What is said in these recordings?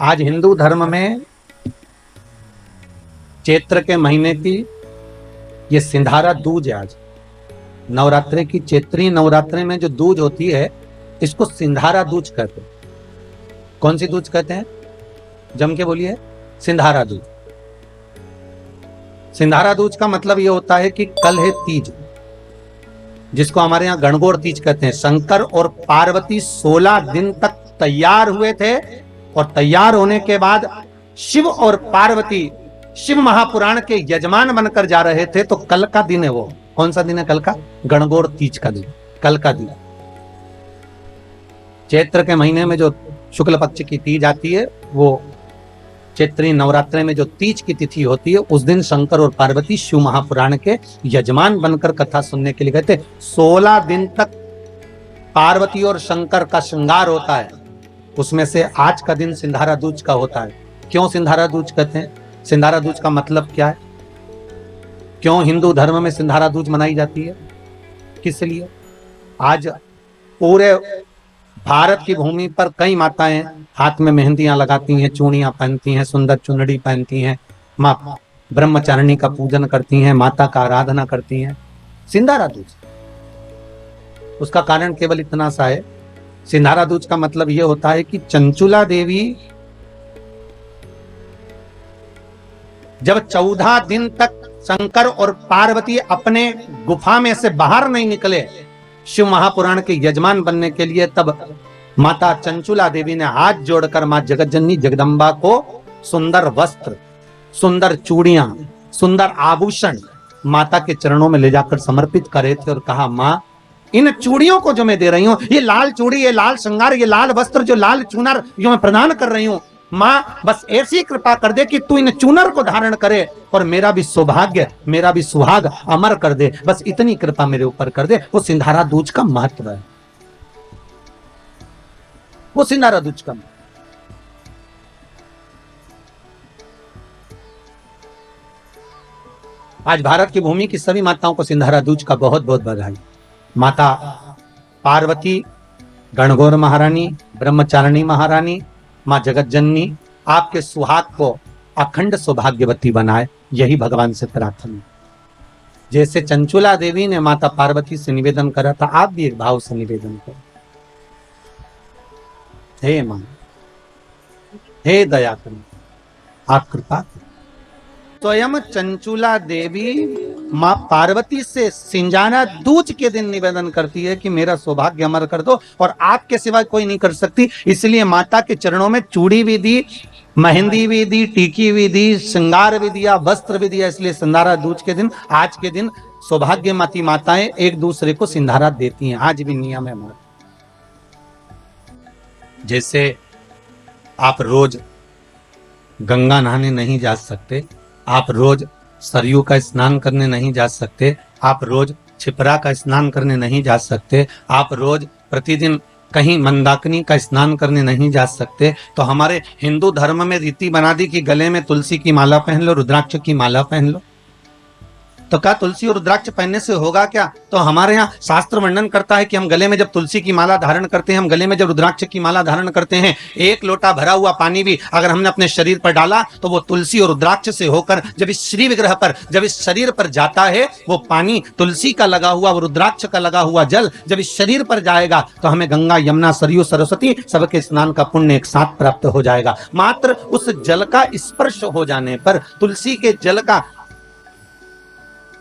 आज हिंदू धर्म में चैत्र के महीने की ये सिंधारा दूज है। आज नवरात्रि की चैत्री नवरात्रि में जो दूज होती है इसको सिंधारा दूज कहते हैं। कौन सी दूज कहते हैं? जम के बोलिए। सिंधारा दूज। सिंधारा दूज का मतलब ये होता है कि कल है तीज, जिसको हमारे यहाँ गणगौर तीज कहते हैं। शंकर और पार्वती 16 दिन तक तैयार हुए थे और तैयार होने के बाद शिव और पार्वती शिव महापुराण के यजमान बनकर जा रहे थे। तो कल का दिन है वो। कौन सा दिन है कल का? गणगौर तीज का दिन, कल का दिन। चैत्र के महीने में जो शुक्ल पक्ष की तीज आती है, वो चैत्री नवरात्रि में जो तीज की तिथि होती है, उस दिन शंकर और पार्वती शिव महापुराण के यजमान बनकर कथा सुनने के लिए गए थे। 16 दिन तक पार्वती और शंकर का श्रृंगार होता है। उसमें से आज का दिन सिंधारा दूज का होता है। क्यों सिंधारा दूज कहते हैं? सिंधारा दूज का मतलब क्या है? क्यों हिंदू धर्म में सिंधारा दूज मनाई जाती है? किस लिए? आज पूरे भारत की भूमि पर कई माताएं हाथ में मेहंदियां लगाती हैं, चूड़ियां पहनती हैं, सुंदर चुनरी पहनती हैं, माँ ब्रह्मचारिणी का पूजन करती हैं, माता का आराधना करती हैं। सिंधारा दूज, उसका कारण केवल इतना सा है। सिंधारा दूज का मतलब यह होता है कि चंचुला देवी जब 14 दिन तक शंकर और पार्वती अपने गुफा में से बाहर नहीं निकले शिव महापुराण के यजमान बनने के लिए, तब माता चंचुला देवी ने हाथ जोड़कर मां जगतजननी जगदम्बा को सुंदर वस्त्र, सुंदर चूड़ियां, सुंदर आभूषण माता के चरणों में ले जाकर समर्पित करे थे और कहा, मां इन चूड़ियों को जो मैं दे रही हूं, ये लाल चूड़ी, ये लाल श्रृंगार, ये लाल वस्त्र, जो लाल चूनर जो मैं प्रदान कर रही हूं, मां बस ऐसी कृपा कर दे कि तू इन चूनर को धारण करे और मेरा भी सौभाग्य, मेरा भी सुहाग अमर कर दे। बस इतनी कृपा मेरे ऊपर कर दे। वो सिंधारा दूज का महत्व है। वो सिंधारा दूज का महत्व। आज भारत की भूमि की सभी माताओं को सिंधारा दूज का बहुत बहुत बधाई। माता पार्वती, गणगौर महारानी, ब्रह्मचारिणी महारानी, मां जगतजननी आपके सुहाग को अखंड सौभाग्यवती बनाए, यही भगवान से प्रार्थना। जैसे चंचुला देवी ने माता पार्वती से निवेदन करा था, आप भी एक भाव से निवेदन करें। हे मां, हे दया करें, आप कृपा करें। स्वयं चंचुला देवी मां पार्वती से सिंधारा दूज के दिन निवेदन करती है कि मेरा सौभाग्य अमर कर दो, और आपके सिवा कोई नहीं कर सकती। इसलिए माता के चरणों में चूड़ी भी दी, मेहंदी भी दी, टीकी भी दी, श्रृंगार भी दिया, वस्त्र भी दिया। इसलिए सिंधारा दूज के दिन, आज के दिन सौभाग्यवती माताएं एक दूसरे को सिंधारा देती हैं। आज भी नियम है हमारा। जैसे आप रोज गंगा नहाने नहीं जा सकते, आप रोज सरयू का स्नान करने नहीं जा सकते, आप रोज छिपरा का स्नान करने नहीं जा सकते, आप रोज प्रतिदिन कहीं मंदाकिनी का स्नान करने नहीं जा सकते, तो हमारे हिंदू धर्म में रीति बना दी कि गले में तुलसी की माला पहन लो, रुद्राक्ष की माला पहन लो। तो क्या तुलसी और रुद्राक्ष पहनने से होगा क्या? तो हमारे यहाँ शास्त्र वर्णन करता है कि हम गले में जब तुलसी की माला धारण करते हैं, हम गले में जब रुद्राक्ष की माला धारण करते हैं, एक लोटा भरा हुआ पानी भी अगर हमने अपने शरीर पर डाला तो वो तुलसी और रुद्राक्ष से होकर जब इस श्री विग्रह पर, जब इस शरीर पर जाता है, वो पानी तुलसी का लगा हुआ, वो रुद्राक्ष का लगा हुआ जल जब इस शरीर पर जाएगा तो हमें गंगा, यमुना, सरयू, सरस्वती सबके स्नान का पुण्य एक साथ प्राप्त हो जाएगा। मात्र उस जल का स्पर्श हो जाने पर, तुलसी के जल का,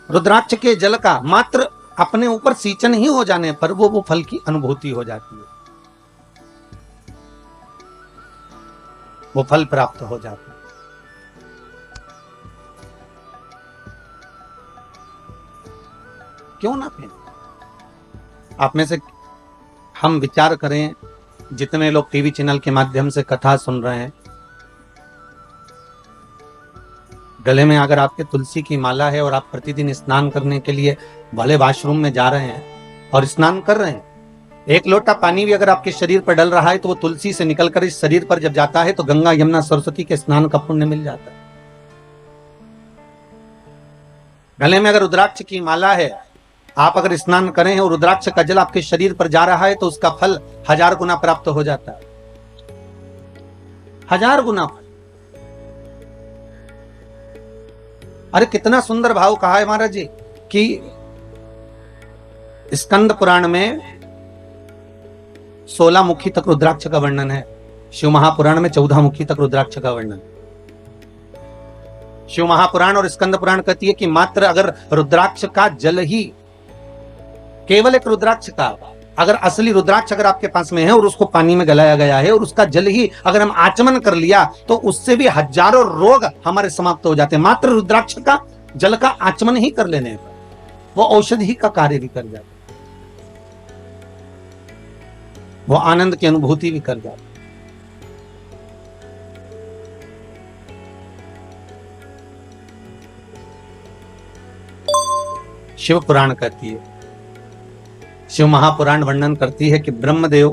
रुद्राक्ष के जल का मात्र अपने ऊपर सींचन ही हो जाने पर वो फल की अनुभूति हो जाती है, वो फल प्राप्त हो जाता है। क्यों ना पहने? आप में से हम विचार करें, जितने लोग टीवी चैनल के माध्यम से कथा सुन रहे हैं, गले में अगर आपके तुलसी की माला है और आप प्रतिदिन स्नान करने के लिए भले वॉशरूम में जा रहे हैं और स्नान कर रहे हैं, एक लोटा पानी भी अगर आपके शरीर पर डल रहा है तो वो तुलसी से निकलकर इस शरीर पर जब जाता है तो गंगा, यमुना, सरस्वती के स्नान का पुण्य मिल जाता है। गले में अगर रुद्राक्ष की माला है, आप अगर स्नान करें और रुद्राक्ष का जल आपके शरीर पर जा रहा है तो उसका फल 1000 गुना प्राप्त हो जाता है। 1000 गुना फल। अरे कितना सुंदर भाव कहा है महाराज जी कि स्कंद पुराण में 16 मुखी तक रुद्राक्ष का वर्णन है, शिव महापुराण में 14 मुखी तक रुद्राक्ष का वर्णन। शिव महापुराण और स्कंद पुराण कहती है कि मात्र अगर रुद्राक्ष का जल ही, केवल एक रुद्राक्ष का, अगर असली रुद्राक्ष अगर आपके पास में है और उसको पानी में गलाया गया है और उसका जल ही अगर हम आचमन कर लिया तो उससे भी हजारों रोग हमारे समाप्त हो जाते हैं। मात्र रुद्राक्ष का जल का आचमन ही कर लेने पर वो औषधि का कार्य भी कर जाता, वो आनंद की अनुभूति भी कर जाता। शिव पुराण कहती है, शिव महापुराण वर्णन करती है कि ब्रह्मदेव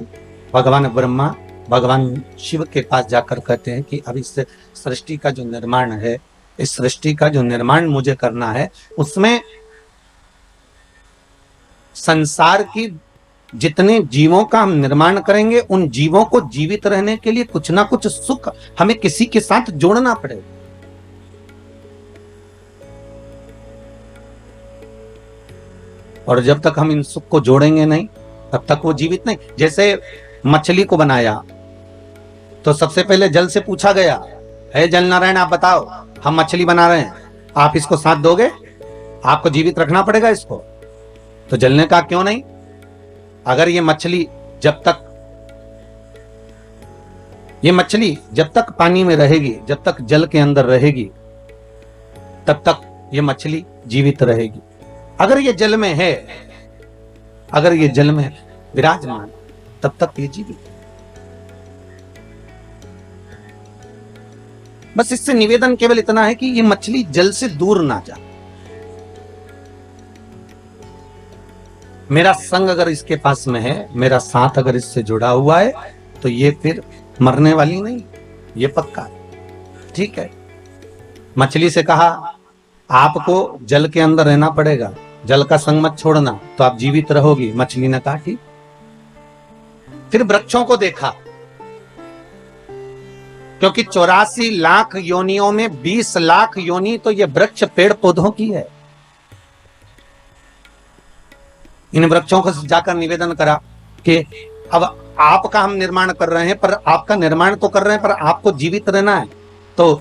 भगवान ब्रह्मा भगवान शिव के पास जाकर कहते हैं कि अब इस सृष्टि का जो निर्माण है, इस सृष्टि का जो निर्माण मुझे करना है, उसमें संसार की जितने जीवों का हम निर्माण करेंगे उन जीवों को जीवित रहने के लिए कुछ ना कुछ सुख हमें किसी के साथ जोड़ना पड़ेगा। और जब तक हम इन सुख को जोड़ेंगे नहीं तब तक वो जीवित नहीं। जैसे मछली को बनाया तो सबसे पहले जल से पूछा गया, हे जल नारायण आप बताओ, हम मछली बना रहे हैं, आप इसको साथ दोगे? आपको जीवित रखना पड़ेगा इसको। तो जल ने कहा क्यों नहीं, अगर ये मछली जब तक पानी में रहेगी, जब तक जल के अंदर रहेगी, तब तक ये मछली जीवित रहेगी। अगर ये जल में है, अगर ये जल में विराजमान, तब तक ये जीवित। बस इससे निवेदन केवल इतना है कि ये मछली जल से दूर ना जाए। मेरा संग अगर इसके पास में है, मेरा साथ अगर इससे जुड़ा हुआ है, तो ये फिर मरने वाली नहीं, ये पक्का है। ठीक है, मछली से कहा आपको जल के अंदर रहना पड़ेगा, जल का संग मत छोड़ना तो आप जीवित रहोगी। मछली ने कहा ठीक। फिर वृक्षों को देखा, क्योंकि 84 लाख योनियों में 20 लाख योनि तो ये वृक्ष पेड़ पौधों की है। इन वृक्षों को जाकर निवेदन करा कि अब आपका हम निर्माण कर रहे हैं, पर आपका निर्माण तो कर रहे हैं पर आपको जीवित रहना है। तो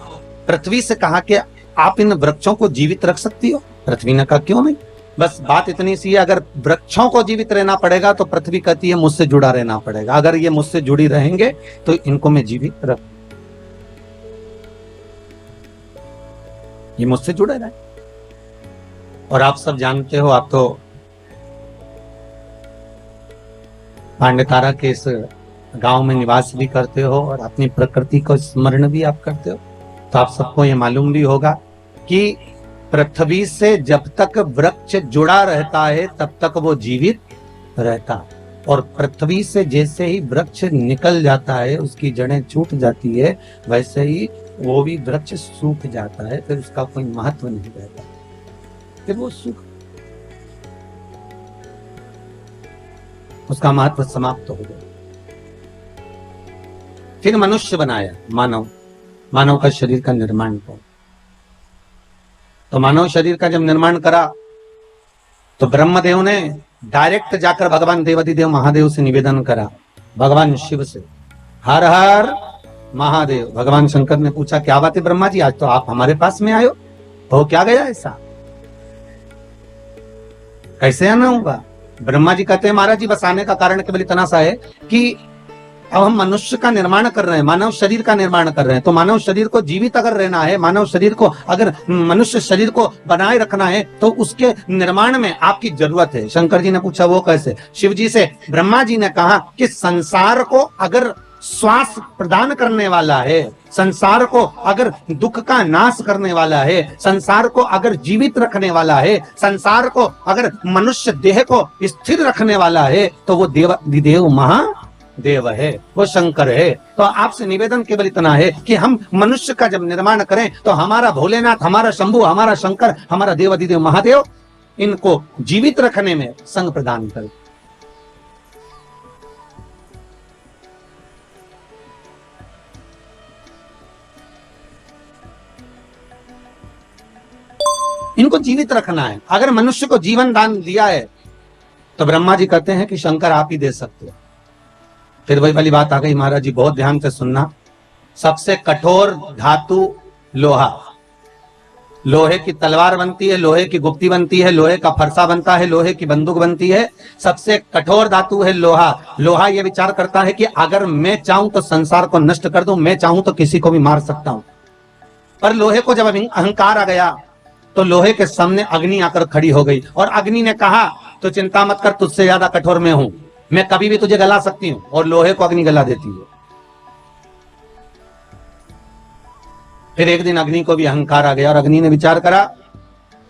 पृथ्वी से कहा कि आप इन वृक्षों को जीवित रख सकती हो? पृथ्वी ने कहा क्यों नहीं। बस बात इतनी सी है, अगर वृक्षों को जीवित रहना पड़ेगा तो पृथ्वी कहती है मुझसे जुड़ा रहना पड़ेगा। अगर ये मुझसे जुड़ी रहेंगे तो इनको मैं जीवित रख, ये मुझसे जुड़े रहे। और आप सब जानते हो, आप तो पांडतारा के इस गांव में निवास भी करते हो और अपनी प्रकृति को स्मरण भी आप करते हो, तो आप सबको ये मालूम भी होगा कि पृथ्वी से जब तक वृक्ष जुड़ा रहता है तब तक वो जीवित रहता है, और पृथ्वी से जैसे ही वृक्ष निकल जाता है, उसकी जड़ें छूट जाती है, वैसे ही वो भी वृक्ष सूख जाता है, फिर उसका कोई महत्व नहीं रहता, फिर वो सूख, उसका महत्व समाप्त हो गया। फिर मनुष्य बनाया, मानव का शरीर का निर्माण किया। तो मानव शरीर का जब निर्माण करा तो ब्रह्मदेव ने डायरेक्ट जाकर भगवान देवाधिदेव महादेव से निवेदन करा, भगवान शिव से, हर हर महादेव। भगवान शंकर ने पूछा क्या बात है ब्रह्मा जी, आज तो आप हमारे पास में आए हो क्या गया ऐसा, कैसे आना होगा? ब्रह्मा जी कहते हैं महाराज जी बस आने का कारण केवल इतना सा है कि अब हम मनुष्य का निर्माण कर रहे हैं, मानव शरीर का निर्माण कर रहे हैं, तो मानव शरीर को जीवित अगर रहना है, मानव शरीर को अगर मनुष्य शरीर को बनाए रखना है, तो उसके निर्माण में आपकी जरूरत है। शंकर जी ने पूछा वो कैसे? शिव जी से ब्रह्मा जी ने कहा कि संसार को अगर श्वास प्रदान करने वाला है, संसार को अगर दुख का नाश करने वाला है, संसार को अगर जीवित रखने वाला है, संसार को अगर मनुष्य देह को स्थिर रखने वाला है, तो वो देव महादेव है, वो शंकर है। तो आपसे निवेदन केवल इतना है कि हम मनुष्य का जब निर्माण करें तो हमारा भोलेनाथ, हमारा शंभु, हमारा शंकर, हमारा देवाधिदेव महादेव इनको जीवित रखने में संग प्रदान करें। इनको जीवित रखना है। अगर मनुष्य को जीवन दान दिया है तो ब्रह्मा जी कहते हैं कि शंकर आप ही दे सकते हो। फिर वही वाली बात आ गई, महाराज जी बहुत ध्यान से सुनना। सबसे कठोर धातु लोहा, लोहे की तलवार बनती है, लोहे की गुप्ती बनती है, लोहे का फरसा बनता है, लोहे की बंदूक बनती है। सबसे कठोर धातु है लोहा। लोहा यह विचार करता है कि अगर मैं चाहूं तो संसार को नष्ट कर दूं, मैं चाहूं तो किसी को भी मार सकता हूं। पर लोहे को जब अहंकार आ गया तो लोहे के सामने अग्नि आकर खड़ी हो गई और अग्नि ने कहा तो चिंता मत कर, तुझसे ज्यादा कठोर मैं हूं, मैं कभी भी तुझे गला सकती हूं। और लोहे को अग्नि गला देती है। फिर एक दिन अग्नि को भी अहंकार आ गया और अग्नि ने विचार करा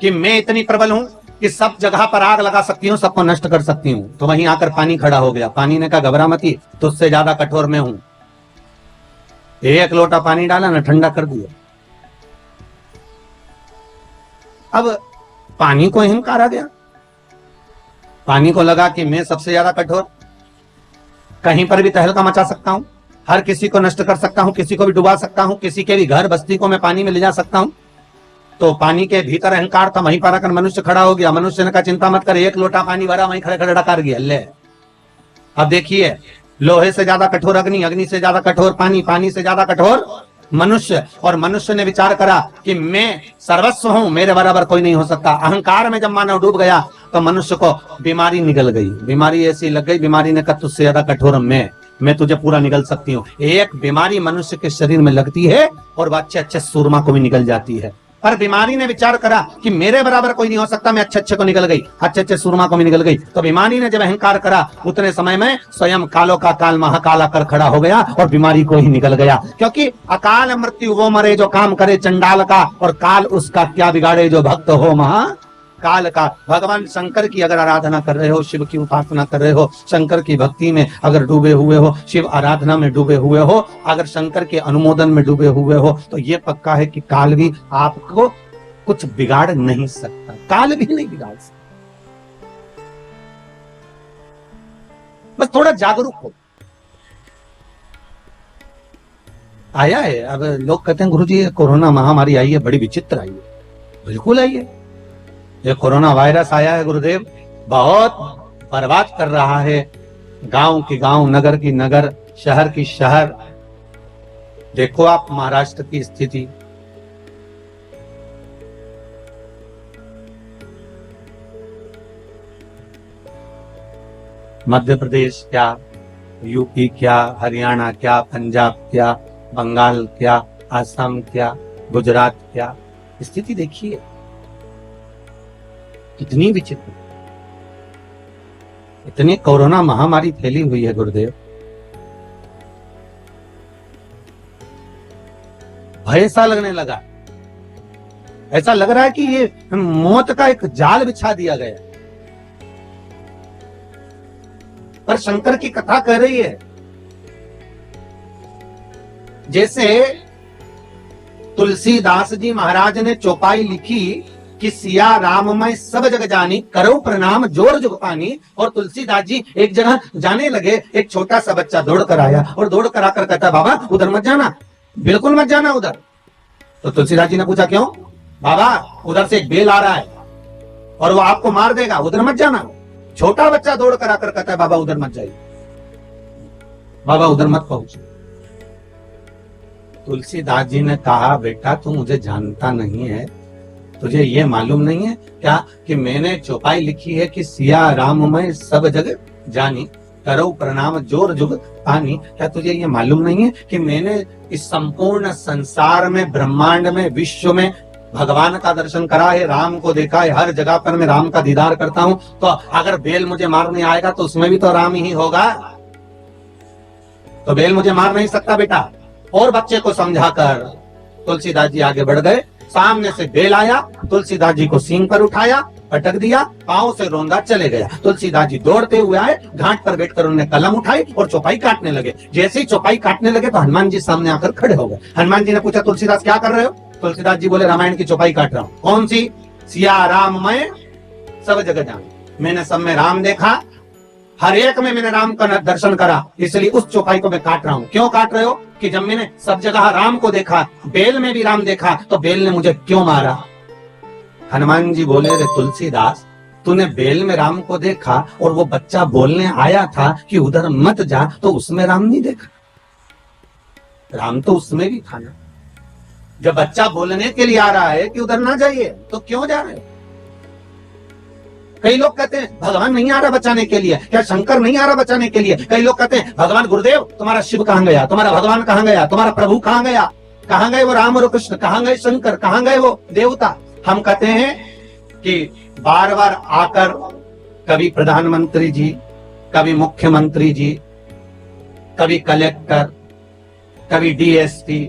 कि मैं इतनी प्रबल हूं कि सब जगह पर आग लगा सकती हूं, सबको नष्ट कर सकती हूं। तो वहीं आकर पानी खड़ा हो गया। पानी ने कहा घबरा मत, तुझसे ज्यादा कठोर मैं हूं। एक लोटा पानी डाला ना, ठंडा कर दिया। अब पानी को अहंकार आ गया। पानी को लगा कि मैं सबसे ज्यादा कठोर, कहीं पर भी तहलका मचा सकता हूं, हर किसी को नष्ट कर सकता हूं, किसी को भी डुबा सकता हूं, किसी के भी घर बस्ती को मैं पानी में ले जा सकता हूं। तो पानी के भीतर अहंकार था, वहीं पर आकर मनुष्य खड़ा हो गया। मनुष्य ने कहा चिंता मत कर, एक लोटा पानी भरा, वहीं खड़े खड़े डकार गया। ले अब देखिए, लोहे से ज्यादा कठोर अग्नि, अग्नि से ज्यादा कठोर पानी, पानी से ज्यादा कठोर मनुष्य। और मनुष्य ने विचार करा कि मैं सर्वस्व हूं, मेरे बराबर कोई नहीं हो सकता। अहंकार में जब मानव डूब गया तो मनुष्य को बीमारी निकल गई। बीमारी ऐसी लग गई, बीमारी ने कहा तुझसे ज्यादा कठोर मैं तुझे पूरा निगल सकती हूँ। एक बीमारी मनुष्य के शरीर में लगती है और वह अच्छे अच्छे सूरमा को भी निकल जाती है। पर बीमारी ने विचार करा कि मेरे बराबर कोई नहीं हो सकता, मैं अच्छे अच्छे को निकल गई, अच्छे अच्छे सूरमा को भी निकल गई। तो बीमारी ने जब अहंकार करा, उतने समय में स्वयं कालों का काल महाकाल आकर खड़ा हो गया और बीमारी को ही निकल गया। क्योंकि अकाल मृत्यु वो मरे जो काम करे चंडाल का, और काल उसका क्या बिगाड़े जो भक्त हो महा काल का। भगवान शंकर की अगर आराधना कर रहे हो, शिव की उपासना कर रहे हो, शंकर की भक्ति में अगर डूबे हुए हो, शिव आराधना में डूबे हुए हो, अगर शंकर के अनुमोदन में डूबे हुए हो, तो ये पक्का है कि काल भी आपको कुछ बिगाड़ नहीं सकता। काल भी नहीं बिगाड़ सकता। बस थोड़ा जागरूक हो। आया है, अब लोग कहते हैं गुरुजी कोरोना महामारी आई है, बड़ी विचित्र आई है। बिल्कुल आई है। ये कोरोना वायरस आया है गुरुदेव, बहुत बर्बाद कर रहा है। गांव की गांव, नगर की नगर, शहर की शहर। देखो आप महाराष्ट्र की स्थिति, मध्य प्रदेश क्या, यूपी क्या, हरियाणा क्या, पंजाब क्या, बंगाल क्या, असम क्या, गुजरात क्या, स्थिति देखिए कितनी विचित्र। इतनी कोरोना महामारी फैली हुई है गुरुदेव, भय सा लगने लगा। ऐसा लग रहा है कि ये मौत का एक जाल बिछा दिया गया। पर शंकर की कथा कह रही है, जैसे तुलसीदास जी महाराज ने चौपाई लिखी कि सिया राम मैं सब जग जानी, करो प्रणाम जोर जुग पानी। और तुलसीदास जी एक जगह जाने लगे, एक छोटा सा बच्चा दौड़ कर आया और दौड़ कर आकर कहता बाबा उधर मत जाना, बिल्कुल मत जाना उधर। तो तुलसीदास जी ने पूछा क्यों? बाबा उधर से एक बेल आ रहा है और वो आपको मार देगा, उधर मत जाना। छोटा बच्चा दौड़ कर आकर कहता है बाबा उधर मत जाइए, बाबा उधर मत पहुंचे। तुलसीदास जी ने कहा बेटा तू मुझे जानता नहीं है, तुझे ये मालूम नहीं है क्या कि मैंने चौपाई लिखी है कि सिया राम मैं सब जग जानी, करो प्रणाम जोर जुग पानी। क्या तुझे ये मालूम नहीं है कि मैंने इस संपूर्ण संसार में, ब्रह्मांड में, विश्व में भगवान का दर्शन करा है, राम को देखा है, हर जगह पर मैं राम का दीदार करता हूं। तो अगर बेल मुझे मारने आएगा तो उसमें भी तो राम ही होगा, तो बेल मुझे मार नहीं सकता बेटा। और बच्चे को समझाकर तुलसीदास जी आगे बढ़ गए। सामने से बेल आया, तुलसीदास जी को सींग पर उठाया, पटक दिया, पांव से रोंदा चले गया। तुलसीदास जी दौड़ते हुए आए, घाट पर बैठकर उन्होंने कलम उठाई और चौपाई काटने लगे। जैसे ही चौपाई काटने लगे तो हनुमान जी सामने आकर खड़े हो गए। हनुमान जी ने पूछा तुलसीदास क्या कर रहे हो? तुलसीदास जी बोले रामायण की चौपाई काट रहा हूँ। कौन सी? सिया राम मैं सब जगह जान, मैंने सब में राम देखा, हर एक में मैंने राम का दर्शन करा, इसलिए उस चौपाई को मैं काट रहा हूँ। क्यों काट रहे हो? कि जब मैंने सब जगह राम को देखा, बेल में भी राम देखा, तो बेल ने मुझे क्यों मारा? हनुमान जी बोले, रे तुलसीदास, तूने बेल में राम को देखा और वो बच्चा बोलने आया था कि उधर मत जा, तो उसमें राम नहीं देखा? राम तो उसमें भी था ना। जब बच्चा बोलने के लिए आ रहा है कि उधर ना जाइए, तो क्यों जा रहे हो? कई लोग कहते हैं भगवान नहीं आ रहा बचाने के लिए, क्या शंकर नहीं आ रहा बचाने के लिए? कई लोग कहते हैं भगवान गुरुदेव, तुम्हारा शिव कहां गया, तुम्हारा भगवान कहां गया, तुम्हारा प्रभु कहां गया, कहां गए वो राम और कृष्ण, कहां गए शंकर, कहां गए वो देवता? हम कहते हैं कि बार बार आकर कभी प्रधानमंत्री जी, कभी मुख्यमंत्री जी, कभी कलेक्टर, कभी डीएसपी,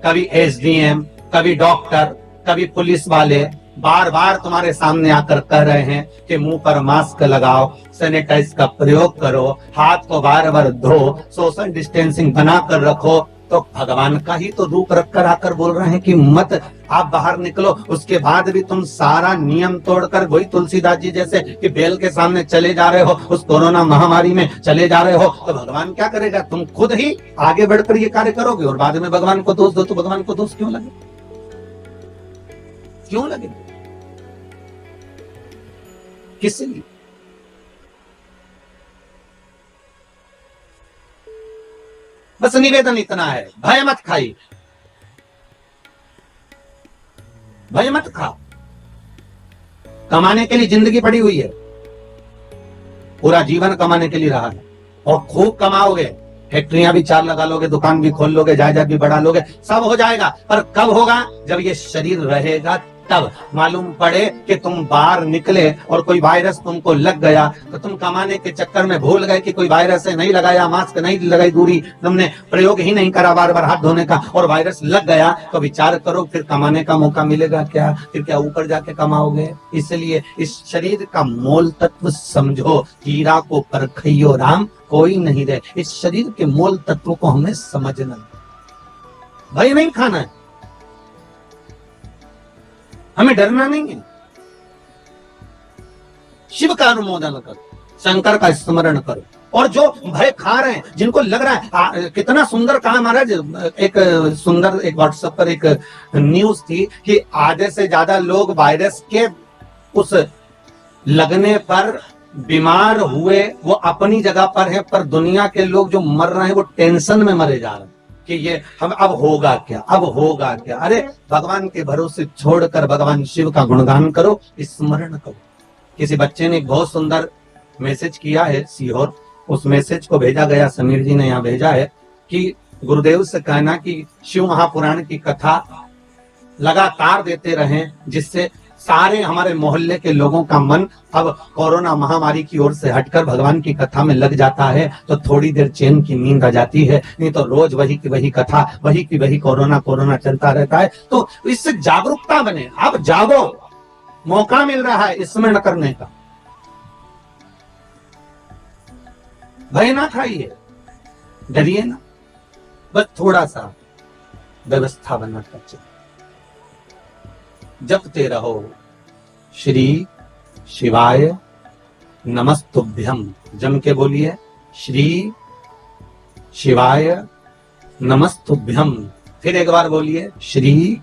कभी एसडीएम, कभी डॉक्टर, कभी पुलिस वाले बार बार तुम्हारे सामने आकर कह रहे हैं कि मुंह पर मास्क लगाओ, सैनिटाइज का प्रयोग करो, हाथ को बार बार धो, सोशल डिस्टेंसिंग बनाकर रखो। तो भगवान का ही तो रूप रखकर आकर बोल रहे हैं कि मत आप बाहर निकलो। उसके बाद भी तुम सारा नियम तोड़कर वही तुलसीदास जी जैसे कि बेल के सामने चले जा रहे हो, उस कोरोना महामारी में चले जा रहे हो। तो भगवान क्या करेगा? तुम खुद ही आगे बढ़कर ये कार्य करोगे और बाद में भगवान को दोष दो, तो भगवान को दोष क्यों लगे? क्यों लगे? किस लिए? बस निवेदन इतना है, भय मत खाइए, भय मत खाओ। कमाने के लिए जिंदगी पड़ी हुई है, पूरा जीवन कमाने के लिए रहा है, और खूब कमाओगे, फैक्ट्रियां भी 4 लगा लोगे, दुकान भी खोल लोगे, जायदाद भी बढ़ा लोगे, सब हो जाएगा। पर कब होगा? जब ये शरीर रहेगा तब। मालूम पड़े कि तुम बाहर निकले और कोई वायरस तुमको लग गया, तो तुम कमाने के चक्कर में भूल गए कि कोई वायरस है, नहीं लगाया मास्क, नहीं लगाई दूरी, तुमने प्रयोग ही नहीं करा बार बार हाथ धोने का, और वायरस लग गया, तो विचार करो फिर कमाने का मौका मिलेगा क्या? फिर क्या ऊपर जाके कमाओगे? इसलिए इस शरीर का मोल तत्व समझो, हीरा को परखइयो राम कोई नहीं रहे। इस शरीर के मोल तत्व को हमें समझना, भय नहीं खाना है, हमें डरना नहीं है। शिव का अनुमोदन करो, शंकर का स्मरण करो। और जो भय खा रहे हैं, जिनको लग रहा है, कितना सुंदर कहा महाराज, एक सुंदर एक व्हाट्सएप पर एक न्यूज थी कि आधे से ज्यादा लोग वायरस के उस लगने पर बीमार हुए, वो अपनी जगह पर है, पर दुनिया के लोग जो मर रहे हैं वो टेंशन में मरे जा रहे हैं कि ये हम अब होगा क्या, अब होगा क्या। अरे भगवान के भरोसे छोड़कर भगवान शिव का गुणगान करो, स्मरण करो। किसी बच्चे ने एक बहुत सुंदर मैसेज किया है सीहोर, उस मैसेज को भेजा गया, समीर जी ने यहाँ भेजा है कि गुरुदेव से कहना कि शिव महापुराण की कथा लगातार देते रहें, जिससे सारे हमारे मोहल्ले के लोगों का मन अब कोरोना महामारी की ओर से हटकर भगवान की कथा में लग जाता है, तो थोड़ी देर चैन की नींद आ जाती है। नहीं तो रोज वही की वही कथा, वही की वही कोरोना कोरोना चलता रहता है। तो इससे जागरूकता बने, अब जागो, मौका मिल रहा है स्मरण करने का। भय ना खाइए, डरिए ना, बस थोड़ा सा व्यवस्था बनाकर चलिए। जपते रहो श्री शिवाय नमस्तुभ्यम, जम के बोलिए श्री शिवाय नमस्तुभ्यम। फिर एक बार बोलिए श्री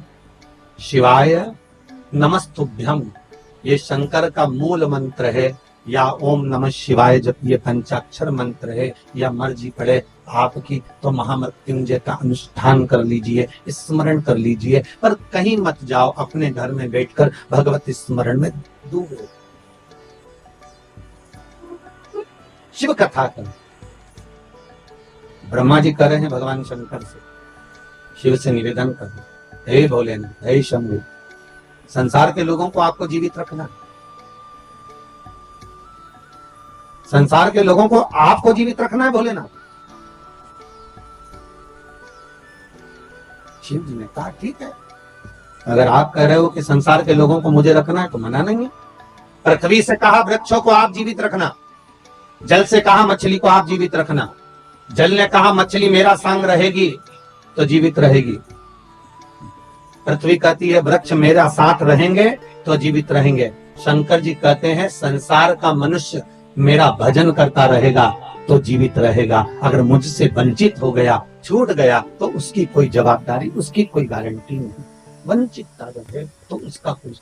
शिवाय नमस्तुभ्यम। ये शंकर का मूल मंत्र है, या ओम नमः शिवाय जब ये पंचाक्षर मंत्र है, या मर्जी पड़े आपकी तो महामृत्युंजय का अनुष्ठान कर लीजिए, स्मरण कर लीजिए, पर कहीं मत जाओ, अपने घर में बैठकर भगवत स्मरण में डूबो, शिव कथा करो। ब्रह्मा जी कर रहे हैं भगवान शंकर से, शिव से निवेदन करो, हे भोलेनाथ, हे शंभु, संसार के लोगों को आपको जीवित रखना, संसार के लोगों को आपको जीवित रखना है भोलेनाथ। शिव जी ने कहा ठीक है, अगर आप कह रहे हो कि संसार के लोगों को मुझे रखना है तो मना नहीं है। पृथ्वी से कहा वृक्षों को आप जीवित रखना, जल से कहा मछली को आप जीवित रखना, जल ने कहा मछली मेरा संग रहेगी तो जीवित रहेगी, पृथ्वी कहती है वृक्ष मेरा साथ रहेंगे तो जीवित रहेंगे। शंकर जी कहते हैं संसार का मनुष्य मेरा भजन करता रहेगा तो जीवित रहेगा, अगर मुझसे वंचित हो गया, छूट गया, तो उसकी कोई जवाबदारी, उसकी कोई गारंटी नहीं। वंचित है तो उसका कोई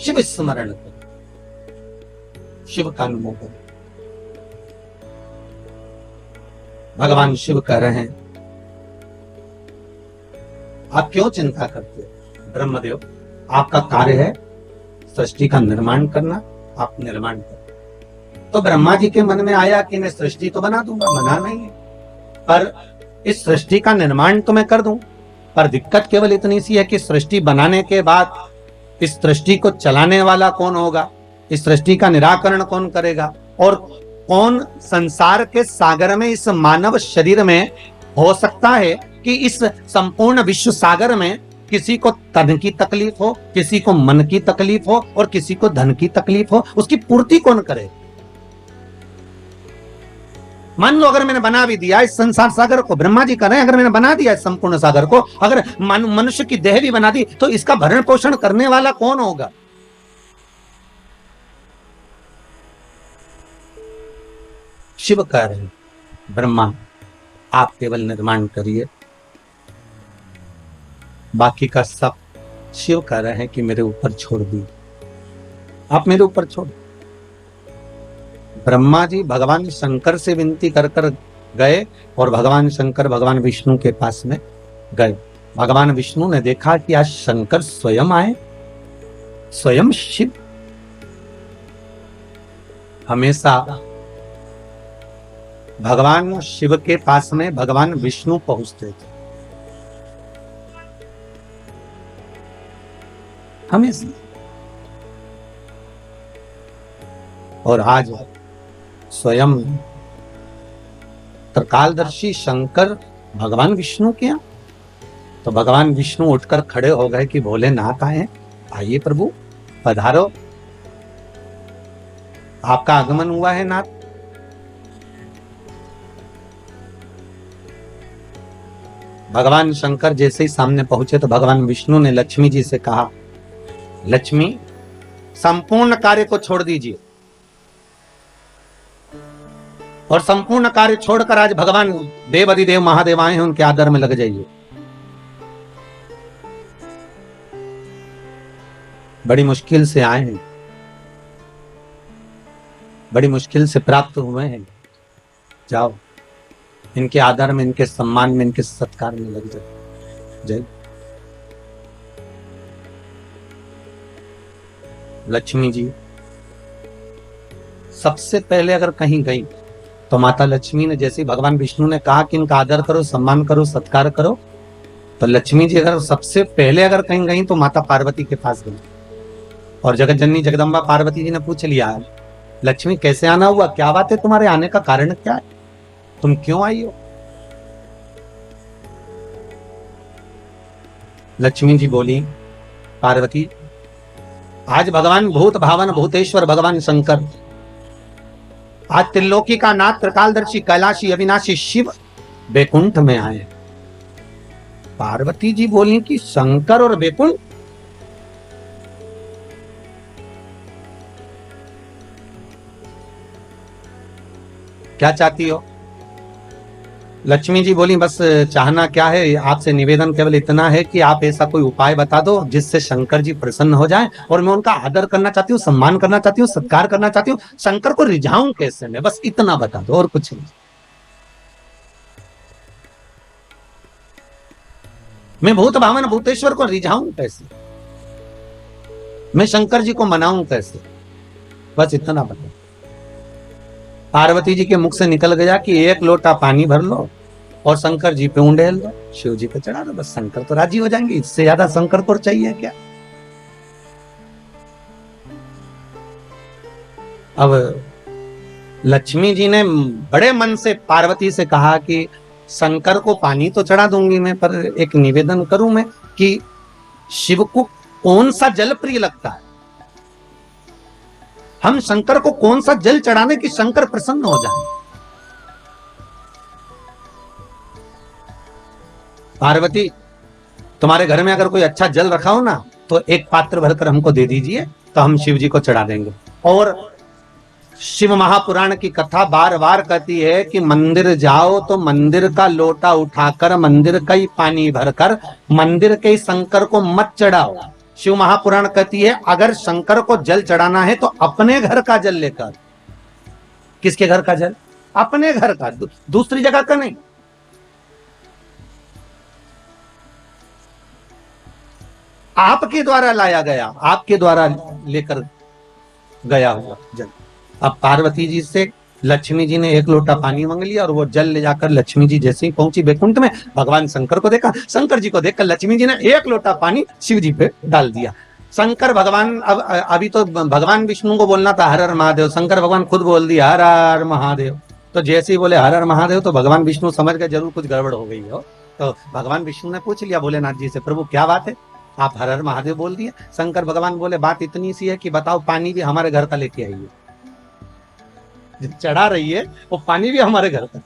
शिव स्मरण करो, शिव का अनुभव करो। भगवान शिव कह रहे हैं, आप क्यों चिंता करते हो? ब्रह्मदेव, आपका कार्य है सृष्टि का निर्माण करना, आप निर्माण करो। तो ब्रह्मा जी के मन में आया कि मैं सृष्टि तो बना दूंगा, मना नहीं है, पर इस सृष्टि का निर्माण तो मैं कर दूं, पर दिक्कत केवल इतनी सी है कि सृष्टि बनाने के बाद इस सृष्टि को चलाने वाला कौन होगा, इस सृष्टि का निराकरण कौन करेगा, और कौन संसार के सागर में, इस मानव शरीर में हो सकता है कि इस संपूर्ण विश्व सागर में किसी को तन की तकलीफ हो, किसी को मन की तकलीफ हो और किसी को धन की तकलीफ हो, उसकी पूर्ति कौन करे? मान लो अगर मैंने बना भी दिया इस संसार सागर को, ब्रह्मा जी कर रहे हैं, अगर मैंने बना दिया इस संपूर्ण सागर को, अगर मनुष्य की देह भी बना दी, तो इसका भरण पोषण करने वाला कौन होगा? शिव कह रहे हैं, ब्रह्मा आप केवल निर्माण करिए, बाकी का सब शिव कह रहे हैं कि मेरे ऊपर छोड़ दी, आप मेरे ऊपर छोड़। ब्रह्मा जी भगवान शंकर से विनती कर कर गए और भगवान शंकर भगवान विष्णु के पास में गए। भगवान विष्णु ने देखा कि आज शंकर स्वयं आए, स्वयं शिव। हमेशा भगवान शिव के पास में भगवान विष्णु पहुंचते थे, हमेशा। और आज स्वयं त्रिकालदर्शी शंकर भगवान विष्णु के यहाँ, तो भगवान विष्णु उठकर खड़े हो गए कि भोलेनाथ आए, आइए प्रभु पधारो, आपका आगमन हुआ है नाथ। भगवान शंकर जैसे ही सामने पहुंचे तो भगवान विष्णु ने लक्ष्मी जी से कहा, लक्ष्मी संपूर्ण कार्य को छोड़ दीजिए और संपूर्ण कार्य छोड़कर आज भगवान देव अधिदेव महादेव आए हैं, उनके आदर में लग जाइए। बड़ी मुश्किल से आए हैं, बड़ी मुश्किल से प्राप्त हुए हैं, जाओ इनके आदर में, इनके सम्मान में, इनके सत्कार में लग जाओ। जय। लक्ष्मी जी सबसे पहले अगर कहीं गई तो माता लक्ष्मी ने, जैसे भगवान विष्णु ने कहा कि इनका आदर करो, सम्मान करो, सत्कार करो, तो लक्ष्मी जी अगर सबसे पहले अगर कहीं गई तो माता पार्वती के पास गई और जगत जननी जगदम्बा पार्वती जी ने पूछ लिया, लक्ष्मी कैसे आना हुआ, क्या बात है, तुम्हारे आने का कारण क्या है, तुम क्यों आई हो? लक्ष्मी जी बोली, पार्वती आज भगवान भूत भावन भूतेश्वर भगवान शंकर, आज त्रिलोकी का नाथ त्रिकालदर्शी कैलाशी अविनाशी शिव बैकुंठ में आए। पार्वती जी बोली कि शंकर और बैकुंठ? क्या चाहती हो? लक्ष्मी जी बोली, बस चाहना क्या है, आपसे निवेदन केवल इतना है कि आप ऐसा कोई उपाय बता दो जिससे शंकर जी प्रसन्न हो जाएं, और मैं उनका आदर करना चाहती हूँ, सम्मान करना चाहती हूँ, सत्कार करना चाहती हूँ, शंकर को रिझाऊं कैसे मैं, बस इतना बता दो और कुछ नहीं। मैं भूत भावन भूतेश्वर को रिझाऊं कैसे, मैं शंकर जी को मनाऊं कैसे, बस इतना बता। पार्वती जी के मुख से निकल गया कि एक लोटा पानी भर लो और शंकर जी पे उंडेल दो, शिव जी पे चढ़ा दो, बस शंकर तो राजी हो जाएंगे, इससे ज्यादा शंकर को चाहिए क्या? अब लक्ष्मी जी ने बड़े मन से पार्वती से कहा कि शंकर को पानी तो चढ़ा दूंगी मैं, पर एक निवेदन करूं मैं कि शिव को कौन सा जल प्रिय लगता है, हम शंकर को कौन सा जल चढ़ाने कि शंकर प्रसन्न हो जाए। पार्वती तुम्हारे घर में अगर कोई अच्छा जल रखा हो ना तो एक पात्र भरकर हमको दे दीजिए, तो हम शिव जी को चढ़ा देंगे। और शिव महापुराण की कथा बार बार कहती है कि मंदिर जाओ तो मंदिर का लोटा उठाकर मंदिर का ही पानी भरकर मंदिर के शंकर को मत चढ़ाओ, शिव महापुराण कहती है अगर शंकर को जल चढ़ाना है तो अपने घर का जल लेकर। किसके घर का जल? अपने घर का, दूसरी जगह का नहीं। आपके द्वारा लाया गया, आपके द्वारा लेकर गया हुआ जल। अब पार्वती जी से लक्ष्मी जी ने एक लोटा पानी मांग लिया और वो जल ले जाकर लक्ष्मी जी जैसे ही पहुंची बैकुंठ में, भगवान शंकर को देखा, शंकर जी को देखकर लक्ष्मी जी ने एक लोटा पानी शिव जी पे डाल दिया। शंकर भगवान, अब अभी तो भगवान विष्णु को बोलना था हर हर महादेव, शंकर भगवान खुद बोल दिया हर हर महादेव। तो जैसे ही बोले हर हर महादेव तो भगवान विष्णु समझ गए जरूर कुछ गड़बड़ हो गई हो। तो भगवान विष्णु ने पूछ लिया भोलेनाथ जी से, प्रभु क्या बात है, आप हर हर महादेव बोल दिए। शंकर भगवान बोले बात इतनी सी है कि बताओ पानी भी हमारे घर का लेके आइए, चढ़ा रही है वो पानी भी हमारे घर का।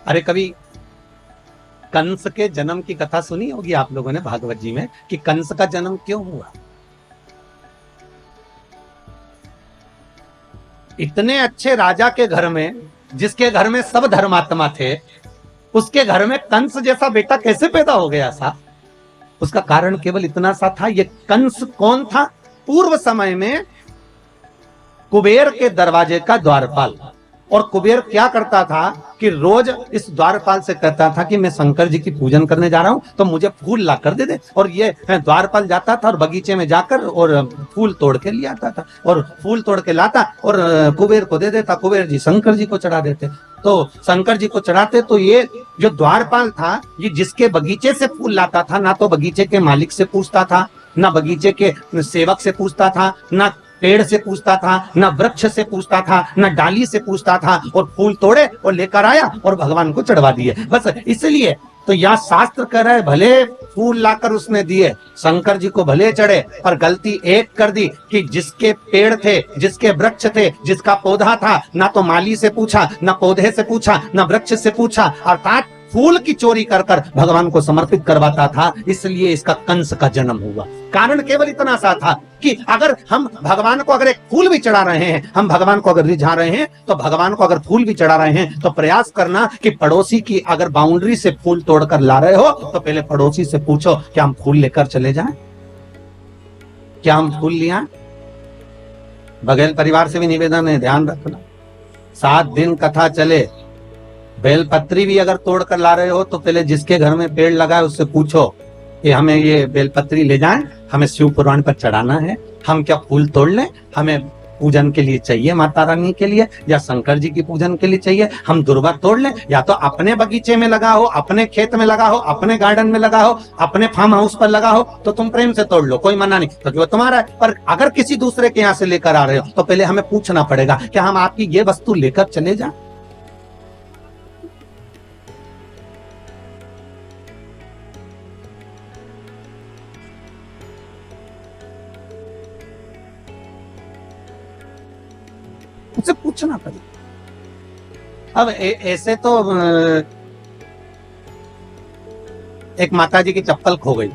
अरे कभी कंस के जन्म की कथा सुनी होगी आप लोगों ने भागवत जी में कि कंस का जन्म क्यों हुआ। इतने अच्छे राजा के घर में, जिसके घर में सब धर्मात्मा थे, उसके घर में कंस जैसा बेटा कैसे पैदा हो गया था? उसका कारण केवल इतना सा था, ये कंस कौन था? पूर्व समय में कुबेर के दरवाजे का द्वारपाल। और कुबेर क्या करता था कि रोज इस द्वारपाल से कहता था कि मैं शंकर जी की पूजन करने जा रहा हूं तो मुझे फूल ला कर दे दे। और ये द्वारपाल जाता था और बगीचे में जाकर और फूल तोड़ के ले आता था और फूल तोड़ के लाता और कुबेर को दे देता। कुबेर जी शंकर जी को चढ़ा देते। तो शंकर जी को चढ़ाते तो ये जो द्वारपाल था, ये जिसके बगीचे से फूल लाता था, ना तो बगीचे के मालिक से पूछता था, ना बगीचे के सेवक से पूछता था, ना पेड़ से पूछता था, ना वृक्ष से पूछता था, ना डाली से पूछता था, और फूल तोड़े और लेकर आया और भगवान को चढ़वा दिए। बस इसलिए तो यहाँ शास्त्र कह रहा है भले फूल लाकर उसने दिए, शंकर जी को भले चढ़े, पर गलती एक कर दी कि जिसके पेड़ थे, जिसके वृक्ष थे, जिसका पौधा था, ना तो माली से पूछा, ना पौधे से पूछा, ना वृक्ष से पूछा, अर्थात फूल की चोरी कर कर भगवान को समर्पित करवाता था। इसलिए इसका कंस का जन्म हुआ। कारण केवल इतना सा था कि अगर हम भगवान को अगर एक फूल भी चढ़ा रहे हैं, हम भगवान को अगर रिझा रहे हैं, तो भगवान को अगर फूल भी चढ़ा रहे हैं तो प्रयास करना कि पड़ोसी की अगर बाउंड्री से फूल तोड़कर ला रहे हो तो पहले पड़ोसी से पूछो क्या हम फूल लेकर चले जाएं, क्या हम फूल लिया। बघेल परिवार से भी निवेदन है, ध्यान रखना 7 दिन कथा चले, बेलपत्री भी अगर तोड़ कर ला रहे हो तो पहले जिसके घर में पेड़ लगा है उससे पूछो कि हमें ये बेलपत्री ले जाएं, हमें शिव पुराण पर चढ़ाना है, हम क्या फूल तोड़ लें, हमें पूजन के लिए चाहिए माता रानी के लिए या शंकर जी की पूजन के लिए चाहिए, हम दुर्वा तोड़ लें, या तो अपने बगीचे में लगा हो, अपने खेत में लगा हो, अपने गार्डन में लगा हो, अपने फार्म हाउस पर लगा हो तो तुम प्रेम से तोड़ लो, कोई मना नहीं, तो जो तुम्हारा है। पर अगर किसी दूसरे के यहाँ से लेकर आ रहे हो तो पहले हमें पूछना पड़ेगा क्या हम आपकी ये वस्तु लेकर चले जाएं। उसे पूछना पड़ेगा। अब ऐसे तो एक माताजी की चप्पल खो गई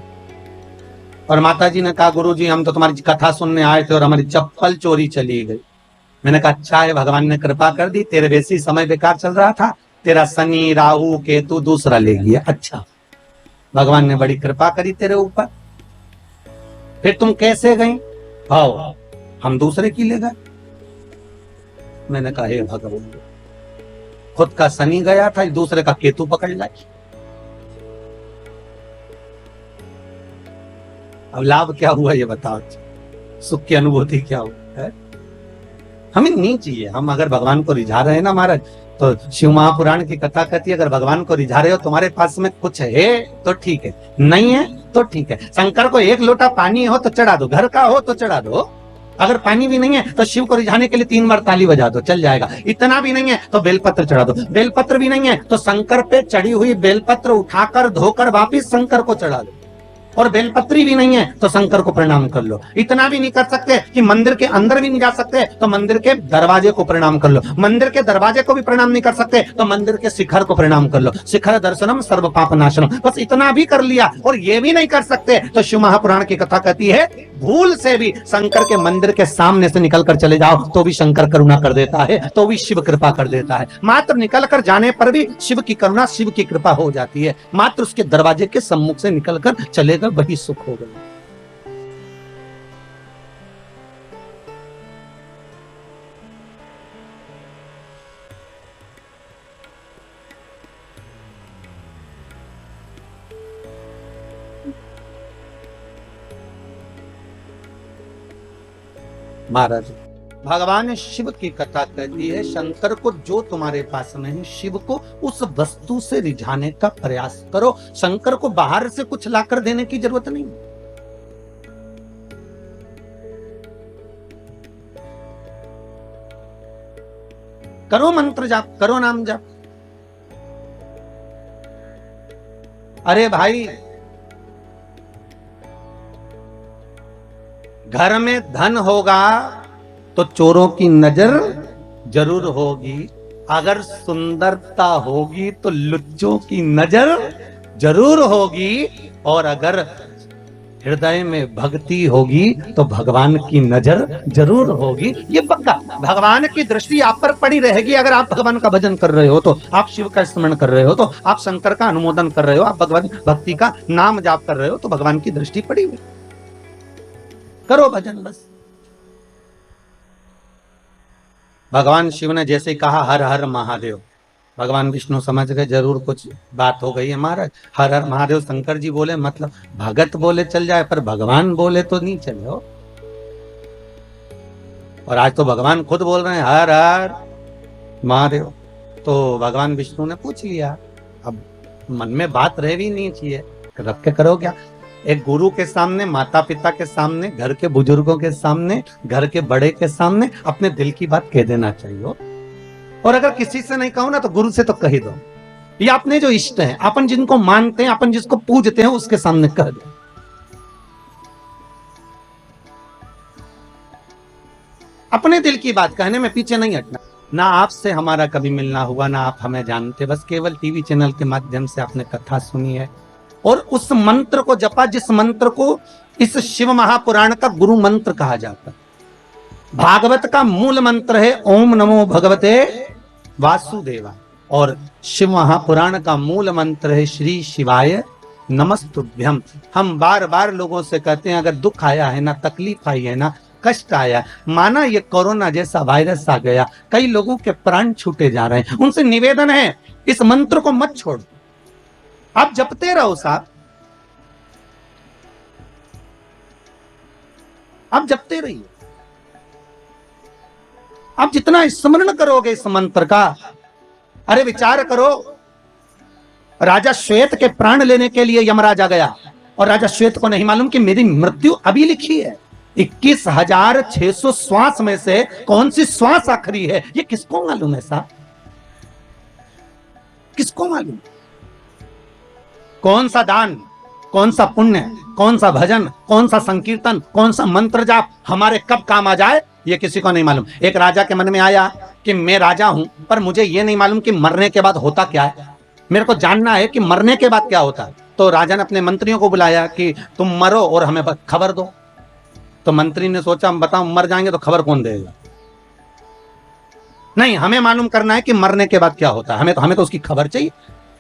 और माताजी ने कहा गुरुजी हम तो तुम्हारी कथा सुनने आए थे और हमारी चप्पल चोरी चली गई। मैंने कहा अच्छा है, भगवान ने कृपा कर दी, तेरे वैसी समय बेकार चल रहा था, तेरा शनि राहु केतु दूसरा ले गया। अच्छा, भगवान ने बड़ी कृपा करी तेरे ऊपर। फिर तुम कैसे गई? आओ हम दूसरे की ले गए। मैंने कहा हे भगवान, खुद का शनि गया था, दूसरे का केतु पकड़ लाई। अब लाभ क्या हुआ ये बताओ, सुख की अनुभूति क्या हुआ है? हमें नहीं चाहिए। हम अगर भगवान को रिझा रहे हैं ना महाराज, तो शिव महापुराण की कथा कहती है अगर भगवान को रिझा रहे हो तुम्हारे पास में कुछ है तो ठीक है, नहीं है तो ठीक है। शंकर को एक लोटा पानी हो तो चढ़ा दो, घर का हो तो चढ़ा दो। अगर पानी भी नहीं है तो शिव को रिझाने के लिए 3 बार ताली बजा दो, चल जाएगा। इतना भी नहीं है तो बेलपत्र चढ़ा दो। बेलपत्र भी नहीं है तो शंकर पे चढ़ी हुई बेलपत्र उठाकर धोकर वापिस शंकर को चढ़ा दो। और बेलपत्री भी नहीं है तो शंकर को प्रणाम कर लो। इतना भी नहीं कर सकते कि मंदिर के अंदर भी नहीं जा सकते तो मंदिर के दरवाजे को प्रणाम कर लो। मंदिर के दरवाजे को भी प्रणाम नहीं कर सकते तो मंदिर के शिखर को प्रणाम कर लो। शिखर दर्शनम सर्व पाप नाशनम। बस इतना भी कर लिया और ये भी नहीं कर सकते तो शिव महापुराण की कथा कहती है भूल से भी शंकर के मंदिर के सामने से निकलकर चले जाओ तो भी शंकर करुणा कर देता है, तो भी शिव कृपा कर देता है। मात्र निकलकर जाने पर भी शिव की करुणा, शिव की कृपा हो जाती है। मात्र उसके दरवाजे के सम्मुख से निकलकर चलेगा, वही सुख हो गया। महाराज, भगवान शिव की कथा कहती है, शंकर को जो तुम्हारे पास नहीं, शिव को उस वस्तु से रिझाने का प्रयास करो। शंकर को बाहर से कुछ लाकर देने की जरूरत नहीं। करो मंत्र जाप, करो नाम जाप। अरे भाई, घर में धन होगा तो चोरों की नजर जरूर होगी, अगर सुंदरता होगी तो लुच्चों की नजर जरूर होगी, और अगर हृदय में भक्ति होगी तो भगवान की नजर जरूर होगी। ये पक्का, भगवान की दृष्टि आप पर पड़ी रहेगी। अगर आप भगवान का भजन कर रहे हो तो, आप शिव का स्मरण कर रहे हो तो, आप शंकर का अनुमोदन कर रहे हो, आप भगवान भक्ति का नाम जाप कर रहे हो तो भगवान की दृष्टि पड़ी हुई। करो भजन बस। भगवान शिव ने जैसे कहा हर हर महादेव, भगवान विष्णु समझ गए जरूर कुछ बात हो गई है महाराज। हर हर महादेव शंकर जी बोले, मतलब भगत बोले चल जाए, पर भगवान बोले तो नहीं चले हो। और आज तो भगवान खुद बोल रहे हैं हर हर महादेव। तो भगवान विष्णु ने पूछ लिया, अब मन में बात रह भी नहीं चाहिए, रख के करो क्या। एक गुरु के सामने, माता पिता के सामने, घर के बुजुर्गों के सामने, घर के बड़े के सामने अपने दिल की बात कह देना चाहिए। और अगर किसी से नहीं कहो ना तो गुरु से तो कह दो, या अपने जो इष्ट हैं, अपन जिनको मानते हैं, अपन जिसको पूजते हैं, उसके सामने कह दो। अपने दिल की बात कहने में पीछे नहीं हटना। ना आपसे हमारा कभी मिलना हुआ, ना आप हमें जानते, बस केवल टीवी चैनल के माध्यम से आपने कथा सुनी है और उस मंत्र को जपा जिस मंत्र को इस शिव महापुराण का गुरु मंत्र कहा जाता है। भागवत का मूल मंत्र है ओम नमो भगवते वासुदेवा, और शिव महापुराण का मूल मंत्र है श्री शिवाय नमस्तुभ्यम। हम बार बार लोगों से कहते हैं, अगर दुख आया है ना, तकलीफ आई है ना, कष्ट आया, माना ये कोरोना जैसा वायरस आ गया, कई लोगों के प्राण छूटे जा रहे हैं, उनसे निवेदन है इस मंत्र को मत छोड़, आप जपते रहो साहब, आप जपते रहिए। आप जितना स्मरण करोगे इस मंत्र का, अरे विचार करो, राजा श्वेत के प्राण लेने के लिए यमराज आ गया और राजा श्वेत को नहीं मालूम कि मेरी मृत्यु अभी लिखी है। 21,600 श्वास में से कौन सी श्वास आखिरी है, ये किसको मालूम है साहब, किसको मालूम। कौन सा दान, कौन सा पुण्य, कौन सा भजन, कौन सा संकीर्तन, कौन सा मंत्र जाप हमारे कब काम आ जाए, ये किसी को नहीं मालूम। एक राजा के मन में आया कि मैं राजा हूं, पर मुझे ये नहीं मालूम कि मरने के बाद होता क्या है, मेरे को जानना है कि मरने के बाद क्या होता है। तो राजा ने अपने मंत्रियों को बुलाया कि तुम मरो और हमें खबर दो। तो मंत्री ने सोचा, हम बताओ मर जाएंगे तो खबर कौन देगा, नहीं हमें मालूम करना है कि मरने के बाद क्या होता है, हमें तो उसकी खबर चाहिए।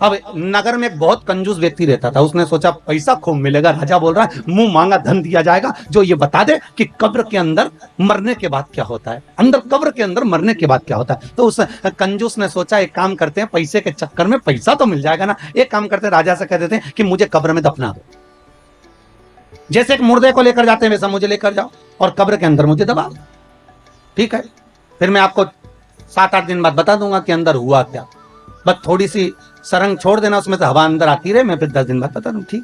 अब नगर में एक बहुत कंजूस व्यक्ति रहता था, उसने सोचा पैसा खूब मिलेगा, राजा बोल रहा है मुंह मांगा धन दिया जाएगा, जो ये बता दे कि कब्र के अंदर मरने के बाद क्या होता है, अंदर कब्र के अंदर मरने के बाद क्या होता है। तो उस कंजूस ने सोचा एक काम करते हैं, पैसे के चक्कर में पैसा तो मिल जाएगा ना, एक काम करते हैं राजा से कह देते हैं कि मुझे कब्र में दफना दो, जैसे एक मुर्दे को लेकर जाते हैं वैसा मुझे लेकर जाओ और कब्र के अंदर मुझे दबा दो, ठीक है। फिर मैं आपको 7-8 दिन बाद बता दूंगा कि अंदर हुआ क्या, बस थोड़ी सी सरंग छोड़ देना, उसमें से हवा अंदर आती रहे, मैं फिर 10 दिन बाद बता दूं, ठीक।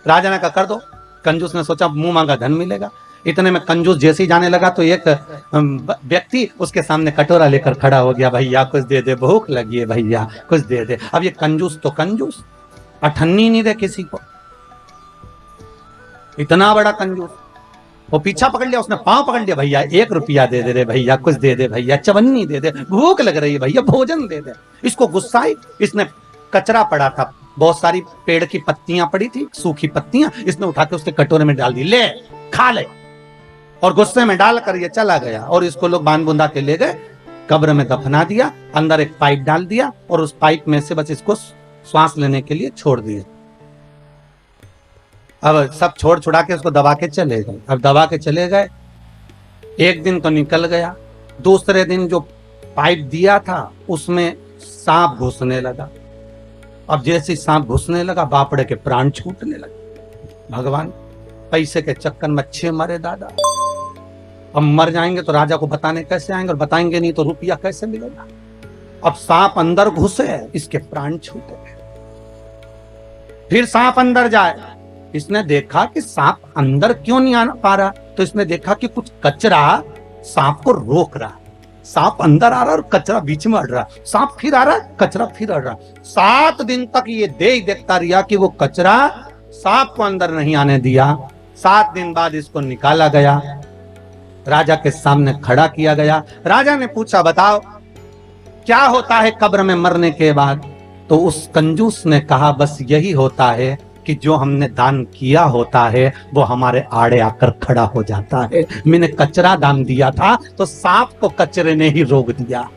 राजा ने कहा कर दो। कंजूस ने सोचा मुंह मांगा धन मिलेगा। इतने में कंजूस जैसे ही जाने लगा तो एक व्यक्ति उसके सामने कटोरा लेकर खड़ा हो गया, भैया कुछ दे दे, भूख लगी है भैया कुछ दे दे। अब ये कंजूस तो कंजूस, अठन्नी नहीं दे किसी को, इतना बड़ा कंजूस। वो पीछा पकड़ लिया, उसने पांव पकड़ लिया, भैया 1 रुपया दे दे रे भैया, कुछ दे दे भैया, चवन्नी दे दे, भूख लग रही है भैया, भोजन दे दे। इसको गुस्सा आई, इसने कचरा पड़ा था, बहुत सारी पेड़ की पत्तियां पड़ी थी, सूखी पत्तियां, इसने उठा के उसके कटोरे में डाल दी, ले खा ले। और गुस्से में डालकर ये चला गया। और इसको लोग बांध बुंदा के ले गए, कब्र में दफना दिया, अंदर एक पाइप डाल दिया और उस पाइप में से बस इसको श्वास लेने के लिए छोड़ दिया। अब सब छोड़ छुड़ा के उसको दबा के चले गए। अब दबा के चले गए, एक दिन तो निकल गया, दूसरे दिन जो पाइप दिया था उसमें सांप घुसने लगा। अब जैसे सांप घुसने लगा, बापड़े के प्राण छूटने लगे। भगवान पैसे के चक्कर में अच्छे मरे दादा। अब मर जाएंगे तो राजा को बताने कैसे आएंगे, और बताएंगे नहीं तो रुपया कैसे मिलेगा। अब सांप अंदर घुसे, इसके प्राण छूटे। फिर सांप अंदर जाए, इसने देखा कि सांप अंदर क्यों नहीं आ पा रहा, तो इसने देखा कि कुछ कचरा सांप को रोक रहा। सांप अंदर आ रहा और कचरा बीच में अड़ रहा, सांप फिर आ रहा, कचरा फिर अड़ रहा। 7 दिन तक ये देखता रहा कि वो कचरा सांप को अंदर नहीं आने दिया। 7 दिन बाद इसको निकाला गया, राजा के सामने खड़ा किया गया। राजा ने पूछा, बताओ क्या होता है कब्र में मरने के बाद? तो उस कंजूस ने कहा, बस यही होता है कि जो हमने दान किया होता है वो हमारे आड़े आकर खड़ा हो जाता है। मैंने कचरा दान दिया था तो सांप को कचरे ने ही रोक दिया।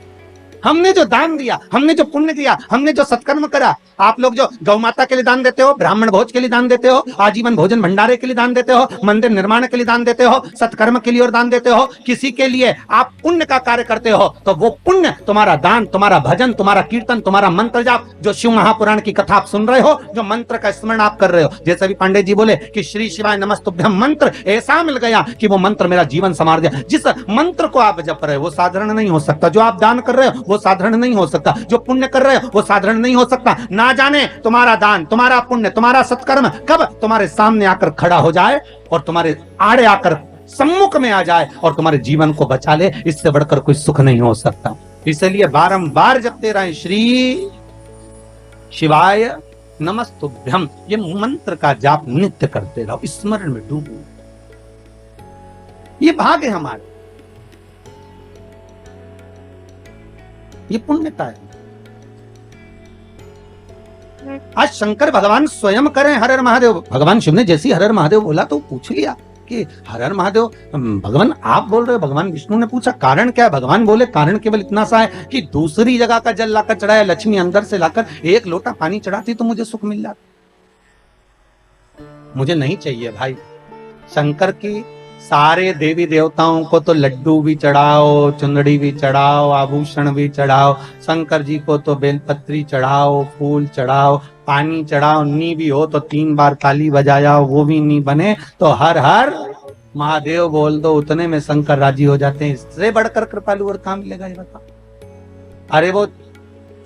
हमने जो दान दिया, हमने जो पुण्य दिया, हमने जो सत्कर्म करा, आप लोग जो गौ माता के लिए दान देते हो, ब्राह्मण भोज के लिए दान देते हो, आजीवन भोजन भंडारे के लिए दान देते हो, मंदिर निर्माण के लिए दान देते हो, सत्कर्म के लिए और दान देते हो, किसी के लिए आप पुण्य का कार्य करते हो, तो वो पुण्य तुम्हारा दान, तुम्हारा भजन, तुम्हारा कीर्तन, तुम्हारा मंत्र जाप, जो शिव महापुराण की कथा आप सुन रहे हो, जो मंत्र का स्मरण आप कर रहे हो, जैसे भी पांडे जी बोले कि श्री शिवाय नमस्तुभ्यम मंत्र ऐसा मिल गया कि वो मंत्र मेरा जीवन संवार दिया। जिस मंत्र को आप जप रहे हो वो साधारण नहीं हो सकता, जो आप दान कर रहे हो वो साधारण नहीं हो सकता, जो पुण्य कर रहे हो वो साधारण नहीं हो सकता। ना जाने तुम्हारा दान, तुम्हारा पुण्य, तुम्हारा सत्कर्म कब तुम्हारे सामने आकर खड़ा हो जाए और तुम्हारे आड़े आकर सम्मुख में आ जाए और तुम्हारे जीवन को बचा ले, इससे बढ़कर कोई सुख नहीं हो सकता। इसलिए बारंबार जपते रहे श्री शिवाय नमस्तुभ्यम, ये मंत्र का जाप नित्य करते रहो, स्मरण में डूबो। ये भाग है हमारे, ये पुण्यता है। आज शंकर भगवान स्वयं करें हर हर महादेव। भगवान शिव ने जैसी हर हर महादेव बोला तो पूछ लिया कि हर हर महादेव भगवान आप बोल रहे हो। भगवान विष्णु ने पूछा कारण क्या है? भगवान बोले कारण केवल इतना सा है कि दूसरी जगह का जल लाकर चढ़ाया, लक्ष्मी अंदर से लाकर एक लोटा पानी चढ़ाती तो मुझे सुख मिल जाता। मुझे नहीं चाहिए भाई। शंकर की सारे देवी देवताओं को तो लड्डू भी चढ़ाओ, चुंदड़ी भी चढ़ाओ, आभूषण भी चढ़ाओ, शंकर जी को तो बेलपत्री चढ़ाओ, फूल चढ़ाओ, पानी चढ़ाओ, नी भी हो तो 3 बार ताली बजाया, वो भी नहीं बने तो हर हर महादेव बोल दो, उतने में शंकर राजी हो जाते हैं। इससे बढ़कर कृपालु और काम मिलेगा ये बता। अरे वो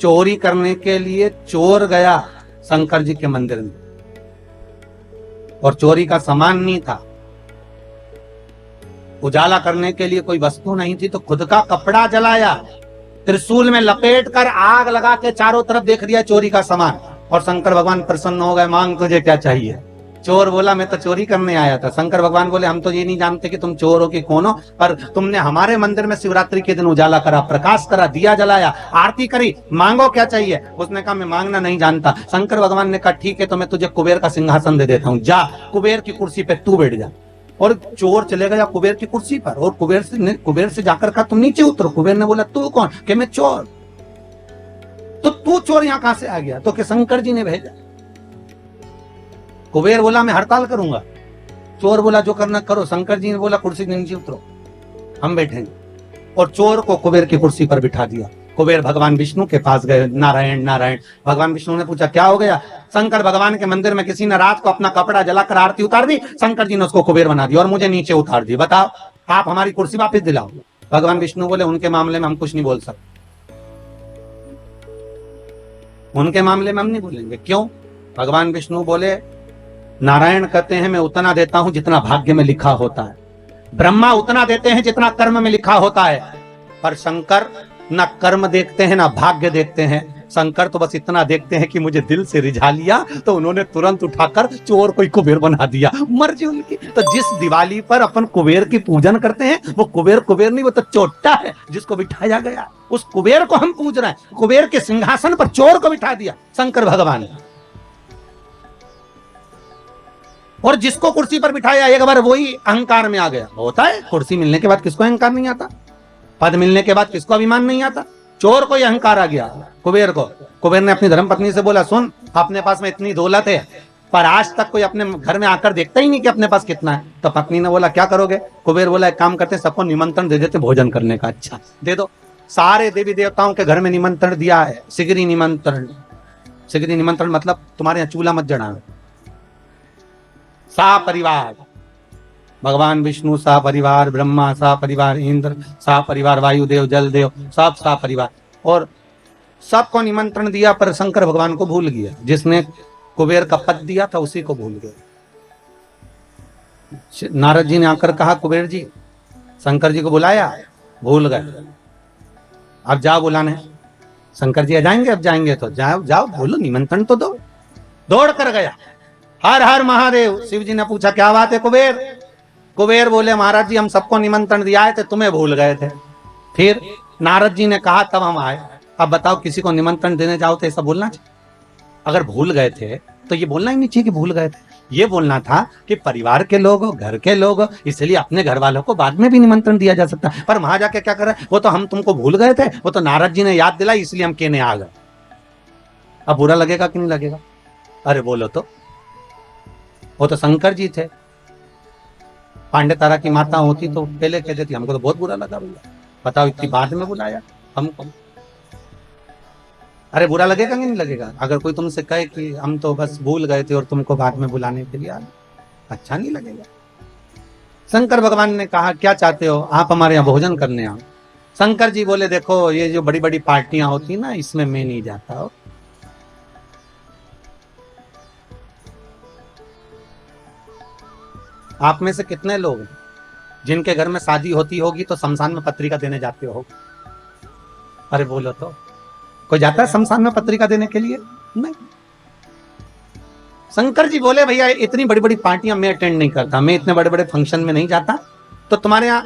चोरी करने के लिए चोर गया शंकर जी के मंदिर में और चोरी का सामान नहीं था, उजाला करने के लिए कोई वस्तु नहीं थी, तो खुद का कपड़ा जलाया, त्रिशूल में लपेट कर आग लगा के चारों तरफ देख लिया चोरी का सामान। और शंकर भगवान प्रसन्न हो गए, मांग तुझे क्या चाहिए? चोर बोला मैं तो चोरी करने आया था। शंकर भगवान बोले हम तो ये नहीं जानते कि तुम चोर हो कि कौन हो, पर तुमने हमारे मंदिर में शिवरात्रि के दिन उजाला करा, प्रकाश करा, दिया जलाया, आरती करी, मांगो क्या चाहिए? उसने कहा मैं मांगना नहीं जानता। शंकर भगवान ने कहा ठीक है तो मैं तुझे कुबेर का सिंहासन दे देता हूँ, जा कुबेर की कुर्सी पे तू बैठ जा। और चोर चले गया कुबेर की कुर्सी पर और कुबेर से जाकर कहा तुम नीचे उतरो। कुबेर ने बोला तू कौन? कि मैं चोर। तो तू चोर यहाँ कहां से आ गया? तो कि शंकर जी ने भेजा। कुबेर बोला मैं हड़ताल करूंगा। चोर बोला जो करना करो। शंकर जी ने बोला कुर्सी से नीचे उतरो, हम बैठेंगे। और चोर को कुबेर की कुर्सी पर बिठा दिया। कुबेर भगवान विष्णु के पास गए, नारायण नारायण। भगवान विष्णु ने पूछा क्या हो गया? शंकर भगवान के मंदिर में किसी ने रात को अपना कपड़ा जलाकर आरती उतार दी, शंकर जी ने उसको कुबेर बना दिया और मुझे नीचे उतार दी। बताओ आप हमारी कुर्सी वापस दिलाओ। भगवान विष्णु बोले उनके मामले में हम कुछ नहीं बोल सकते, उनके मामले में हम नहीं बोलेंगे। क्यों? भगवान विष्णु बोले नारायण कहते हैं मैं उतना देता हूं जितना भाग्य में लिखा होता है, ब्रह्मा उतना देते हैं जितना कर्म में लिखा होता है, पर शंकर ना कर्म देखते हैं ना भाग्य देखते हैं। शंकर तो बस इतना देखते हैं कि मुझे दिल से रिझा लिया तो उन्होंने तुरंत उठाकर चोर को कुबेर बना दिया, मर्जी उनकी। तो जिस दिवाली पर अपन कुबेर की पूजन करते हैं वो कुबेर कुबेर नहीं, वो तो चोटा है जिसको बिठाया गया। उस कुबेर को हम पूज रहे हैं। कुबेर के सिंहासन पर चोर को बिठा दिया शंकर भगवान ने। और जिसको कुर्सी पर बिठाया एक बार वही अहंकार में आ गया। होता है, कुर्सी मिलने के बाद किसको अहंकार नहीं आता, पद मिलने के बाद किसको अभिमान नहीं आता। चोर को यह अहंकार आ गया, कुबेर को। कुबेर ने अपनी धर्मपत्नी से बोला, सुन, अपने पास में इतनी दौलत है, पर आज तक कोई अपने घर में आकर देखता ही नहीं कि अपने पास कितना है। तो पत्नी ने बोला, क्या करोगे? कुबेर बोला, एक काम करते, सबको निमंत्रण दे देते भोजन करने का। अच्छा, दे दो। सारे देवी देवताओं के घर में निमंत्रण दिया है, सिगरी निमंत्रण। सिगरी निमंत्रण मतलब तुम्हारे यहाँ चूल्हा मत जलाना। सा परिवार भगवान विष्णु, सा परिवार ब्रह्मा, सा परिवार इंद्र, सा परिवार वायुदेव, जलदेव, सब सा परिवार, और सबको निमंत्रण दिया। पर शंकर भगवान को भूल गया। जिसने कुबेर का पद दिया था उसी को भूल गया। नारद जी ने आकर कहा, कुबेर जी, शंकर जी को बुलाया, भूल गए, अब जाओ बुलाने। शंकर जी आ जाएंगे, अब जाएंगे तो जाओ जाओ, बोलो निमंत्रण तो दो। दौड़ कर गया, हर हर महादेव। शिव जी ने पूछा, क्या बात है कुबेर? कुबेर बोले, महाराज जी, हम सबको निमंत्रण दिया थे, तुम्हें भूल गए थे। फिर नारद जी ने कहा, तब हम आए। अब बताओ, किसी को निमंत्रण देने जाओ तो ऐसा बोलना चाहिए? अगर भूल गए थे तो ये बोलना ही नहीं चाहिए कि भूल गए थे। ये बोलना था कि परिवार के लोग, घर के लोग, इसलिए अपने घर वालों को बाद में भी निमंत्रण दिया जा सकता है। पर वहां जाके क्या कर रहे, वो तो हम तुमको भूल गए थे, वो तो नारद जी ने याद दिलाई, इसलिए हम कहने आ गए। अब बुरा लगेगा कि नहीं लगेगा? अरे बोलो तो, वो तो शंकर जी थे। पांडे तारा की माता होती तो पहले कह देती, हमको तो बहुत बुरा लगा भैया, बताओ इतनी बाद में बुलाया हमको। अरे बुरा लगेगा कि नहीं लगेगा? अगर कोई तुमसे कहे कि हम तो बस भूल गए थे और तुमको बाद में बुलाने के लिए आए, अच्छा नहीं लगेगा? शंकर भगवान ने कहा, क्या चाहते हो? आप हमारे यहाँ भोजन करने आओ। शंकर जी बोले, देखो, ये जो बड़ी बड़ी पार्टियां होती ना, इसमें मैं नहीं जाता हूं। आप में से कितने लोग हैं जिनके घर में शादी होती होगी तो शमशान में पत्रिका देने जाते हो? अरे बोलो तो, कोई जाता है शमशान में पत्रिका देने के लिए? नहीं। शंकर जी बोले, भैया इतनी बड़ी बड़ी पार्टियां मैं अटेंड नहीं करता, मैं इतने बड़े बड़े फंक्शन में नहीं जाता, तो तुम्हारे यहाँ,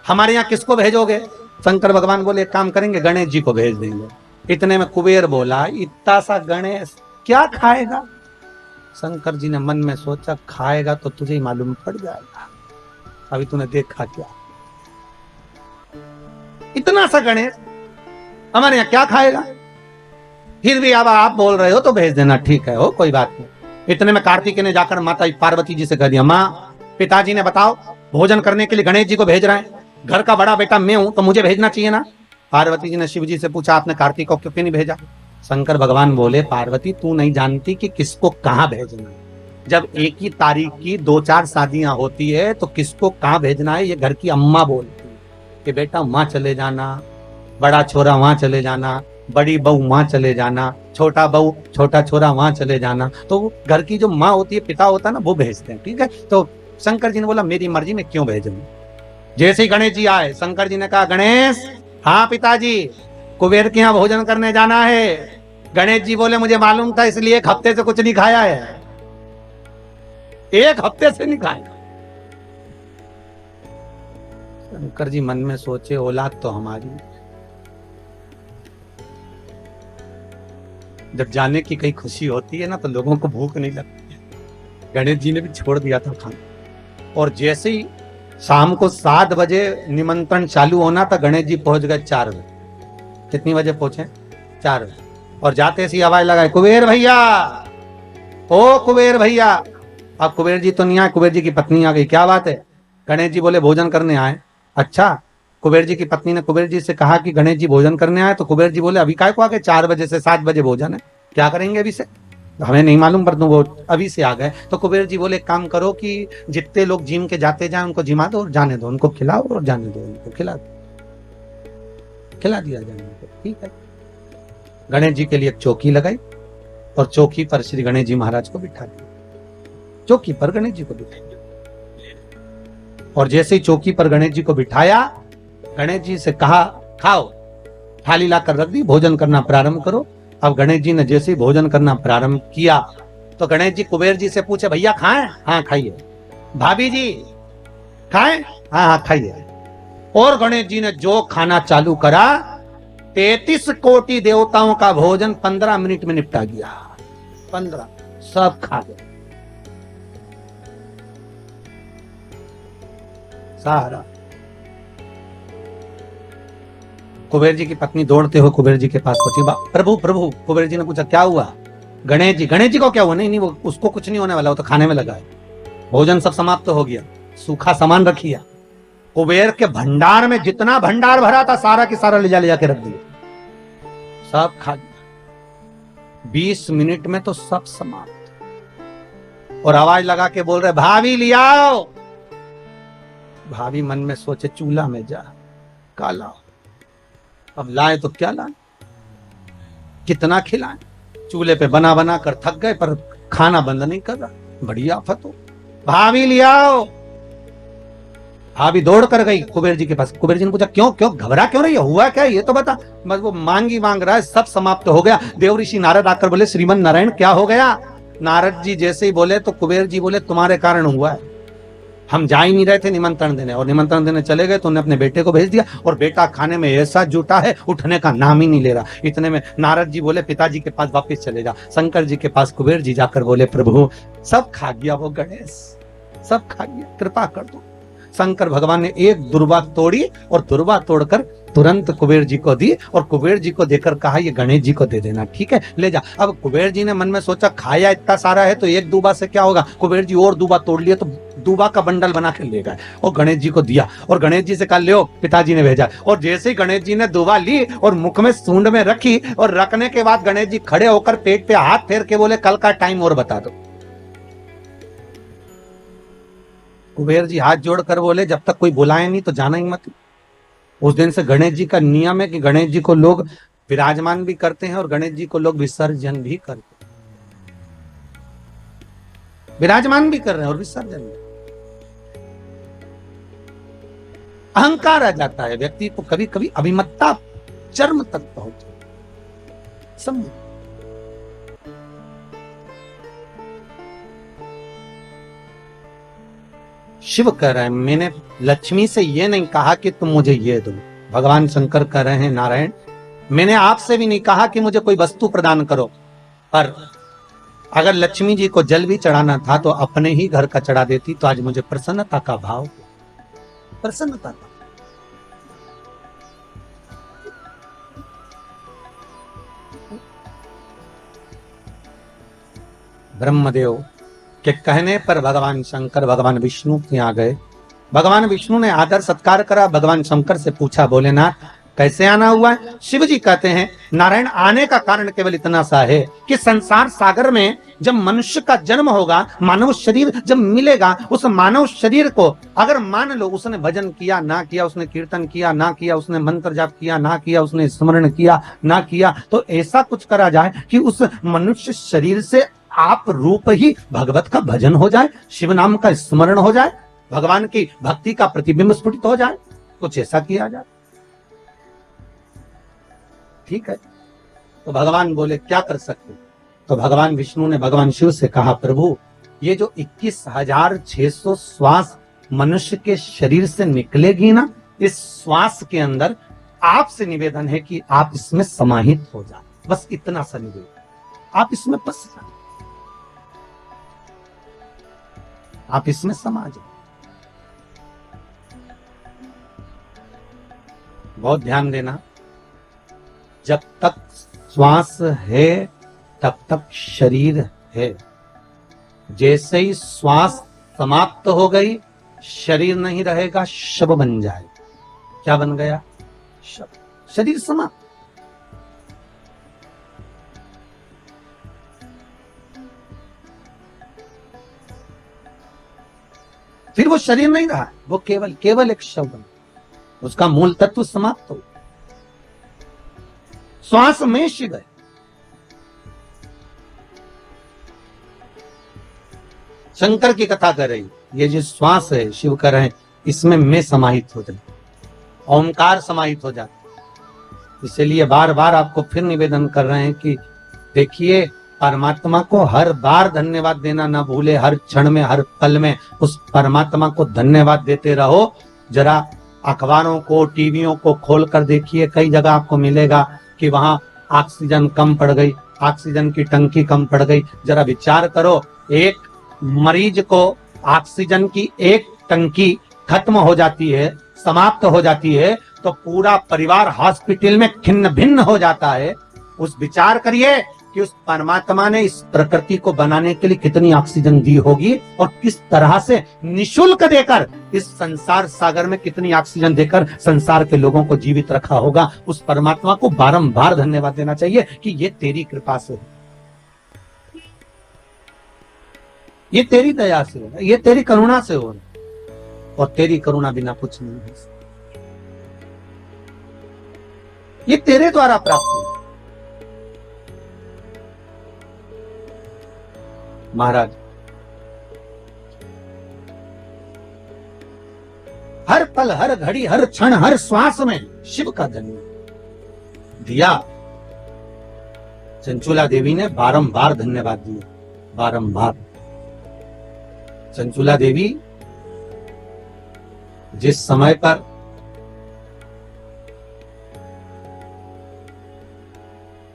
हमारे यहाँ किसको भेजोगे? शंकर भगवान बोले, एक काम करेंगे, गणेश जी को भेज देंगे। इतने में कुबेर बोला, इतना सा गणेश क्या खाएगा? शंकर जी ने मन में सोचा, खाएगा तो तुझे ही मालूम पड़ जाएगा, अभी तूने देखा क्या? इतना सा गणेश हमारे यहाँ क्या खाएगा? फिर भी अब आप बोल रहे हो तो भेज देना, ठीक है, हो कोई बात नहीं। इतने में कार्तिकेय ने जाकर माता पार्वती जी से कह दिया, माँ, पिताजी ने बताओ भोजन करने के लिए गणेश जी को भेज रहे हैं, घर का बड़ा बेटा मैं हूं तो मुझे भेजना चाहिए ना। पार्वती जी ने शिव जी से पूछा, आपने कार्तिक को क्यों नहीं भेजा? शंकर भगवान बोले, पार्वती तू नहीं जानती कि किसको कहां भेजना है। जब एक ही तारीख की 2-4 शादियां होती है तो किसको कहां भेजना है ये घर की अम्मा बोलती है कि बेटा वहां चले जाना, बड़ा छोरा वहां चले जाना, बड़ी बहू वहां चले जाना, छोटा बहू छोटा छोरा वहां चले जाना। तो घर की जो माँ होती है, पिता होता है ना, वो भेजते हैं, ठीक है। तो शंकर जी ने बोला, मेरी मर्जी, मैं क्यों भेजूं? जैसे ही गणेश जी आए, शंकर जी ने कहा, गणेश, हाँ पिताजी, कुबेर के यहाँ भोजन करने जाना है। गणेश जी बोले, मुझे मालूम था, इसलिए 1 हफ्ते से कुछ नहीं खाया है, 1 हफ्ते से नहीं खाया। शंकर जी मन में सोचे, औलाद तो हमारी, जब जाने की कहीं खुशी होती है ना तो लोगों को भूख नहीं लगती है। गणेश जी ने भी छोड़ दिया था खाना, और जैसे ही शाम को 7 बजे निमंत्रण चालू होना था, गणेश जी पहुंच गए 4 बजे। कितनी बजे पहुंचे? 4 बजे। और जाते से आवाज लगाए, कुबेर भैया, ओ कुबेर भैया। अब कुबेर जी तो नहीं आए, कुबेर जी की पत्नी आ गई। क्या बात है? गणेश जी बोले, भोजन करने आए। अच्छा। कुबेर जी की पत्नी ने कुबेर जी से कहा कि गणेश जी भोजन करने आए। तो कुबेर जी बोले, अभी काय को आ गए? 4 बजे से 7 बजे भोजन है, क्या करेंगे अभी से? हमें नहीं मालूम, पर वो अभी से आ गए। तो कुबेर जी बोले, काम करो कि जितने लोग जिम के जाते जाए उनको जिमा दो और जाने दो, उनको खिलाओ और जाने दो, उनको खिला दिया जाने को, ठीक है। गणेश जी के लिए एक चौकी लगाई और चौकी पर श्री गणेश जी महाराज को बिठा दिया। चौकी पर गणेश जी को बिठाया, और जैसे ही चौकी पर गणेश जी को बिठाया, गणेश जी से कहा, खाओ, थाली लाकर रख दी, भोजन करना प्रारंभ करो। अब गणेश जी ने जैसे ही भोजन करना प्रारंभ किया तो गणेश जी कुबेर जी से पूछे, भैया खाएं? हाँ खाइए। भाभी जी खाएं? हाँ हाँ खाइए। और गणेश जी ने जो खाना चालू करा, 33 कोटि देवताओं का भोजन 15 मिनट में निपटा गया। 15 सब खा गए। सारा। कुबेर जी की पत्नी दौड़ते हुए कुबेर जी के पास पहुंची। प्रभु प्रभु, कुबेर जी ने पूछा क्या हुआ? गणेश जी को क्या हुआ? नहीं नहीं, वो उसको कुछ नहीं होने वाला, वो तो खाने में लगा है। भोजन सब समाप्त तो हो गया, सूखा सामान रखिया। कुबेर के भंडार में जितना भंडार भरा था सारा की सारा ले जाके रख दिया, सब खा गया। 20 मिनट में तो सब समाप्त। और आवाज लगा के बोल रहे भाभी लियाओ। भाभी मन में सोचे चूल्हा में जा काला, अब लाए तो क्या लाए, कितना खिलाएं। चूल्हे पे बना बना कर थक गए, पर खाना बंद नहीं कर रहा, बड़ी आफत हो। भाभी लियाओ। भाभी दौड़ कर गई कुबेर जी के पास। कुबेर जी ने पूछा क्यों क्यों घबरा क्यों रही है, हुआ क्या ये तो बता। बस वो मांग रहा है, सब समाप्त हो गया। देव ऋषि नारद आकर बोले श्रीमन नारायण क्या हो गया? नारद जी जैसे ही बोले तो कुबेर जी बोले तुम्हारे कारण हुआ है, हम जा ही नहीं रहे थे निमंत्रण देने, और निमंत्रण देने चले गए तो उन्होंने अपने बेटे को भेज दिया, और बेटा खाने में ऐसा जुटा है उठने का नाम ही नहीं ले रहा। इतने में नारद जी बोले पिताजी के पास वापस चले जा। शंकर जी के पास कुबेर जी जाकर बोले प्रभु सब खा गया वो गणेश, सब खा गया, कृपा कर दो। शंकर भगवान ने एक दुर्वा तोड़ी और दुर्वा तोड़कर तुरंत कुबेर जी को दी, और कुबेर जी को देकर कहा ये गणेश जी को दे देना, ठीक है ले जा। अब कुबेर जी ने मन में सोचा खाया इतना सारा है तो एक दूबा से क्या होगा। कुबेर जी और दूबा तोड़ लिया तो दूबा का बंडल बना के ले गए और गणेश जी को दिया, और गणेश जी से कहा ले, पिताजी ने भेजा। और जैसे ही गणेश जी ने दूबा ली और मुख में सूंड में रखी, और रखने के बाद गणेश जी खड़े होकर पेट पे हाथ फेर के बोले कल का टाइम और बता दो। कुबेर जी हाथ जोड़कर बोले जब तक कोई बुलाए नहीं तो जाना ही मत। उस दिन से गणेश जी का नियम है कि गणेश जी को लोग विराजमान भी करते हैं और गणेश जी को लोग विसर्जन भी करते हैं। विराजमान भी कर रहे हैं और विसर्जन भी। अहंकार आ जाता है व्यक्ति को, कभी कभी अभिमत्ता चरम तक पहुंच समझ। शिव कह रहे हैं मैंने लक्ष्मी से ये नहीं कहा कि तुम मुझे ये दो। भगवान शंकर कह रहे हैं नारायण मैंने आपसे भी नहीं कहा कि मुझे कोई वस्तु प्रदान करो, पर अगर लक्ष्मी जी को जल भी चढ़ाना था तो अपने ही घर का चढ़ा देती, तो आज मुझे प्रसन्नता का भाव, प्रसन्नता का। ब्रह्मदेव के कहने पर भगवान शंकर भगवान विष्णु के यहाँ गए। भगवान विष्णु ने आदर सत्कार करा। भगवान शंकर से पूछा भोलेनाथ कैसे आना हुआ है? शिव जी कहते हैं नारायण आने का कारण केवल इतना सा है कि संसार सागर में जब मनुष्य का जन्म होगा, मानव शरीर जब मिलेगा, उस मानव शरीर को अगर मान लो उसने भजन किया ना किया, उसने कीर्तन किया ना किया, उसने मंत्र जाप किया ना किया, उसने स्मरण किया ना किया, तो ऐसा कुछ करा जाए कि उस मनुष्य शरीर से आप रूप ही भगवत का भजन हो जाए, शिव नाम का स्मरण हो जाए, भगवान की भक्ति का प्रतिबिंब स्फुटित हो जाए, कुछ ऐसा किया जाए। ठीक है, तो भगवान बोले क्या कर सकते? तो भगवान विष्णु ने भगवान शिव से कहा प्रभु ये जो 21,600 श्वास मनुष्य के शरीर से निकलेगी ना, इस श्वास के अंदर आपसे निवेदन है कि आप इसमें समाहित हो जाए, बस इतना सा निवेदन, आप इसमें बस जाए, आप इसमें समा जाए। बहुत ध्यान देना, जब तक श्वास है तब तक शरीर है। जैसे ही श्वास समाप्त हो गई शरीर नहीं रहेगा, शव बन जाए। क्या बन गया? शव, शरीर समाप्त। फिर वो शरीर नहीं रहा, वो केवल एक शव बन, उसका मूल तत्व समाप्त हो। श्वास में शिव है। शंकर की कथा कर रही, ये जो श्वास है शिव कर रहे हैं, इसमें मैं समाहित हो जाए, ओंकार समाहित हो जाए। इसलिए बार बार आपको फिर निवेदन कर रहे हैं कि देखिए परमात्मा को हर बार धन्यवाद देना ना भूले, हर क्षण में हर पल में उस परमात्मा को धन्यवाद देते रहो। जरा अखबारों को टीवियों को खोल कर देखिए, कई जगह आपको मिलेगा कि वहां ऑक्सीजन कम पड़ गई, ऑक्सीजन की टंकी कम पड़ गई। जरा विचार करो, एक मरीज को ऑक्सीजन की एक टंकी खत्म हो जाती है, समाप्त हो जाती है, तो पूरा परिवार हॉस्पिटल में खिन्न भिन्न हो जाता है। उस विचार करिए कि उस परमात्मा ने इस प्रकृति को बनाने के लिए कितनी ऑक्सीजन दी होगी और किस तरह से निशुल्क देकर इस संसार सागर में कितनी ऑक्सीजन देकर संसार के लोगों को जीवित रखा होगा। उस परमात्मा को बारंबार धन्यवाद देना चाहिए कि ये तेरी कृपा से हो, ये तेरी दया से हो, ये तेरी करुणा से हो, और तेरी करुणा बिना कुछ नहीं है, ये तेरे द्वारा प्राप्त हुआ। महाराज, हर पल, हर घड़ी, हर क्षण, हर श्वास में शिव का धन्यवाद दिया। चंचुला देवी ने बारंबार धन्यवाद दिया, बारंबार। चंचुला देवी जिस समय पर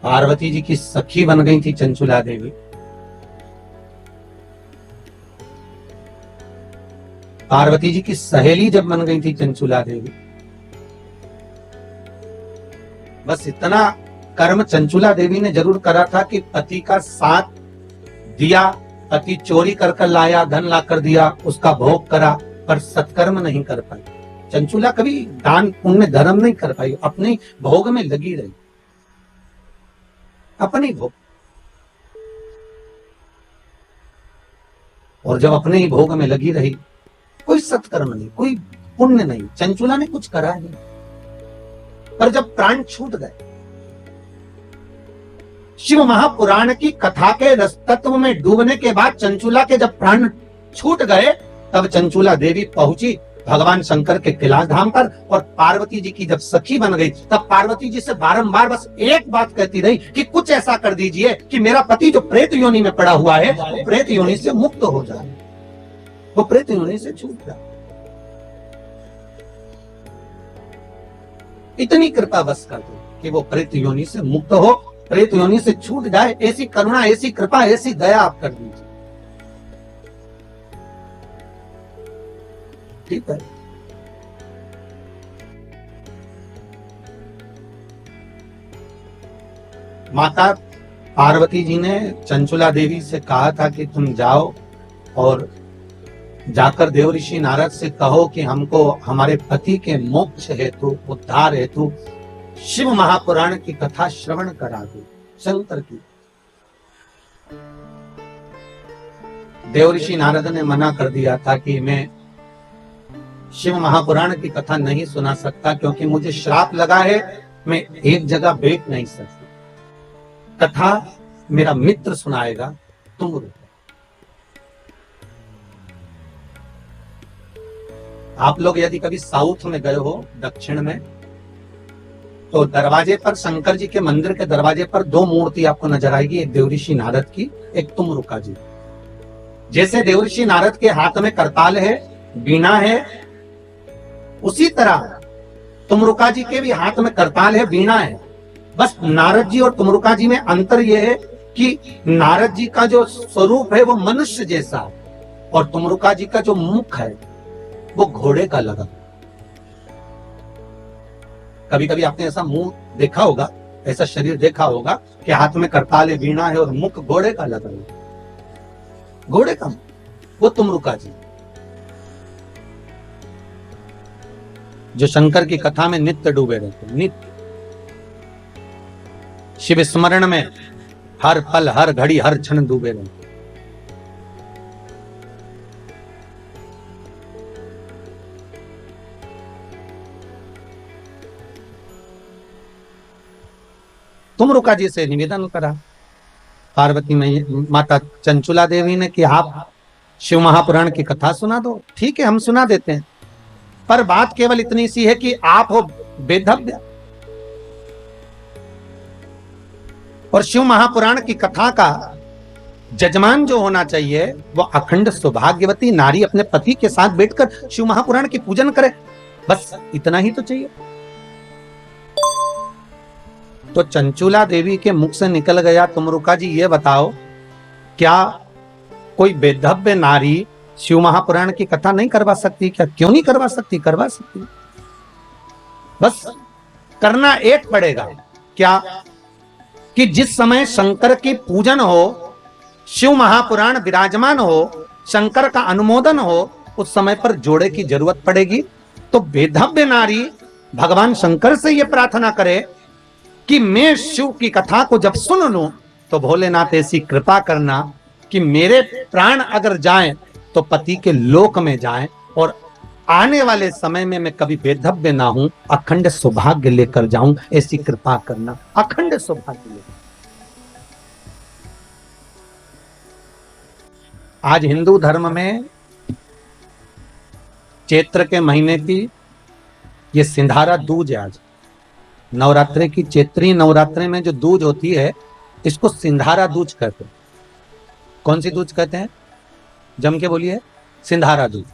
पार्वती जी की सखी बन गई थी, चंचुला देवी पार्वती जी की सहेली जब बन गई थी चंचुला देवी, बस इतना कर्म चंचुला देवी ने जरूर करा था कि पति का साथ दिया, पति चोरी कर लाया, धन लाकर दिया, उसका भोग करा, पर सत्कर्म नहीं कर पाई। चंचुला कभी दान पुण्य धर्म नहीं कर पाई, अपने भोग में लगी रही, अपनी भोग। और जब अपने ही भोग में लगी रही, कोई सत्कर्म नहीं, कोई पुण्य नहीं, चंचुला ने कुछ करा नहीं। पर जब प्राण छूट गए, शिव महापुराण की कथा के रस तत्व में डूबने के बाद चंचुला के जब प्राण छूट गए, तब चंचुला देवी पहुंची भगवान शंकर के कैलाश धाम पर, और पार्वती जी की जब सखी बन गई, तब पार्वती जी से बारंबार बस एक बात कहती रही कि कुछ ऐसा कर दीजिए कि मेरा पति जो प्रेत योनि में पड़ा हुआ है, वो प्रेत योनि से मुक्त हो जाए, वो प्रेत योनि से छूट जाए। इतनी कृपा बस कर दो कि वो प्रेत योनि से मुक्त हो, प्रेत योनि से छूट जाए। ऐसी करुणा, ऐसी कृपा, ऐसी दया आप कर दीजिए। ठीक है। माता पार्वती जी ने चंचुला देवी से कहा था कि तुम जाओ और जाकर देव ऋषि नारद से कहो कि हमको हमारे पति के मोक्ष हेतु, उद्धार हेतु शिव महापुराण की कथा श्रवण करा दो, शंकर की। देव ऋषि नारद ने मना कर दिया था कि मैं शिव महापुराण की कथा नहीं सुना सकता, क्योंकि मुझे श्राप लगा है, मैं एक जगह बैठ नहीं सकता, कथा मेरा मित्र सुनाएगा, तुम रुको। आप लोग यदि कभी साउथ में गए हो, दक्षिण में, तो दरवाजे पर, शंकर जी के मंदिर के दरवाजे पर दो मूर्ति आपको नजर आएगी, एक देवऋषि नारद की, एक तुमरुका जी। जैसे देवऋषि नारद के हाथ में करताल है, वीणा है, उसी तरह तुमरुका जी के भी हाथ में करताल है, वीणा है। बस नारद जी और तुमरुका जी में अंतर यह है कि नारद जी का जो स्वरूप है वो मनुष्य जैसा है, और तुमरुका जी का जो मुख है वो घोड़े का लगा। कभी कभी आपने ऐसा मुंह देखा होगा, ऐसा शरीर देखा होगा कि हाथ में करताल है, वीणा है और मुख घोड़े का लगा है, घोड़े का, वो तुमरुका जी, जो शंकर की कथा में नित्य डूबे रहते, नित्य शिव स्मरण में हर पल, हर घड़ी, हर क्षण डूबे रहते। तुमरुका जी से निवेदन करा पार्वती माता चंचुला देवी ने कि आप शिव महापुराण की कथा सुना दो। ठीक है, हम सुना देते हैं, पर बात केवल इतनी सी है कि आप हो वेदव्य, और शिव महापुराण की कथा का जजमान जो होना चाहिए वो अखंड सौभाग्यवती नारी अपने पति के साथ बैठकर शिव महापुराण की पूजन करे, बस इतना ही तो चाहिए। तो चंचुला देवी के मुख से निकल गया, तुमरुका जी ये बताओ, क्या कोई वेदव्य नारी शिव महापुराण की कथा नहीं करवा सकती क्या? क्यों नहीं करवा सकती? करवा सकती। बस करना एक पड़ेगा, क्या? कि जिस समय शंकर की पूजन हो, शिव महापुराण विराजमान हो, शंकर का अनुमोदन हो, उस समय पर जोड़े की जरूरत पड़ेगी। तो वेदव्य नारी भगवान शंकर से यह प्रार्थना करे कि मैं शिव की कथा को जब सुन लूं तो भोलेनाथ ऐसी कृपा करना कि मेरे प्राण अगर जाएं तो पति के लोक में जाएं, और आने वाले समय में मैं कभी वेदव्य ना हूं, अखंड सौभाग्य लेकर जाऊं, ऐसी कृपा करना। अखंड सौभाग्य लेकर। आज हिंदू धर्म में चैत्र के महीने की ये सिंधारा दूज है। आज नवरात्रि की चैत्री नवरात्रि में जो दूज होती है, इसको सिंधारा दूज कहते हैं। कौन सी दूज कहते हैं? जम के बोलिए। सिंधारा दूज।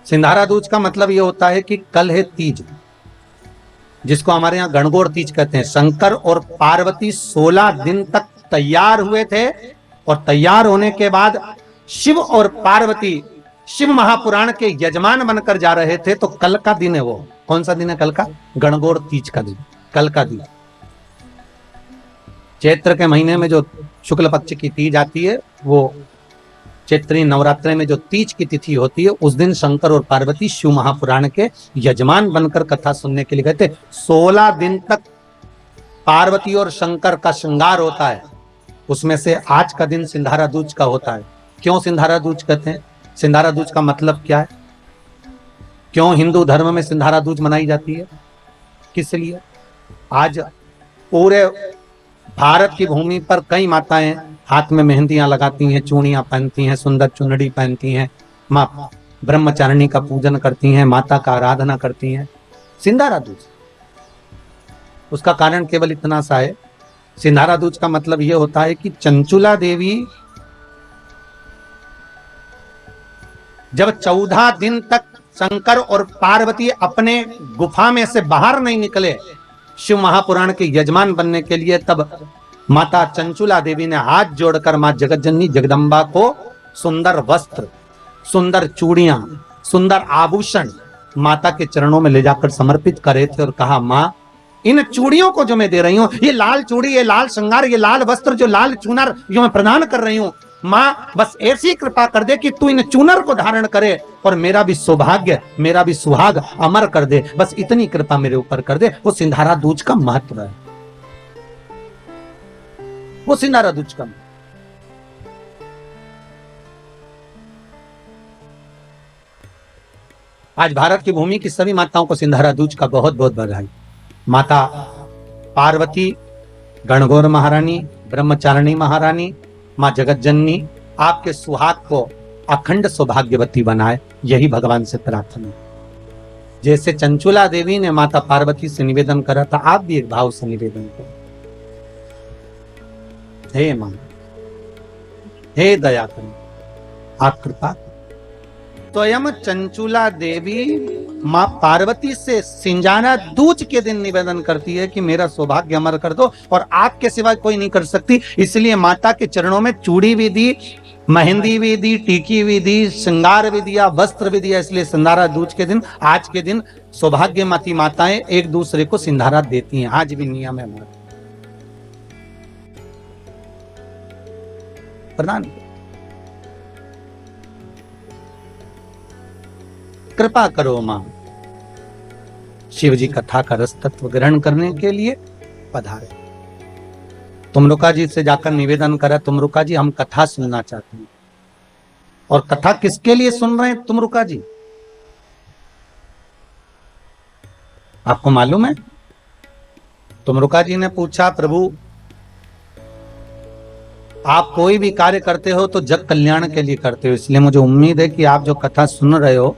सिंधारा दूज का मतलब यह होता है कि कल है तीज, जिसको हमारे यहां गणगौर तीज कहते हैं। शंकर और पार्वती 16 दिन तक तैयार हुए थे, और तैयार होने के बाद शिव और पार्वती शिव महापुराण के यजमान बनकर जा रहे थे। तो कल का दिन है वो। कौन सा दिन है कल का? गणगौर तीज का दिन, कल का दिन। चैत्र के महीने में जो शुक्ल पक्ष की तीज आती है, वो चैत्री नवरात्रि में जो तीज की तिथि होती है, उस दिन शंकर और पार्वती शिव महापुराण के यजमान बनकर कथा सुनने के लिए गए थे। 16 दिन तक पार्वती और शंकर का श्रृंगार होता है। उसमें से आज का दिन सिंधारा दूज का होता है। क्यों सिंधारा दूज कहते हैं? सिंधारा दूज का मतलब क्या है? क्यों हिंदू धर्म में सिंधारा दूज मनाई जाती है? किस लिए? आज पूरे भारत की भूमि पर कई माताएं हाथ में मेहंदियां लगाती हैं, चूड़ियां पहनती हैं, सुंदर चुनरी पहनती हैं, मां ब्रह्मचारिणी का पूजन करती हैं, माता का आराधना करती हैं। सिंधारा दूज, उसका कारण केवल इतना सा है। सिंधारा दूज का मतलब यह होता है कि चंचुला देवी जब 14 दिन तक शंकर और पार्वती अपने गुफा में से बाहर नहीं निकले शिव महापुराण के यजमान बनने के लिए, तब माता चंचुला देवी ने हाथ जोड़कर मां जगतजननी जगदम्बा को सुंदर वस्त्र, सुंदर चूड़ियां, सुंदर आभूषण माता के चरणों में ले जाकर समर्पित करे थे, और कहा, मां इन चूड़ियों को जो मैं दे रही हूं, ये लाल चूड़ी, ये लाल श्रृंगार, ये लाल वस्त्र, जो लाल चूनर जो मैं प्रदान कर रही हूं, मां बस ऐसी कृपा कर दे कि तू इन चूनर को धारण करे और मेरा भी सौभाग्य, मेरा भी सुहाग अमर कर दे। बस इतनी कृपा मेरे ऊपर कर दे। वो सिंधारा दूज का महत्व है। वो सिंधारा दूज का। आज भारत की भूमि की सभी माताओं को सिंधारा दूज का बहुत बहुत बधाई। माता पार्वती, गणगौर महारानी, ब्रह्मचारिणी महारानी, मां जगतजननी आपके सुहाग को अखंड सौभाग्यवती बनाए, यही भगवान से प्रार्थना। जैसे चंचुला देवी ने माता पार्वती से निवेदन करा था, आप भी एक भाव से निवेदन करें। हे मां, हे दया करें, आप कृपा। स्वयं चंचुला देवी मां पार्वती से सिंजाना दूज के दिन निवेदन करती है कि मेरा सौभाग्य अमर कर दो, और आपके सिवा कोई नहीं कर सकती। इसलिए माता के चरणों में चूड़ी भी दी, मेहंदी भी दी, टीकी भी दी, श्रृंगार भी दिया, वस्त्र भी दिया। इसलिए सिंधारा दूज के दिन, आज के दिन सौभाग्यवती माताएं एक दूसरे को सिंधारा देती हैं। आज भी नियम है हमारा। प्रदान कृपा करो मां, शिव जी कथा का रस तत्व ग्रहण करने के लिए पधारे। तुमरुका जी से जाकर निवेदन करा, तुमरुका जी हम कथा सुनना चाहते हैं। और कथा किसके लिए सुन रहे हैं तुमरुका जी? आपको मालूम है? तुमरुका जी ने पूछा, प्रभु आप कोई भी कार्य करते हो तो जग कल्याण के लिए करते हो, इसलिए मुझे उम्मीद है कि आप जो कथा सुन रहे हो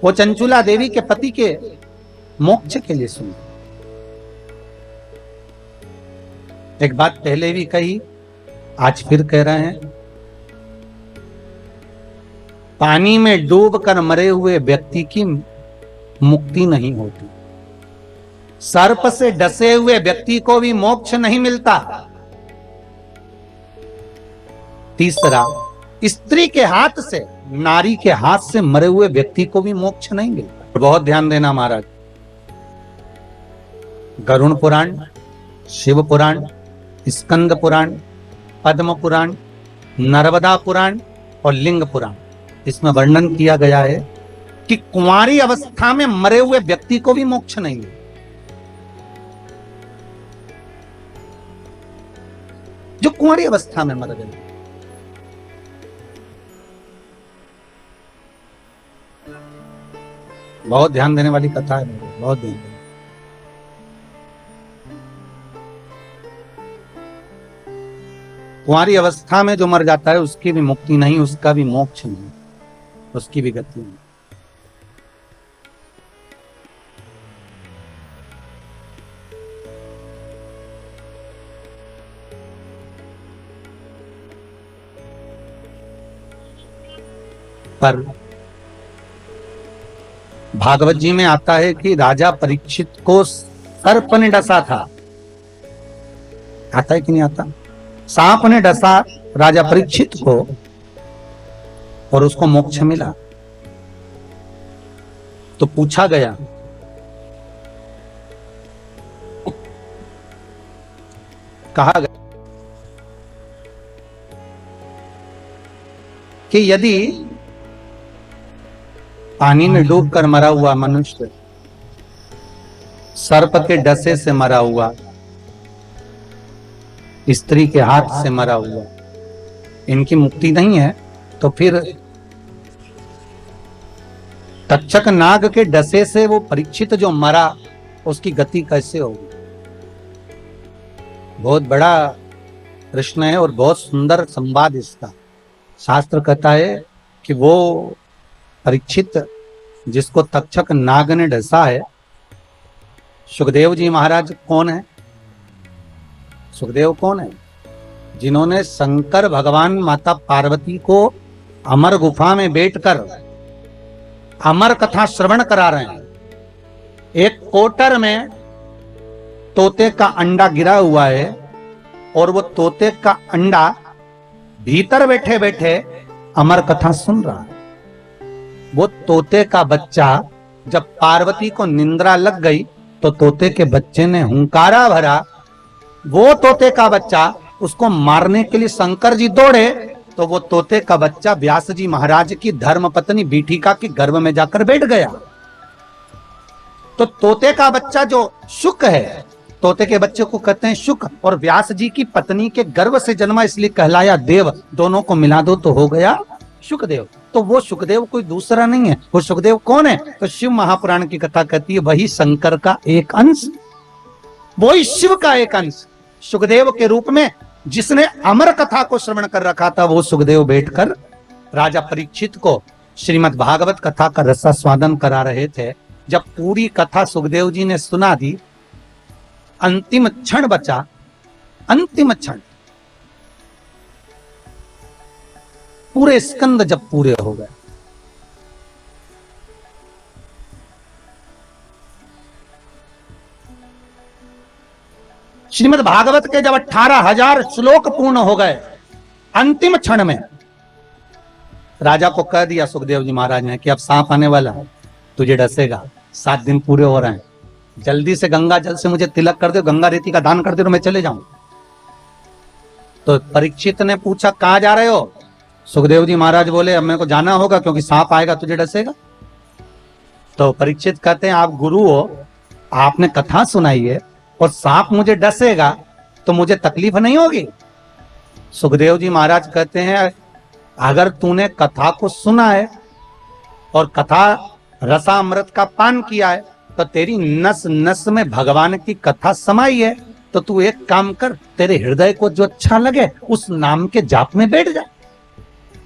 वो चंचुला देवी के पति के मोक्ष के लिए सुन। एक बात पहले भी कही, आज फिर कह रहे हैं, पानी में डूबकर मरे हुए व्यक्ति की मुक्ति नहीं होती, सर्प से डसे हुए व्यक्ति को भी मोक्ष नहीं मिलता। तीसरा, स्त्री के हाथ से, नारी के हाथ से मरे हुए व्यक्ति को भी मोक्ष नहीं मिलता। बहुत ध्यान देना महाराज, गरुण पुराण, शिव पुराण, स्कंद पुराण, पद्म पुराण, नर्मदा पुराण और लिंग पुराण, इसमें वर्णन किया गया है कि कुंवारी अवस्था में मरे हुए व्यक्ति को भी मोक्ष नहीं मिलता। जो कुंवारी अवस्था में मर गए, बहुत ध्यान देने वाली कथा है, बहुत ध्यान देने। कुंवारी अवस्था में जो मर जाता है उसकी भी मुक्ति नहीं, उसका भी मोक्ष नहीं, उसकी भी गति नहीं। पर भागवत जी में आता है कि राजा परीक्षित को सर्प ने डसा था। आता है कि नहीं आता? सांप ने डसा राजा परीक्षित को और उसको मोक्ष मिला। तो पूछा गया, कहा गया कि यदि पानी में डूबकर मरा हुआ मनुष्य सर्प के डसे से मरा हुआ, स्त्री के हाथ से मरा हुआ, इनकी मुक्ति नहीं है, तो फिर तक्षक नाग के डसे से वो परीक्षित जो मरा उसकी गति कैसे होगी? बहुत बड़ा प्रश्न है और बहुत सुंदर संवाद इसका। शास्त्र कहता है कि वो परीक्षित जिसको तक्षक नाग ने डसा है, सुखदेव जी महाराज कौन है? सुखदेव कौन है? जिन्होंने शंकर भगवान माता पार्वती को अमर गुफा में बैठकर अमर कथा श्रवण करा रहे हैं। एक कोटर में तोते का अंडा गिरा हुआ है और वो तोते का अंडा भीतर बैठे बैठे अमर कथा सुन रहा है। वो तोते का बच्चा जब पार्वती को निंद्रा लग गई तो तोते के बच्चे ने हुंकारा भरा। वो तोते का बच्चा, उसको मारने के लिए शंकर जी दौड़े तो वो तोते का बच्चा व्यास जी महाराज की धर्म पत्नी बीठिका के गर्भ में जाकर बैठ गया। तो तोते का बच्चा जो शुक है, तोते के बच्चे को कहते हैं शुक, और व्यास जी की पत्नी के गर्भ से जन्मा इसलिए कहलाया देव। दोनों को मिला दो तो हो गया शुकदेव। तो वो शुकदेव कोई दूसरा नहीं है। वो शुकदेव कौन है? तो शिव महापुराण की कथा कहती है वही शंकर का एक अंश, वही शिव का एक अंश शुकदेव के रूप में जिसने अमर कथा को श्रवण कर रखा था। वो सुखदेव बैठकर राजा परीक्षित को श्रीमद् भागवत कथा का रसास्वादन करा रहे थे। जब पूरी कथा सुखदेव जी ने सुना दी, अंतिम क्षण बचा, अंतिम क्षण, पूरे स्कंद जब पूरे हो गए, श्रीमद् भागवत के जब 18,000 श्लोक पूर्ण हो गए, अंतिम क्षण में राजा को कह दिया सुखदेव जी महाराज ने कि अब सांप आने वाला है, तुझे डसेगा, 7 दिन पूरे हो रहे हैं, जल्दी से गंगा जल से मुझे तिलक कर दो, गंगा रेती का दान कर दो, मैं चले जाऊं। तो परीक्षित ने पूछा कहां जा रहे हो? सुखदेव जी महाराज बोले अब मेरे को जाना होगा क्योंकि सांप आएगा तुझे डसेगा। तो परीक्षित कहते हैं आप गुरु हो, आपने कथा सुनाई है और सांप मुझे डसेगा तो मुझे तकलीफ नहीं होगी? सुखदेव जी महाराज कहते हैं अगर तूने कथा को सुना है और कथा रसामृत का पान किया है तो तेरी नस नस में भगवान की कथा समाई है, तो तू एक काम कर, तेरे हृदय को जो अच्छा लगे उस नाम के जाप में बैठ जा।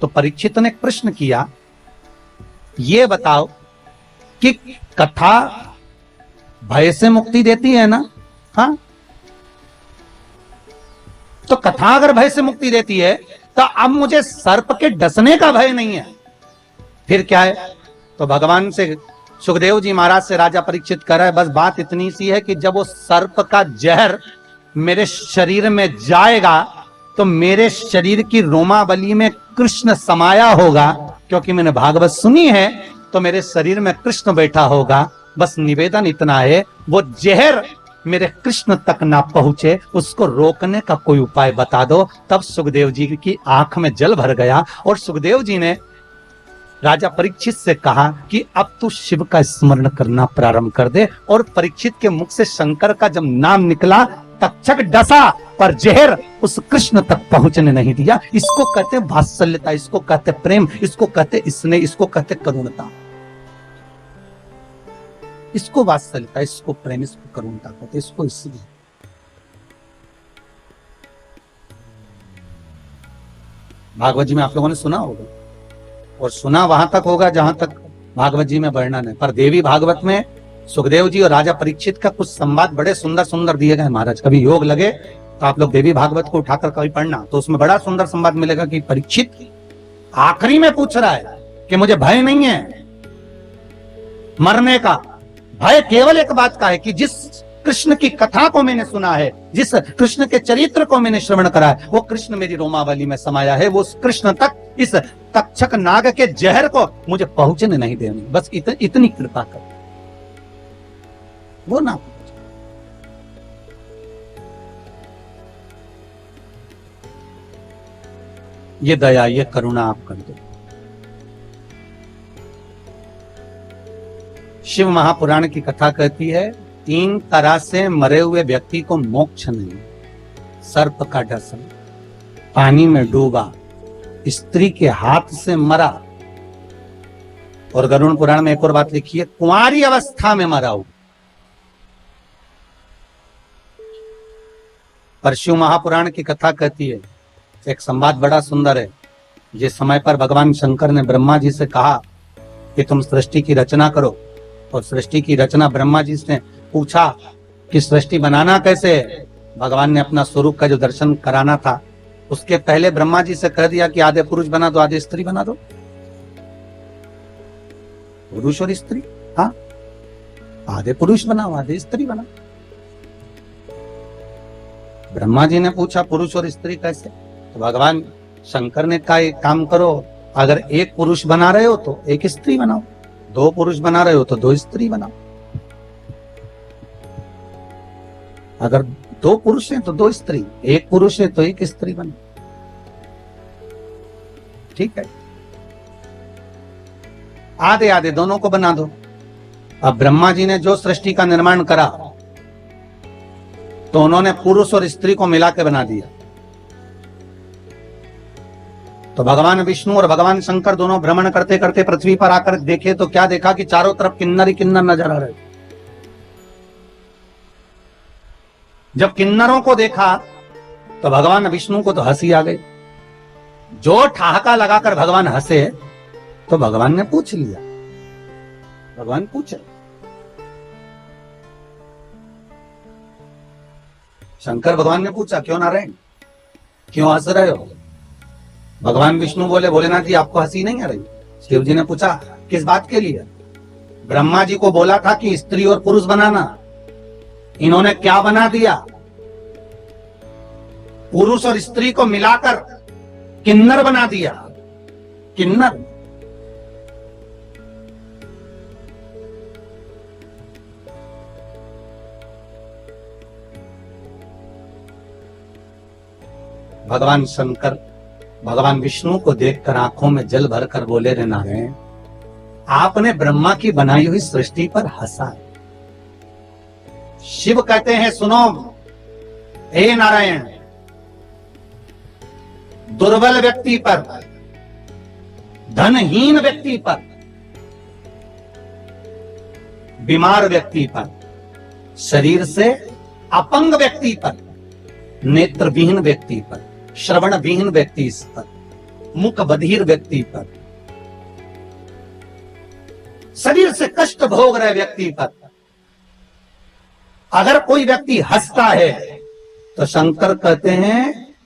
तो परीक्षित ने प्रश्न किया, ये बताओ कि कथा भय से मुक्ति देती है ना? हाँ, तो कथा अगर भय से मुक्ति देती है तो अब मुझे सर्प के डसने का भय नहीं है, फिर क्या है? तो भगवान से सुखदेव जी महाराज से राजा परीक्षित कर रहा है, बस बात इतनी सी है कि जब वो सर्प का जहर मेरे शरीर में जाएगा तो मेरे शरीर की रोमावली में कृष्ण समाया होगा, क्योंकि मैंने भागवत सुनी है तो मेरे शरीर में कृष्ण बैठा होगा। बस निवेदन इतना है, वो जहर मेरे कृष्ण तक ना पहुंचे, उसको रोकने का कोई उपाय बता दो। तब सुखदेव जी की आंख में जल भर गया और सुखदेव जी ने राजा परीक्षित से कहा कि अब तू शिव का स्मरण करना प्रारंभ कर दे। और परीक्षित के मुख से शंकर का जब नाम निकला, तक्षक डसा पर जहर उस कृष्ण तक पहुंचने नहीं दिया। इसको कहते हैं वात्सल्यता, इसको कहते प्रेम, इसको कहते स्नेह, इसको कहते करुणता, इसको वात्सल्यता, इसको प्रेम, इसको करुणता कहते, इसको इसलिए। भागवत जी में आप लोगों ने सुना होगा, और सुना वहां तक होगा जहां तक भागवत जी में वर्णन है। पर देवी भागवत में सुखदेव जी और राजा परीक्षित का कुछ संवाद बड़े सुंदर सुंदर दिए गए महाराज। कभी योग लगे तो आप लोग देवी भागवत को उठाकर कभी पढ़ना, तो उसमें बड़ा सुंदर संवाद मिलेगा कि परीक्षित आखिरी में पूछ रहा है कि मुझे भय नहीं है मरने का, भय केवल एक बात का है कि जिस कृष्ण की कथा को मैंने सुना है, जिस कृष्ण के चरित्र को मैंने श्रवण करा है, वो कृष्ण मेरी रोमावली में समाया है। वो उस कृष्ण तक इस तक्षक नाग के जहर को मुझे पहुंचने नहीं देनी, बस इतनी कृपा कर, वो ना। ये दया, ये करुणा आप कर दो। शिव महापुराण की कथा कहती है, 3 तरह से मरे हुए व्यक्ति को मोक्ष नहीं। सर्प का डसन, पानी में डूबा, स्त्री के हाथ से मरा, और गरुड़ पुराण में एक और बात लिखी है, कुंवारी अवस्था में मरा हो। पर शिव महापुराण की कथा कहती है, एक संवाद बड़ा सुंदर है। जिस समय पर भगवान शंकर ने ब्रह्मा जी से कहा कि तुम सृष्टि की रचना करो, और सृष्टि की रचना ब्रह्मा जी से पूछा कि सृष्टि बनाना कैसे है, भगवान ने अपना स्वरूप का जो दर्शन कराना था, उसके पहले ब्रह्मा जी से कह दिया कि आधे पुरुष बना दो, आधे स्त्री बना दो। पुरुष और स्त्री, हाँ, आधे पुरुष बनाओ, आधे स्त्री बनाओ। ब्रह्मा जी ने पूछा पुरुष और स्त्री कैसे, तो भगवान शंकर ने कहा एक काम करो, अगर एक पुरुष बना रहे हो तो एक स्त्री बनाओ, 2 पुरुष बना रहे हो तो 2 स्त्री बनाओ, अगर 2 पुरुष हैं तो 2 स्त्री, 1 पुरुष है तो 1 स्त्री बनाओ, ठीक है। आधे आधे दोनों को बना दो। अब ब्रह्मा जी ने जो सृष्टि का निर्माण करा, तो उन्होंने पुरुष और स्त्री को मिला के बना दिया। तो भगवान विष्णु और भगवान शंकर दोनों भ्रमण करते करते पृथ्वी पर आकर देखे तो क्या देखा कि चारों तरफ किन्नर ही किन्नर नजर आ रहे। जब किन्नरों को देखा तो भगवान विष्णु को तो हंसी आ गई। जो ठहाका लगाकर भगवान हंसे तो भगवान ने पूछ लिया, भगवान पूछे, शंकर भगवान ने पूछा क्यों नारायण, क्यों हंस रहे हो? भगवान विष्णु बोले, भोलेनाथ जी आपको हंसी नहीं आ रही? शिव जी ने पूछा किस बात के लिए? ब्रह्मा जी को बोला था कि स्त्री और पुरुष बनाना, इन्होंने क्या बना दिया? पुरुष और स्त्री को मिलाकर किन्नर बना दिया। किन्नर, भगवान शंकर भगवान विष्णु को देखकर आंखों में जल भरकर बोले, रे नारायण, आपने ब्रह्मा की बनाई हुई सृष्टि पर हंसा। शिव कहते हैं सुनो हे नारायण, दुर्बल व्यक्ति पर, धनहीन व्यक्ति पर, बीमार व्यक्ति पर, शरीर से अपंग व्यक्ति पर, नेत्रविहीन व्यक्ति पर, श्रवण विहीन व्यक्ति पर, मुख बधिर व्यक्ति पर, शरीर से कष्ट भोग रहे व्यक्ति पर अगर कोई व्यक्ति हंसता है तो शंकर कहते हैं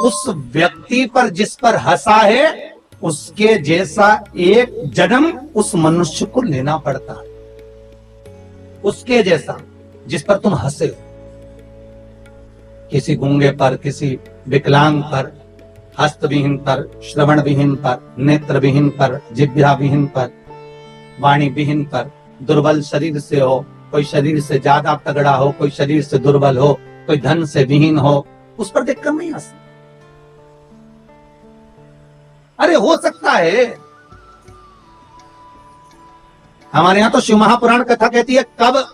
उस व्यक्ति पर जिस पर हंसा है उसके जैसा एक जन्म उस मनुष्य को लेना पड़ता है। उसके जैसा जिस पर तुम हंसे, किसी गूंगे पर, किसी विकलांग पर, हस्तविहीन पर, श्रवण विहीन पर, नेत्र विहीन पर, जिह्वा विहीन पर, वाणी विहीन पर, दुर्बल शरीर से हो, कोई शरीर से ज्यादा तगड़ा हो, कोई शरीर से दुर्बल हो, कोई धन से विहीन हो, उस पर देखकर नहीं हंसना। अरे हो सकता है, हमारे यहां तो शिव महापुराण कथा कहती है कब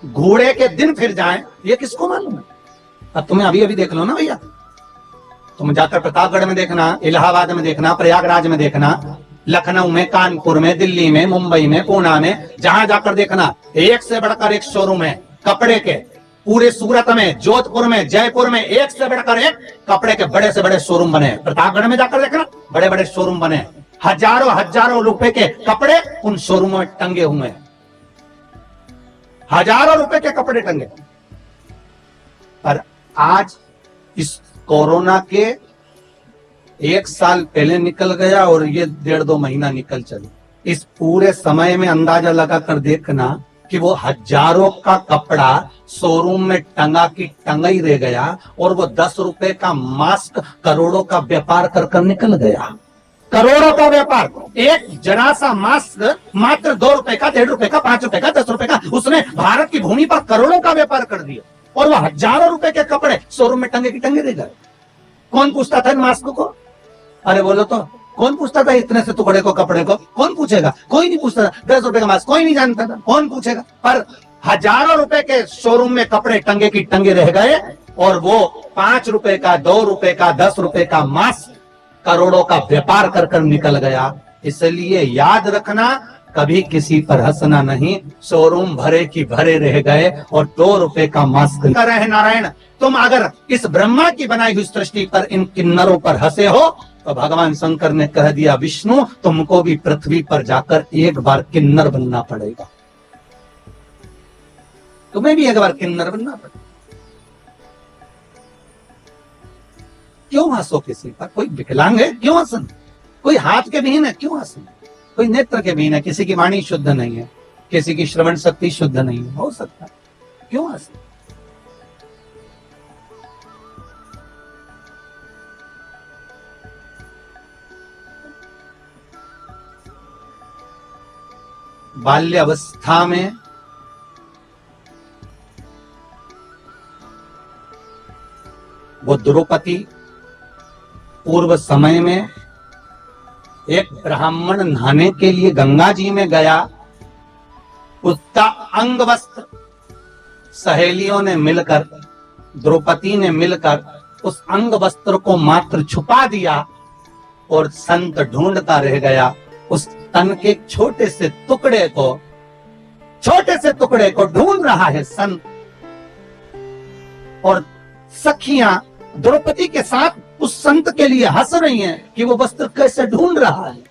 घोड़े के दिन फिर जाएं, ये किसको मालूम है। अब तुम्हें अभी अभी देख लो ना भैया, तुम जाकर प्रतापगढ़ में देखना, इलाहाबाद में देखना, प्रयागराज में देखना, लखनऊ में, कानपुर में, दिल्ली में, मुंबई में, पूना में, जहां जाकर देखना, एक से बढ़कर एक शोरूम है कपड़े के। पूरे सूरत में, जोधपुर में, जयपुर में एक से बढ़कर एक कपड़े के बड़े से बड़े शोरूम बने। प्रतापगढ़ में जाकर देखना, बड़े बड़े शोरूम बने, हजारों हजारों रुपए के कपड़े उन शोरूमों में टंगे हुए हैं, हजारों रुपए के कपड़े टंगे। पर आज इस कोरोना के 1 साल पहले निकल गया और ये 1.5-2 महीना निकल चले, इस पूरे समय में अंदाजा लगाकर देखना कि वो हजारों का कपड़ा शोरूम में टंगा की टंगा ही रह गया और वो 10 रुपए का मास्क करोड़ों का व्यापार कर निकल गया। करोड़ों का व्यापार, एक जरा सा मास्क मात्र 2 रुपए का, 1.5 रुपए का, 5 रुपए का, 10 रुपए का, उसने भारत की भूमि पर करोड़ों का व्यापार कर दिया। और वो हजारों रुपए के कपड़े शोरूम में टंगे की टंगे रह गए। कौन पूछता था इन मास्क को? अरे बोलो तो, कौन पूछता था इतने से टुकड़े को, कपड़े को? कौन पूछेगा? कोई नहीं पूछता था। 10 रुपए का मास्क कोई नहीं जानता था, कौन पूछेगा? पर हजारों रुपए के शोरूम में कपड़े टंगे की टंगे रह गए और वो 5 रुपए का, 2 रुपए का, 10 रुपए का मास्क करोड़ों का व्यापार कर निकल गया। इसलिए याद रखना, कभी किसी पर हंसना नहीं। शोरूम भरे की भरे रह गए और 2 रुपए का मास्क रहे। नारायण, तुम अगर इस ब्रह्मा की बनाई हुई सृष्टि पर, इन किन्नरों पर हंसे हो, तो भगवान शंकर ने कह दिया, विष्णु तुमको भी पृथ्वी पर जाकर एक बार किन्नर बनना पड़ेगा, तुम्हें भी एक बार किन्नर बनना पड़ेगा। क्यों हंसो किसी पर? कोई विकलांग है क्यों हंसन? कोई हाथ के विहीन है क्यों हंसन? कोई नेत्र के विहीन है, किसी की वाणी शुद्ध नहीं है, किसी की श्रवण शक्ति शुद्ध नहीं है, हो सकता है, क्यों हंसे? बाल्यावस्था में वो द्रौपदी पूर्व समय में एक ब्राह्मण नहाने के लिए गंगा जी में गया, उसका अंग वस्त्र सहेलियों ने मिलकर, द्रौपदी ने मिलकर उस अंग वस्त्र को मात्र छुपा दिया और संत ढूंढता रह गया उस तन के छोटे से टुकड़े को ढूंढ रहा है संत। और सखियां द्रौपदी के साथ उस संत के लिए हंस रही हैं कि वो वस्त्र कैसे ढूंढ रहा है।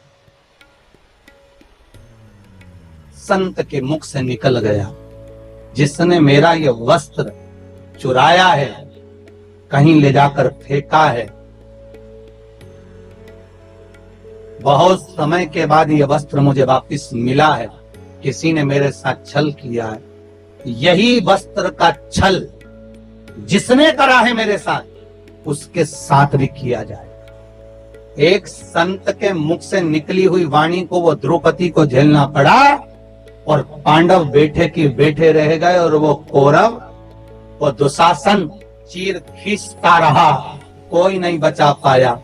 संत के मुख से निकल गया, जिसने मेरा ये वस्त्र चुराया है, कहीं ले जाकर फेंका है, बहुत समय के बाद ये वस्त्र मुझे वापस मिला है, किसी ने मेरे साथ छल किया है। यही वस्त्र का छल जिसने करा है मेरे साथ, उसके साथ भी किया जाएगा। एक संत के मुख से निकली हुई वाणी को वो द्रौपदी को झेलना पड़ा और पांडव बैठे की बैठे रह गए और वो कौरव, वो दुशासन चीर खींचता रहा, कोई नहीं बचा पाया।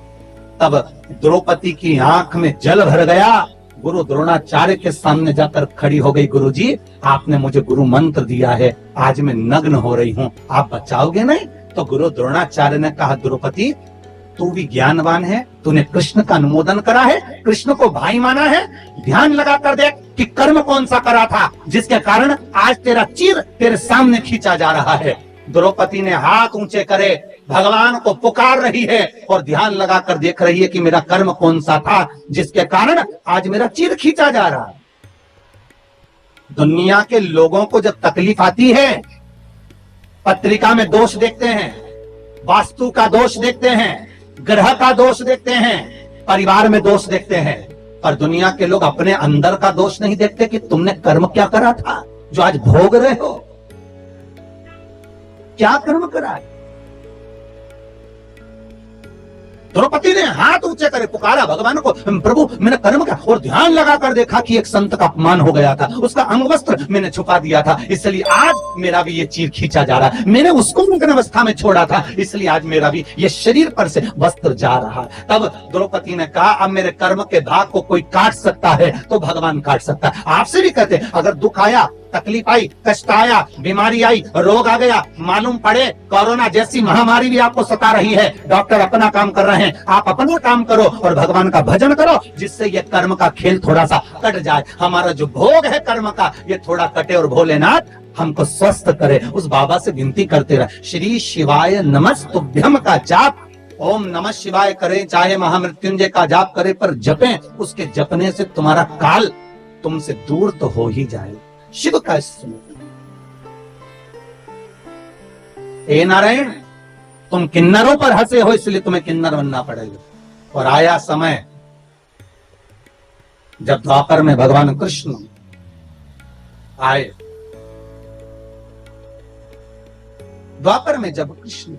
तब द्रौपदी की आंख में जल भर गया, गुरु द्रोणाचार्य के सामने जाकर खड़ी हो गई, गुरुजी आपने मुझे गुरु मंत्र दिया है, आज मैं नग्न हो रही हूँ, आप बचाओगे नहीं? तो गुरु द्रोणाचार्य ने कहा, द्रौपदी तू भी ज्ञानवान है, तूने कृष्ण का अनुमोदन करा है, कृष्ण को भाई माना है, ध्यान लगा कर देख कि कर्म कौन सा करा था जिसके कारण आज तेरा चीर तेरे सामने खींचा जा रहा है। द्रौपदी ने हाथ ऊंचे करे, भगवान को पुकार रही है और ध्यान लगाकर देख रही है कि मेरा कर्म कौन सा था जिसके कारण आज मेरा चीर खींचा जा रहा है। दुनिया के लोगों को जब तकलीफ आती है, पत्रिका में दोष देखते हैं, वास्तु का दोष देखते हैं, ग्रह का दोष देखते हैं, परिवार में दोष देखते हैं, पर दुनिया के लोग अपने अंदर का दोष नहीं देखते कि तुमने कर्म क्या करा था जो आज भोग रहे हो। क्या कर्म करा है? द्रौपदी ने हाथ ऊंचे करे पुकारा भगवान को, प्रभु मैंने कर्म का, और ध्यान लगाकर देखा कि एक संत का अपमान हो गया था, उसका अंग वस्त्र मैंने छुपा दिया था, इसलिए आज मेरा भी ये चीर खींचा जा रहा है। मैंने उसको नग्न अवस्था में छोड़ा था, इसलिए आज मेरा भी ये शरीर पर से वस्त्र जा रहा है। तब द्रौपदी ने कहा अब मेरे कर्म के भाग को कोई काट सकता है तो भगवान काट सकता है। आपसे भी कहते हैं अगर दुख आया, तकलीफ आई, कष्ट आया, बीमारी आई, रोग आ गया, मालूम पड़े कोरोना जैसी महामारी भी आपको सता रही है, डॉक्टर अपना काम कर रहे हैं, आप अपना काम करो और भगवान का भजन करो, जिससे ये कर्म का खेल थोड़ा सा कट जाए। हमारा जो भोग है कर्म का ये थोड़ा कटे और भोलेनाथ हमको स्वस्थ करे। उस बाबा से विनती करते रहे, श्री शिवाय नमस्तुभ्यम का जाप, ओम नमः शिवाय करें चाहे महामृत्युंजय का जाप करे, पर जपें, उसके जपने से तुम्हारा काल तुमसे दूर तो हो ही जाए। शिव का स्मरण। हे नारायण तुम किन्नरों पर हंसे हो इसलिए तुम्हें किन्नर बनना पड़ेगा। और आया समय जब द्वापर में भगवान कृष्ण आए, द्वापर में जब कृष्ण,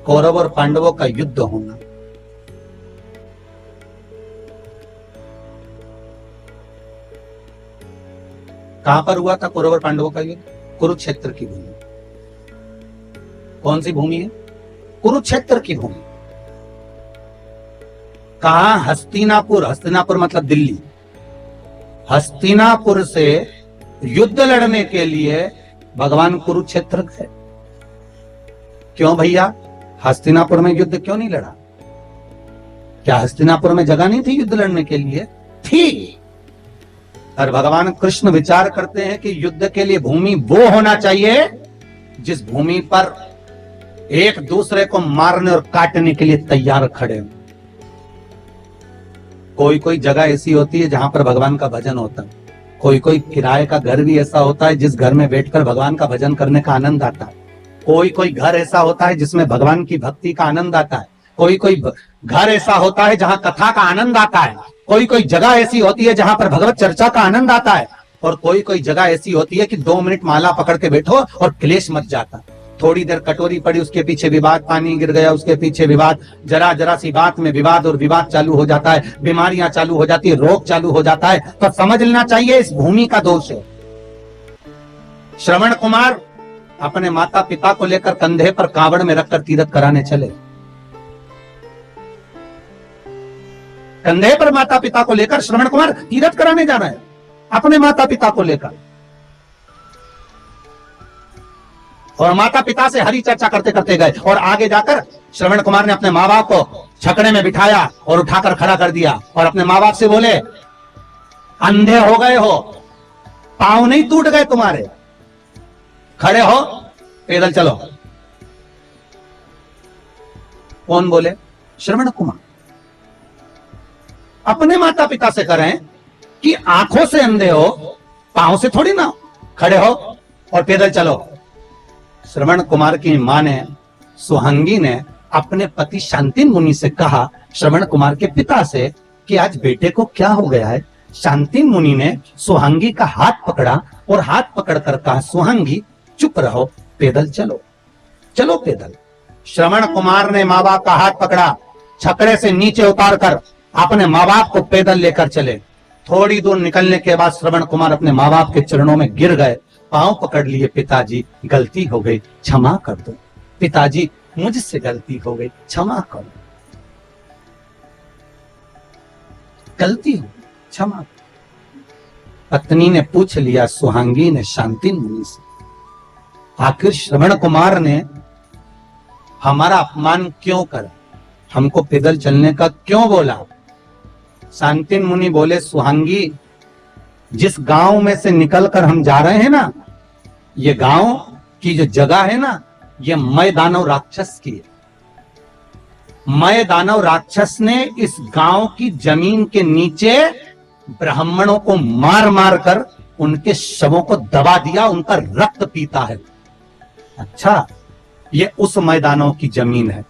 कौरव और पांडवों का युद्ध होना, कहां पर हुआ था कौरव और पांडवों का युद्ध? कुरुक्षेत्र की भूमि। कौन सी भूमि है? कुरुक्षेत्र की भूमि। कहा? हस्तिनापुर। हस्तिनापुर मतलब दिल्ली। हस्तिनापुर से युद्ध लड़ने के लिए भगवान कुरुक्षेत्र गए। क्यों भैया? हस्तिनापुर में युद्ध क्यों नहीं लड़ा? क्या हस्तिनापुर में जगह नहीं थी युद्ध लड़ने के लिए? थी। और भगवान कृष्ण विचार करते हैं कि युद्ध के लिए भूमि वो होना चाहिए जिस भूमि पर एक दूसरे को मारने और काटने के लिए तैयार खड़े हो। कोई कोई जगह ऐसी होती है जहां पर भगवान का भजन होता है, कोई कोई किराए का घर भी ऐसा होता है जिस घर में बैठकर भगवान का भजन करने का आनंद आता है, कोई कोई घर ऐसा होता है जिसमें भगवान की भक्ति का आनंद आता है, कोई कोई घर ऐसा होता है जहां कथा का आनंद आता है, कोई कोई जगह ऐसी होती है जहां पर भगवत चर्चा का आनंद आता है, और कोई कोई जगह ऐसी होती है कि 2 मिनट माला पकड़ के बैठो और क्लेश मच जाता। थोड़ी देर कटोरी पड़ी, उसके पीछे विवाद, पानी गिर गया उसके पीछे विवाद, जरा जरा सी बात में विवाद और विवाद चालू हो जाता है, बीमारियां चालू हो जाती है, रोग चालू हो जाता है। तो समझ लेना चाहिए इस भूमि का दोष है। श्रवण कुमार अपने माता पिता को लेकर कंधे पर कांवड़ में रखकर तीर्थ कराने चले। कंधे पर माता पिता को लेकर श्रवण कुमार तीर्थ कराने जा रहे हैं अपने माता पिता को लेकर, और माता पिता से हरी चर्चा करते करते गए। और आगे जाकर श्रवण कुमार ने अपने माँ बाप को छकड़े में बिठाया और उठाकर खड़ा कर दिया और अपने माँ बाप से बोले, अंधे हो गए हो, पांव नहीं टूट गए तुम्हारे, खड़े हो, पैदल चलो। कौन बोले? श्रवण कुमार। अपने माता पिता से करें कि आंखों से अंधे हो, पांव से थोड़ी ना, खड़े हो और पैदल चलो। श्रवण कुमार की मां ने, सुहंगी ने अपने पति शांतिन मुनि से कहा, श्रवण कुमार के पिता से, कि आज बेटे को क्या हो गया है। शांतिन मुनि ने सुहंगी का हाथ पकड़ा और हाथ पकड़कर कहा, सुहंगी चुप रहो, पैदल चलो, चलो पैदल। श्रवण कुमार ने माँ बाप का हाथ पकड़ा, छकड़े से नीचे उतार कर अपने माँ बाप को पैदल लेकर चले। थोड़ी दूर निकलने के बाद श्रवण कुमार अपने माँ बाप के चरणों में गिर गए, पांव पकड़ लिए, पिताजी गलती हो गई, क्षमा कर दो, पिताजी मुझसे गलती हो गई, क्षमा करो, गलती हो, क्षमा। पत्नी ने पूछ लिया, सुहांगी ने शांतिन मुनि से, आखिर श्रवण कुमार ने हमारा अपमान क्यों करा, हमको पैदल चलने का क्यों बोला। शांतिन मुनि बोले, सुहांगी जिस गांव में से निकलकर हम जा रहे हैं ना, ये गांव की जो जगह है ना, ये मय दानव राक्षस की है। मय दानव राक्षस ने इस गांव की जमीन के नीचे ब्राह्मणों को मार मार कर उनके शवों को दबा दिया, उनका रक्त पीता है। अच्छा, ये उस मैदानों की जमीन है।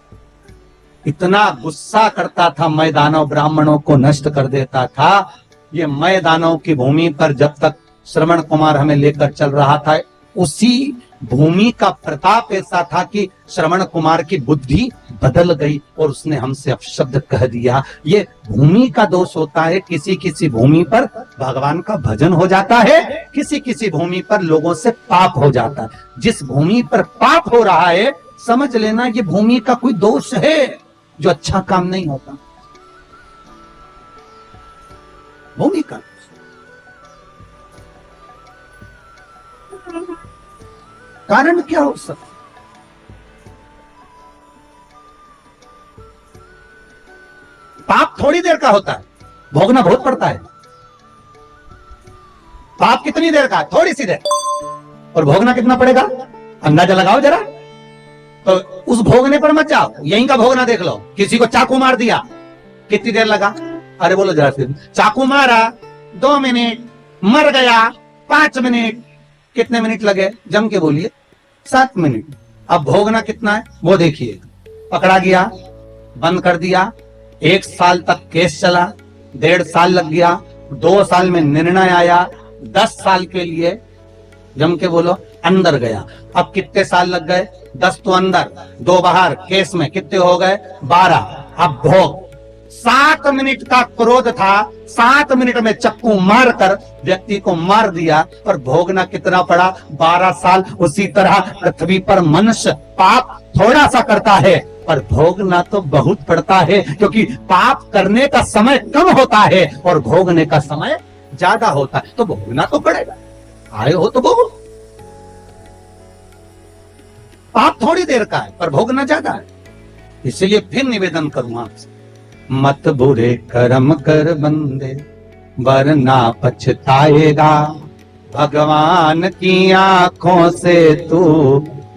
इतना गुस्सा करता था, मैदानों ब्राह्मणों को नष्ट कर देता था। ये मैदानों की भूमि पर जब तक श्रवण कुमार हमें लेकर चल रहा था, उसी भूमि का प्रताप ऐसा था कि श्रवण कुमार की बुद्धि बदल गई और उसने हमसे अपशब्द कह दिया। ये भूमि का दोष होता है। किसी किसी भूमि पर भगवान का भजन हो जाता है, किसी किसी भूमि पर लोगों से पाप हो जाता है। जिस भूमि पर पाप हो रहा है, समझ लेना ये भूमि का कोई दोष है जो अच्छा काम नहीं होता। भूमि का कारण क्या हो सकता? पाप थोड़ी देर का होता है, भोगना बहुत पड़ता है। पाप कितनी देर का? थोड़ी सी देर। और भोगना कितना पड़ेगा? अंदाजा लगाओ जरा। तो उस भोगने पर मत जाओ, यहीं का भोगना देख लो। किसी को चाकू मार दिया, कितनी देर लगा? अरे बोलो जरा से। चाकू मारा 2 मिनट, मर गया 5 मिनट, कितने मिनट लगे? जम के बोलिए। 7 मिनट। अब भोगना कितना है वो देखिए। पकड़ा गया, बंद कर दिया, 1 साल तक केस चला, 1.5 साल लग गया, 2 साल में निर्णय आया, 10 साल के लिए जम के बोलो अंदर गया। अब कितने साल लग गए? 10 तो अंदर, 2 बाहर, केस में कितने हो गए? 12। अब भोग 7 मिनट का क्रोध था, 7 मिनट में चक्कू मारकर व्यक्ति को मार दिया और भोगना कितना पड़ा? 12 साल। उसी तरह पृथ्वी पर मनुष्य पाप थोड़ा सा करता है पर भोगना तो बहुत पड़ता है, क्योंकि पाप करने का समय कम होता है और भोगने का समय ज्यादा होता है। तो भोगना तो पड़ेगा, आए हो तो भोगो। पाप थोड़ी देर का है पर भोगना ज्यादा है। इसलिए फिर निवेदन करूं आपसे, मत बुरे कर्म कर बंदे वरना पछताएगा। भगवान की आंखों से तू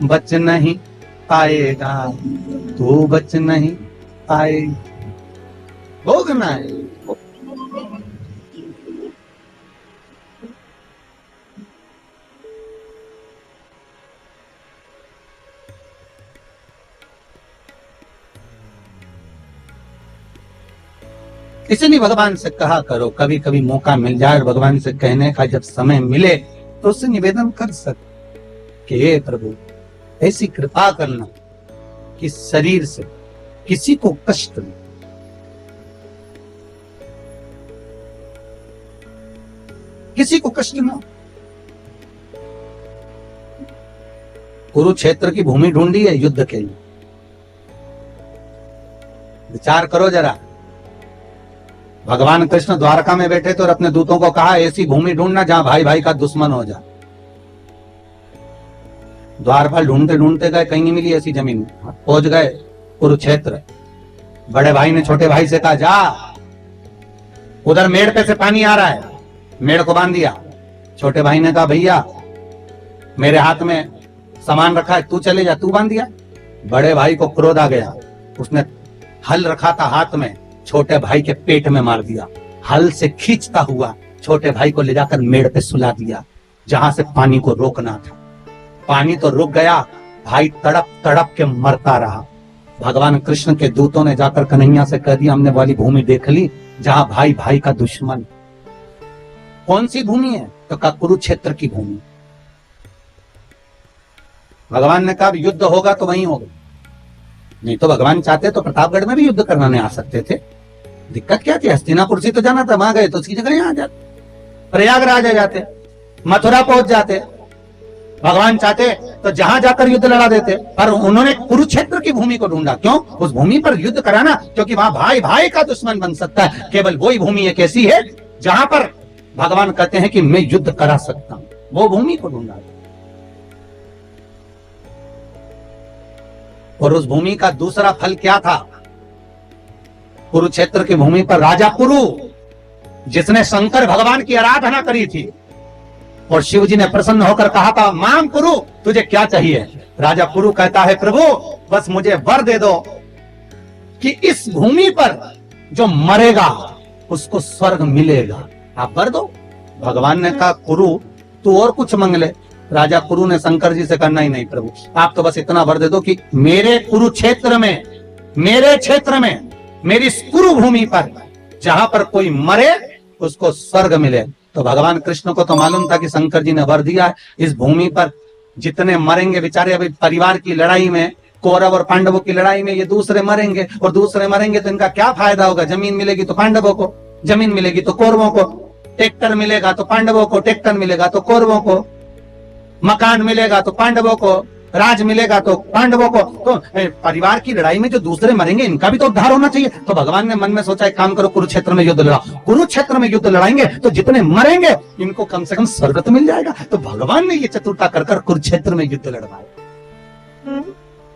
बच नहीं पाएगा, तू बच नहीं पाएगा। भोगना है। इसलिए भगवान से कहा करो, कभी कभी मौका मिल जाए और भगवान से कहने का जब समय मिले तो उससे निवेदन कर सकते कि हे प्रभु ऐसी कृपा करना कि शरीर से किसी को कष्ट नहीं, किसी को कष्ट ना। कुरुक्षेत्र की भूमि ढूंढी है युद्ध के लिए। विचार करो जरा। भगवान कृष्ण द्वारका में बैठे थे और अपने दूतों को कहा ऐसी भूमि ढूंढना जहां भाई भाई का दुश्मन हो जाए। द्वारपाल ढूंढते ढूंढते गए, कहीं नहीं मिली ऐसी जमीन। पहुंच गए कुरुक्षेत्र। बड़े भाई ने छोटे भाई से कहा जा, उधर मेड़ पे से पानी आ रहा है, मेड़ को बांध दिया। छोटे भाई ने कहा भैया मेरे हाथ में सामान रखा है, तू चले जा, तू बांध दिया। बड़े भाई को क्रोध आ गया, उसने हल रखा था हाथ में, छोटे भाई के पेट में मार दिया। हल से खींचता हुआ छोटे भाई को ले जाकर मेड़ पे सुला दिया जहां से पानी को रोकना था। पानी तो रुक गया, भाई तड़प तड़प के मरता रहा। भगवान कृष्ण के दूतों ने जाकर कन्हैया से कह दिया हमने वाली भूमि देख ली जहां भाई भाई का दुश्मन। कौन सी भूमि है? तो कहा कुरुक्षेत्र की भूमि। भगवान ने कहा युद्ध होगा तो वहीं होगा, नहीं तो भगवान चाहते तो प्रतापगढ़ में भी युद्ध करवाने आ सकते थे। दिक्कत क्या थी? हस्तिनापुर से तो जाना था, वहां गए तो उसकी जगह यहाँ आ जाते, प्रयागराज आ जाते, मथुरा पहुंच जाते। भगवान चाहते तो जहां जाकर युद्ध लड़ा देते, पर उन्होंने कुरुक्षेत्र की भूमि को ढूंढा। क्यों? उस भूमि पर युद्ध कराना, क्योंकि वहां भाई भाई का दुश्मन बन सकता है। केवल वही भूमि एक ऐसी है जहां पर भगवान कहते हैं कि मैं युद्ध करा सकता हूं, वो भूमि को ढूंढा। और उस भूमि का दूसरा फल क्या था? कुरुक्षेत्र की भूमि पर राजा कुरु, जिसने शंकर भगवान की आराधना करी थी, और शिव जी ने प्रसन्न होकर कहा था मांग कुरु तुझे क्या चाहिए? राजा कुरु कहता है प्रभु बस मुझे वर दे दो कि इस भूमि पर जो मरेगा उसको स्वर्ग मिलेगा, आप वर दो। भगवान ने कहा कुरु तू और कुछ मांग ले। राजा कुरु ने शंकर जी से कहा नहीं नहीं प्रभु, आप तो बस इतना वर दे दो कि मेरे कुरुक्षेत्र में, मेरे क्षेत्र में, मेरी इस कुरु भूमि पर जहां पर कोई मरे उसको स्वर्ग मिले। तो भगवान कृष्ण को तो मालूम था कि शंकर जी ने वर दिया है, इस भूमि पर जितने मरेंगे बेचारे अभी परिवार की लड़ाई में कौरव और पांडवों की लड़ाई में ये दूसरे मरेंगे, और दूसरे मरेंगे तो इनका क्या फायदा होगा? जमीन मिलेगी तो पांडवों को, जमीन मिलेगी तो कौरवों को, ट्रैक्टर मिलेगा तो पांडवों को, ट्रैक्टर मिलेगा तो कौरवों को, मकान मिलेगा तो पांडवों को, राज मिलेगा तो पांडवों को। तो परिवार की लड़ाई में जो दूसरे मरेंगे इनका भी तो उद्धार होना चाहिए। तो भगवान ने मन में सोचा एक काम करो, कुरुक्षेत्र में युद्ध लड़ाओ। कुरुक्षेत्र में युद्ध लड़ाएंगे तो जितने मरेंगे इनको कम से कम स्वर्ग तो मिल जाएगा। तो भगवान ने ये चतुरता कर कर कुरुक्षेत्र में युद्ध लड़वाया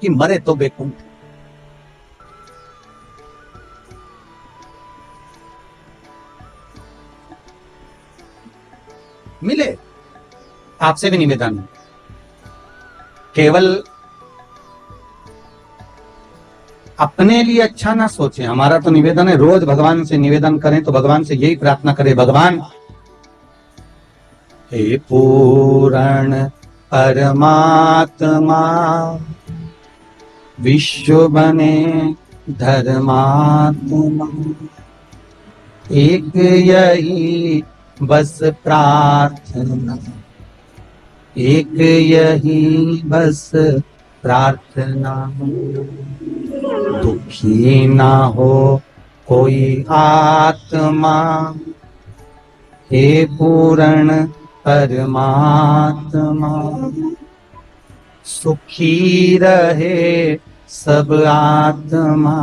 कि मरे तो बेकुंठ। मिले। आपसे भी निवेदन है, केवल अपने लिए अच्छा ना सोचें। हमारा तो निवेदन है, रोज भगवान से निवेदन करें, तो भगवान से यही प्रार्थना करें, भगवान हे पूर्ण परमात्मा, विश्व बने धर्मात्मा, एक यही बस प्रार्थना, एक यही बस प्रार्थना, दुखी ना हो कोई आत्मा, हे पूर्ण परमात्मा, सुखी रहे सब आत्मा,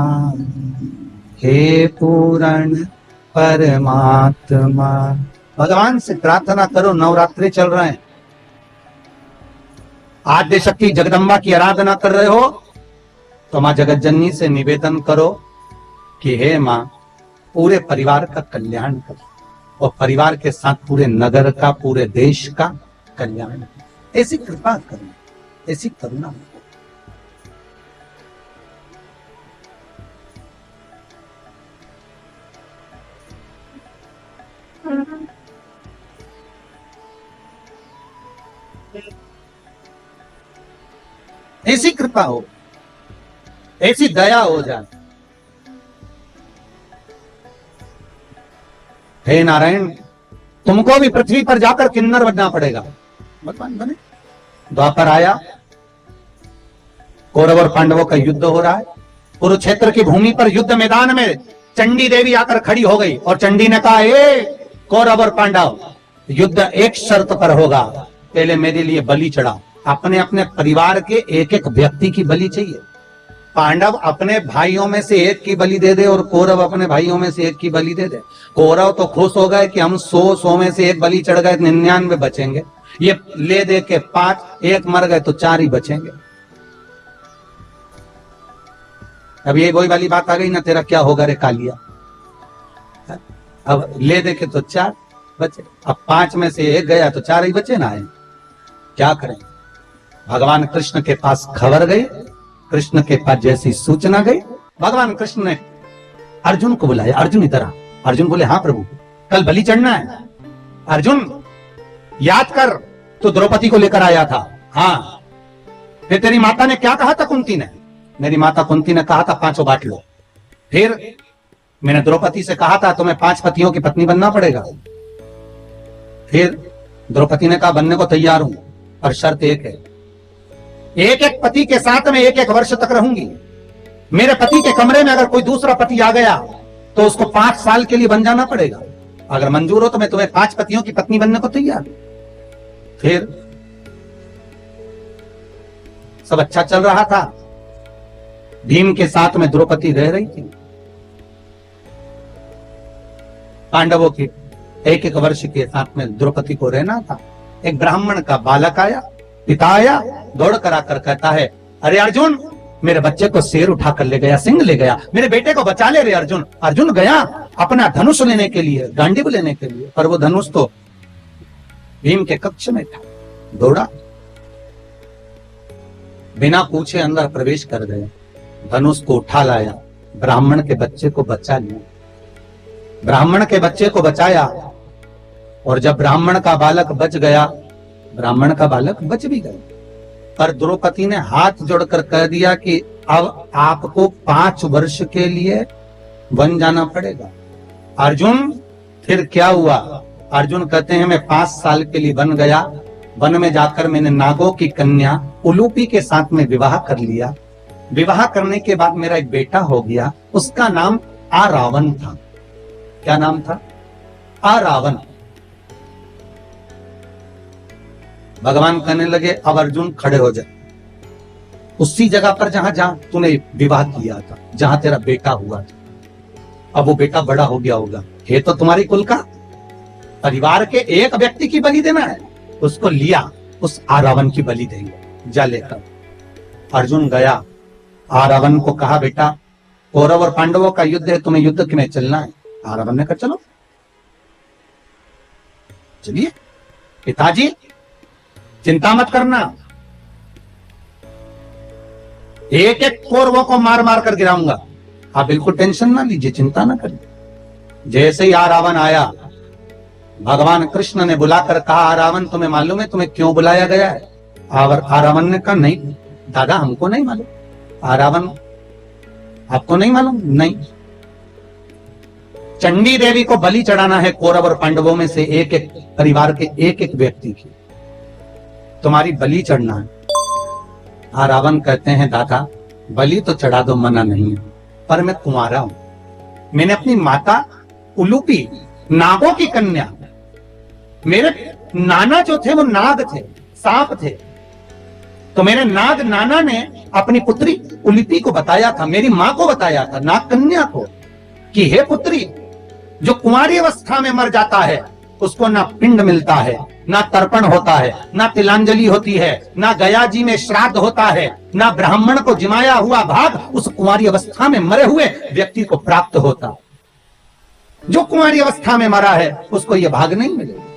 हे पूर्ण परमात्मा। भगवान से प्रार्थना करो। नवरात्रि चल रहे हैं, आद्य शक्ति जगदम्बा की आराधना कर रहे हो, तो मां जगत जननी से निवेदन करो कि हे मां, पूरे परिवार का कल्याण करो, और परिवार के साथ पूरे नगर का, पूरे देश का कल्याण करो। ऐसी कृपा करो, ऐसी करुणा। ऐसी कृपा हो, ऐसी दया हो जाए। हे नारायण, तुमको भी पृथ्वी पर जाकर किन्नर बनना पड़ेगा। भगवान बने। द्वापर आया, कौरव और पांडवों का युद्ध हो रहा है। कुरुक्षेत्र की भूमि पर युद्ध मैदान में चंडी देवी आकर खड़ी हो गई, और चंडी ने कहा, हे कौरव और पांडव, युद्ध एक शर्त पर होगा, पहले मेरे लिए बलि चढ़ाओ। अपने अपने परिवार के एक एक व्यक्ति की बलि चाहिए। पांडव अपने भाइयों में से एक की बलि दे दे, और कौरव अपने भाइयों में से एक की बलि दे दे। कौरव तो खुश हो गए कि हम 100 में से एक बलि चढ़ गए, 99 बचेंगे। ये ले दे के 5, एक मर गए तो 4 ही बचेंगे। अब ये वही वाली बात आ गई ना, तेरा क्या होगा रे कालिया। अब ले दे के तो 4 बचे, अब 5 में से एक गया तो 4 ही बचे ना है। क्या करें? भगवान कृष्ण के पास खबर गई, कृष्ण के पास जैसी सूचना गई, भगवान कृष्ण ने अर्जुन को बुलाया। अर्जुन इधर आ। अर्जुन बोले, हाँ प्रभु, कल बलि चढ़ना है। अर्जुन याद कर, तो द्रौपदी को लेकर आया था। हाँ, फिर तेरी माता ने क्या कहा था कुंती ने? मेरी माता कुंती ने कहा था 5 बांट लो। फिर मैंने द्रौपदी से कहा था तुम्हें 5 पतियों की पत्नी बनना पड़ेगा। फिर द्रौपदी ने कहा बनने को तैयार हूं, पर शर्त एक है, एक एक पति के साथ में 1-1 वर्ष तक रहूंगी। मेरे पति के कमरे में अगर कोई दूसरा पति आ गया तो उसको 5 साल के लिए बन जाना पड़ेगा। अगर मंजूर हो तो मैं तुम्हें 5 पतियों की पत्नी बनने को तैयार। फिर सब अच्छा चल रहा था। भीम के साथ में द्रौपदी रह रही थी। पांडवों की 1-1 वर्ष के साथ में द्रौपदी को रहना था। एक ब्राह्मण का बालक आया, पिता आया, दौड़ कर आकर कहता है, अरे अर्जुन, मेरे बच्चे को शेर उठा कर ले गया, सिंह ले गया, मेरे बेटे को बचा ले रे अर्जुन। अर्जुन गया अपना धनुष लेने के लिए, गांडीव लेने के लिए, पर वो धनुष तो भीम के कक्ष में था। दौड़ा, बिना पूछे अंदर प्रवेश कर गया, धनुष को उठा लाया, ब्राह्मण के बच्चे को बचा लिया। ब्राह्मण के बच्चे को बचाया, और जब ब्राह्मण का बालक बच गया, ब्राह्मण का बालक बच भी गया, पर द्रौपदी ने हाथ जोड़कर कह दिया कि अब आपको 5 वर्ष के लिए बन जाना पड़ेगा। अर्जुन, फिर क्या हुआ? अर्जुन कहते हैं मैं 5 साल के लिए बन गया। वन में जाकर मैंने नागों की कन्या उलूपी के साथ में विवाह कर लिया। विवाह करने के बाद मेरा एक बेटा हो गया, उसका नाम आरावन था। क्या नाम था? आरावन। भगवान कहने लगे अब अर्जुन खड़े हो जाए, उसी जगह पर जहां जहां तूने विवाह किया था, जहां तेरा बेटा हुआ था, अब वो बेटा बड़ा हो गया होगा, ये तो तुम्हारी कुल का परिवार के एक व्यक्ति की बलि देना है, उसको लिया, उस आरावन की बलि देंगे, जा लेकर। अर्जुन गया, आरावन को कहा बेटा कौरव और पांडवों का युद्ध है, तुम्हें युद्ध में चलना है। आरावन ने कहा चलो चलिए, पिताजी चिंता मत करना, एक एक कौरवों को मार मार कर गिराऊंगा, आप बिल्कुल टेंशन ना लीजिए, चिंता ना करिए। जैसे ही आरावन आया, भगवान कृष्ण ने बुलाकर कहा आरावन तुम्हें मालूम है तुम्हें क्यों बुलाया गया है? आरावन ने कहा नहीं दादा हमको नहीं मालूम। आरावन आपको नहीं मालूम? नहीं। चंडी देवी को बलि चढ़ाना है कौरव और पांडवों में से एक एक परिवार के एक एक व्यक्ति की, तुम्हारी बलि चढ़ना है। आरावन कहते हैं दादा बलि तो चढ़ा दो, मना नहीं है, पर मैं कुंवारा हूं, मैंने अपनी माता उलूपी नागों की कन्या, मेरे नाना जो थे वो नाग थे, सांप थे, तो मेरे नाग नाना ने अपनी पुत्री उलूपी को बताया था, मेरी मां को बताया था, नाग कन्या को, कि हे पुत्री जो कुंवारी अवस्था में मर जाता है उसको ना पिंड मिलता है, ना तर्पण होता है, ना तिलांजलि होती है, ना गया जी में श्राद्ध होता है, ना ब्राह्मण को जिमाया हुआ भाग उस कुंवारी अवस्था में मरे हुए व्यक्ति को प्राप्त होता। जो कुंवारी अवस्था में मरा है उसको यह भाग नहीं मिलेगा।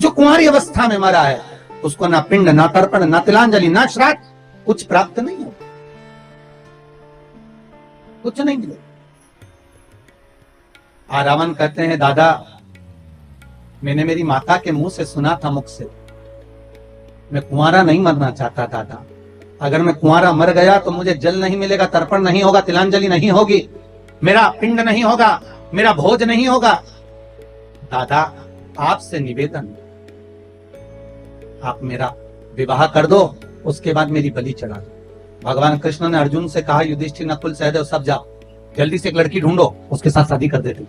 जो कुंवारी अवस्था में मरा है उसको ना पिंड, ना तर्पण, ना तिलांजलि, ना श्राद्ध, कुछ प्राप्त नहीं हो, कुछ नहीं मिलेगा। आरावन कहते हैं दादा मैंने मेरी माता के मुंह से सुना था, मुख से, मैं कुंवारा नहीं मरना चाहता दादा, अगर मैं कुंवारा मर गया तो मुझे जल नहीं मिलेगा, तर्पण नहीं होगा, तिलांजलि नहीं होगी, मेरा पिंड नहीं होगा, मेरा भोज नहीं होगा। दादा आपसे निवेदन, आप मेरा विवाह कर दो, उसके बाद मेरी बलि चढ़ा दो। भगवान कृष्ण ने अर्जुन से कहा युधिष्ठिर नकुल सहदेव सब जाओ, जल्दी से एक लड़की ढूंढो, उसके साथ शादी कर देते।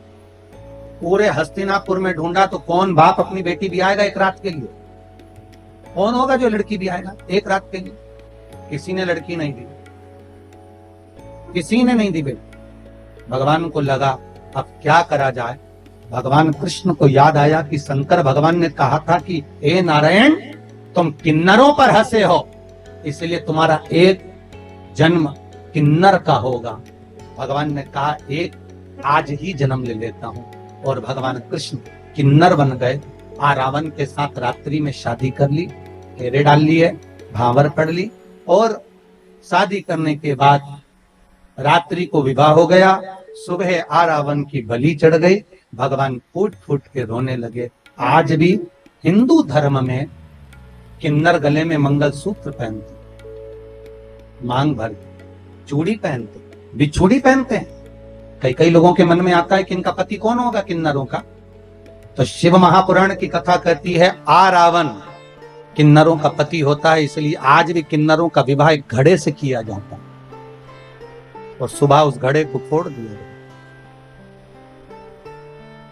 पूरे हस्तिनापुर में ढूंढा तो कौन बाप अपनी बेटी भी आएगा एक रात के लिए? कौन होगा जो लड़की भी आएगा एक रात के लिए? किसी ने लड़की नहीं दी, किसी ने नहीं दी बेटी। भगवान को लगा अब क्या करा जाए। भगवान कृष्ण को याद आया कि शंकर भगवान ने कहा था कि हे नारायण तुम किन्नरों पर हंसे हो, इसलिए तुम्हारा एक जन्म किन्नर का होगा। भगवान ने कहा एक आज ही जन्म ले लेता हूं, और भगवान कृष्ण किन्नर बन गए। आरावन के साथ रात्रि में शादी कर ली, फेरे डाल लिए, भावर पढ़ ली, और शादी करने के बाद रात्रि को विवाह हो गया। सुबह आरावन की बलि चढ़ गई। भगवान फूट फूट के रोने लगे। आज भी हिंदू धर्म में किन्नर गले में मंगलसूत्र पहनते, मांग भर चूड़ी पहनते, बिछुड़ी पहनते हैं। कई कई लोगों के मन में आता है कि इनका पति कौन होगा किन्नरों का, तो शिव महापुराण की कथा कहती है आरावन किन्नरों का पति होता है, इसलिए आज भी किन्नरों का विवाह एक घड़े से किया जाता है, और सुबह उस घड़े को फोड़ दिया जाता।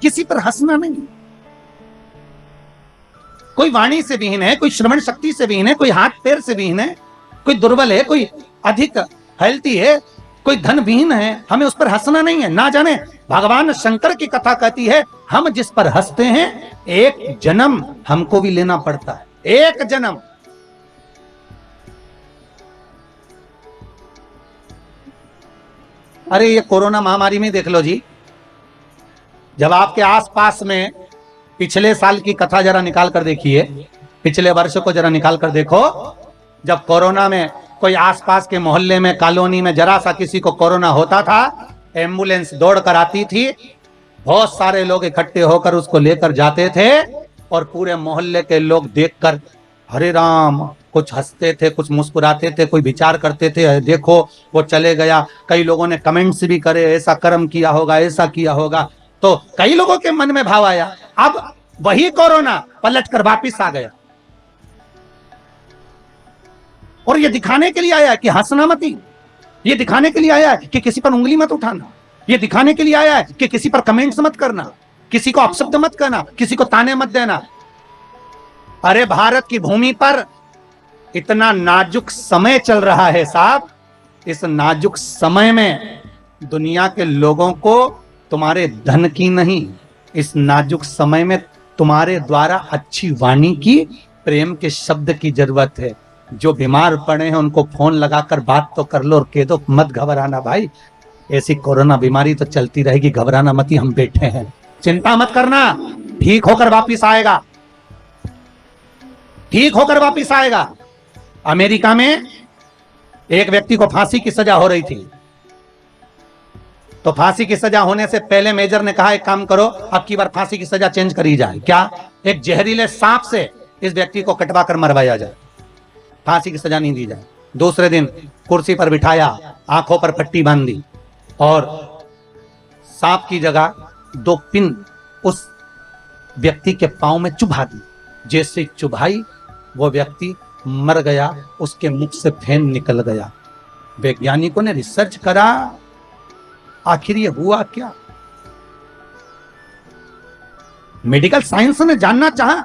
किसी पर हंसना नहीं। कोई वाणी से विहीन है, कोई श्रवण शक्ति से विहीन है, कोई हाथ पैर से विहीन है, कोई दुर्बल है, कोई अधिक हेल्थी है, कोई धन विहीन है, हमें उस पर हंसना नहीं है। ना जाने भगवान शंकर की कथा कहती है हम जिस पर हंसते हैं एक जन्म हमको भी लेना पड़ता है, एक जन्म। अरे ये कोरोना महामारी में देख लो जी, जब आपके आसपास में पिछले साल की कथा जरा निकाल कर देखिए, पिछले वर्ष को जरा निकाल कर देखो, जब कोरोना में कोई आसपास के मोहल्ले में कॉलोनी में जरा सा किसी को कोरोना होता था, एम्बुलेंस दौड़ कर आती थी, बहुत सारे लोग इकट्ठे होकर उसको लेकर जाते थे, और पूरे मोहल्ले के लोग देखकर हरे राम कुछ हंसते थे, कुछ मुस्कुराते थे, कोई विचार करते थे देखो वो चले गया। कई लोगों ने कमेंट्स भी करे ऐसा कर्म किया होगा, ऐसा किया होगा, तो कई लोगों के मन में भाव आया। अब वही कोरोना पलट कर वापिस आ गया, और ये दिखाने के लिए आया है कि हंसना मत ही, ये दिखाने के लिए आया है कि किसी पर उंगली मत उठाना, ये दिखाने के लिए आया है कि किसी पर कमेंट्स मत करना, किसी को अपशब्द मत करना, किसी को ताने मत देना। अरे भारत की भूमि पर इतना नाजुक समय चल रहा है साहब, इस नाजुक समय में दुनिया के लोगों को तुम्हारे धन की नहीं, इस नाजुक समय में तुम्हारे द्वारा अच्छी वाणी की, प्रेम के शब्द की जरूरत है। जो बीमार पड़े हैं उनको फोन लगाकर बात तो कर लो और कह दो मत घबराना भाई, ऐसी कोरोना बीमारी तो चलती रहेगी, घबराना मत ही, हम बैठे हैं, चिंता मत करना, ठीक होकर वापिस आएगा, ठीक होकर वापिस आएगा। अमेरिका में एक व्यक्ति को फांसी की सजा हो रही थी, तो फांसी की सजा होने से पहले मेजर ने कहा एक काम करो, अब की बार फांसी की सजा चेंज करी जाए। क्या? एक जहरीले सांप से इस व्यक्ति को कटवा कर मरवाया जाए, फांसी की सजा नहीं दी जाए। दूसरे दिन कुर्सी पर बिठाया, आंखों पर पट्टी बांध दी और सांप की जगह 2 पिन उस व्यक्ति के पांव में चुभा दी। जैसे चुभाई वो व्यक्ति मर गया, उसके मुख से फेन निकल गया। वैज्ञानिकों ने रिसर्च करा, आखिर ये हुआ क्या? मेडिकल साइंस ने जानना चाहा,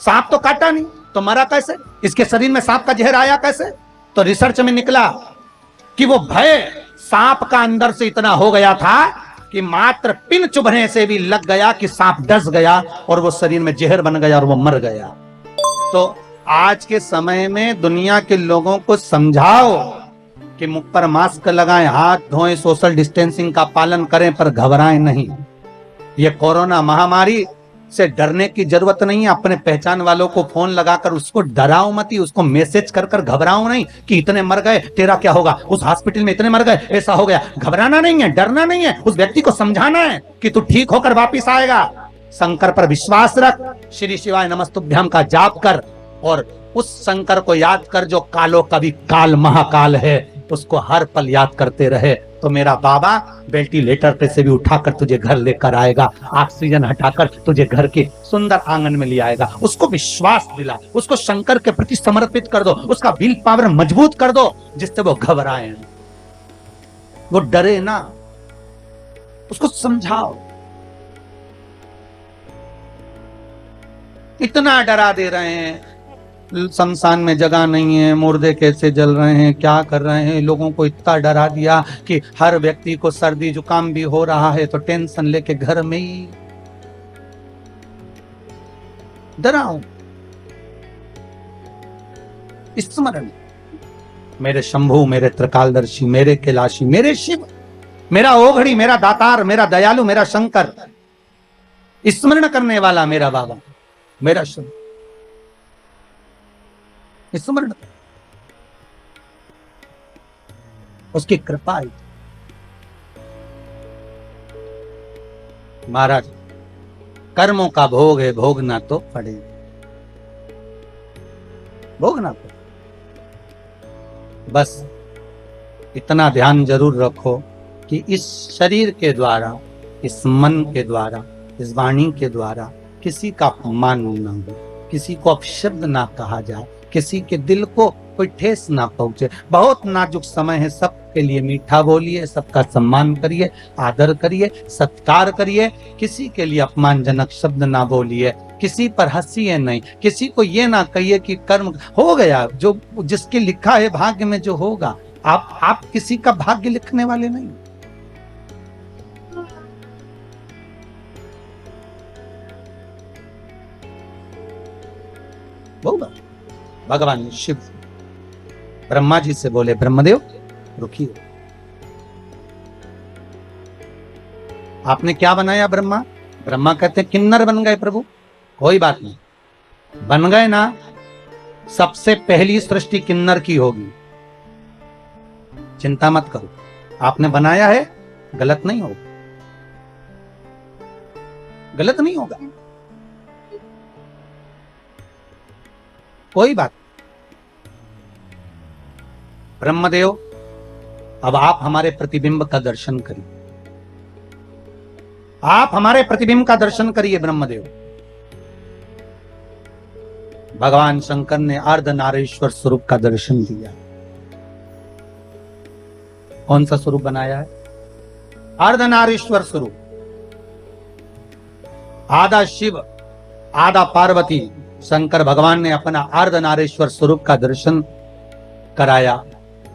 सांप तो काटा नहीं तो मरा कैसे, इसके शरीर में सांप का जहर आया कैसे? तो रिसर्च में निकला कि वो भय सांप का अंदर से इतना हो गया था कि मात्र पिन चुभने से भी लग गया कि सांप डस गया और वो शरीर में जहर बन गया और वो मर गया। तो आज के समय में दुनिया के लोगों को समझाओ कि मुख पर मास्क लगाएं, हाथ धोएं, सोशल डिस्टेंसिंग का पालन करें, पर घबराएं नहीं। ये कोरोना महामारी से डरने की जरूरत नहीं है। अपने पहचान वालों को फोन लगाकर उसको डराओ मत ही, उसको मैसेज कर कर घबराओ नहीं कि इतने मर गए, तेरा क्या होगा, उस हॉस्पिटल में इतने मर गए, ऐसा हो गया। घबराना नहीं है, डरना नहीं है, उस व्यक्ति को समझाना है कि तू ठीक होकर वापिस आएगा। शंकर पर विश्वास रख, श्री शिवाय नमस्तुभ्याम का जाप कर और उस शंकर को याद कर जो कालों का भी काल महाकाल है, उसको हर पल याद करते रहे तो मेरा बाबा वेंटिलेटर पे से भी उठाकर तुझे घर लेकर आएगा, ऑक्सीजन हटाकर तुझे घर के सुंदर आंगन में ले आएगा। उसको विश्वास दिला, उसको शंकर के प्रति समर्पित कर दो, उसका विल पावर मजबूत कर दो जिससे वो घबराए, वो डरे ना, उसको समझाओ। इतना डरा दे रहे हैं, शमशान में जगह नहीं है, मुर्दे कैसे जल रहे हैं, क्या कर रहे हैं, लोगों को इतना डरा दिया कि हर व्यक्ति को सर्दी जुकाम भी हो रहा है तो टेंशन लेके घर में ही डराओ। स्मरण, मेरे शंभु, मेरे त्रिकालदर्शी, मेरे कैलाशी, मेरे शिव, मेरा ओघड़ी, मेरा दातार, मेरा दयालु, मेरा शंकर, स्मरण करने वाला मेरा बाबा, मेरा शिव, स्मरण, उसकी कृपा है। महाराज, कर्मों का भोग है, भोगना तो पड़ेगा, भोगना पड़ेगा। बस इतना ध्यान जरूर रखो कि इस शरीर के द्वारा, इस मन के द्वारा, इस वाणी के द्वारा किसी का अपमान ना हो, किसी को अपशब्द ना कहा जाए, किसी के दिल को कोई ठेस ना पहुंचे। बहुत नाजुक समय है, सबके लिए मीठा बोलिए, सबका सम्मान करिए, आदर करिए, सत्कार करिए, किसी के लिए अपमानजनक शब्द ना बोलिए, किसी पर हंसिए नहीं, किसी को ये ना कहिए कि कर्म हो गया, जो जिसके लिखा है भाग्य में जो होगा। आप किसी का भाग्य लिखने वाले नहीं। होगा। भगवान शिव ब्रह्मा जी से बोले, ब्रह्मदेव रुकिए, आपने क्या बनाया ब्रह्मा? ब्रह्मा कहते हैं किन्नर बन गए प्रभु। कोई बात नहीं, बन गए ना, सबसे पहली सृष्टि किन्नर की होगी, चिंता मत करो। आपने बनाया है, गलत नहीं होगा, गलत नहीं होगा, कोई बात। ब्रह्मदेव, अब आप हमारे प्रतिबिंब का दर्शन करिए, आप हमारे प्रतिबिंब का दर्शन करिए ब्रह्मदेव। भगवान शंकर ने अर्धनारीश्वर स्वरूप का दर्शन दिया। कौन सा स्वरूप बनाया है? अर्धनारीश्वर स्वरूप। आधा शिव आधा पार्वती शंकर भगवान ने अपना अर्धनारीश्वर स्वरूप का दर्शन कराया।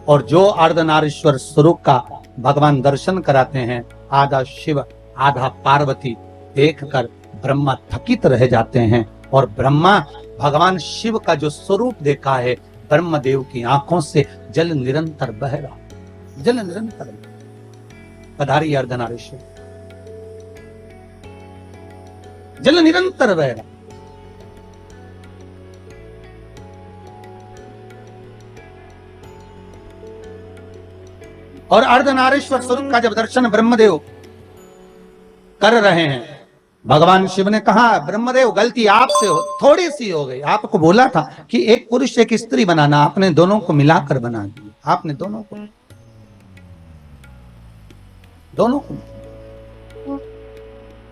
और जो अर्धनारीश्वर स्वरूप का भगवान दर्शन कराते हैं, आधा शिव आधा पार्वती देखकर ब्रह्मा थकित रह जाते हैं। और ब्रह्मा भगवान शिव का जो स्वरूप देखा है, ब्रह्मदेव की आंखों से जल निरंतर बह रहा, जल निरंतर। पधारी अर्धनारीश्वर, जल निरंतर बह रहा। और अर्धनारीश्वर स्वरूप का जब दर्शन ब्रह्मदेव कर रहे हैं, भगवान शिव ने कहा, ब्रह्मदेव गलती आपसे थोड़ी सी हो गई। आपको बोला था कि एक पुरुष एक स्त्री बनाना, आपने दोनों को मिलाकर बना दिया। आपने दोनों को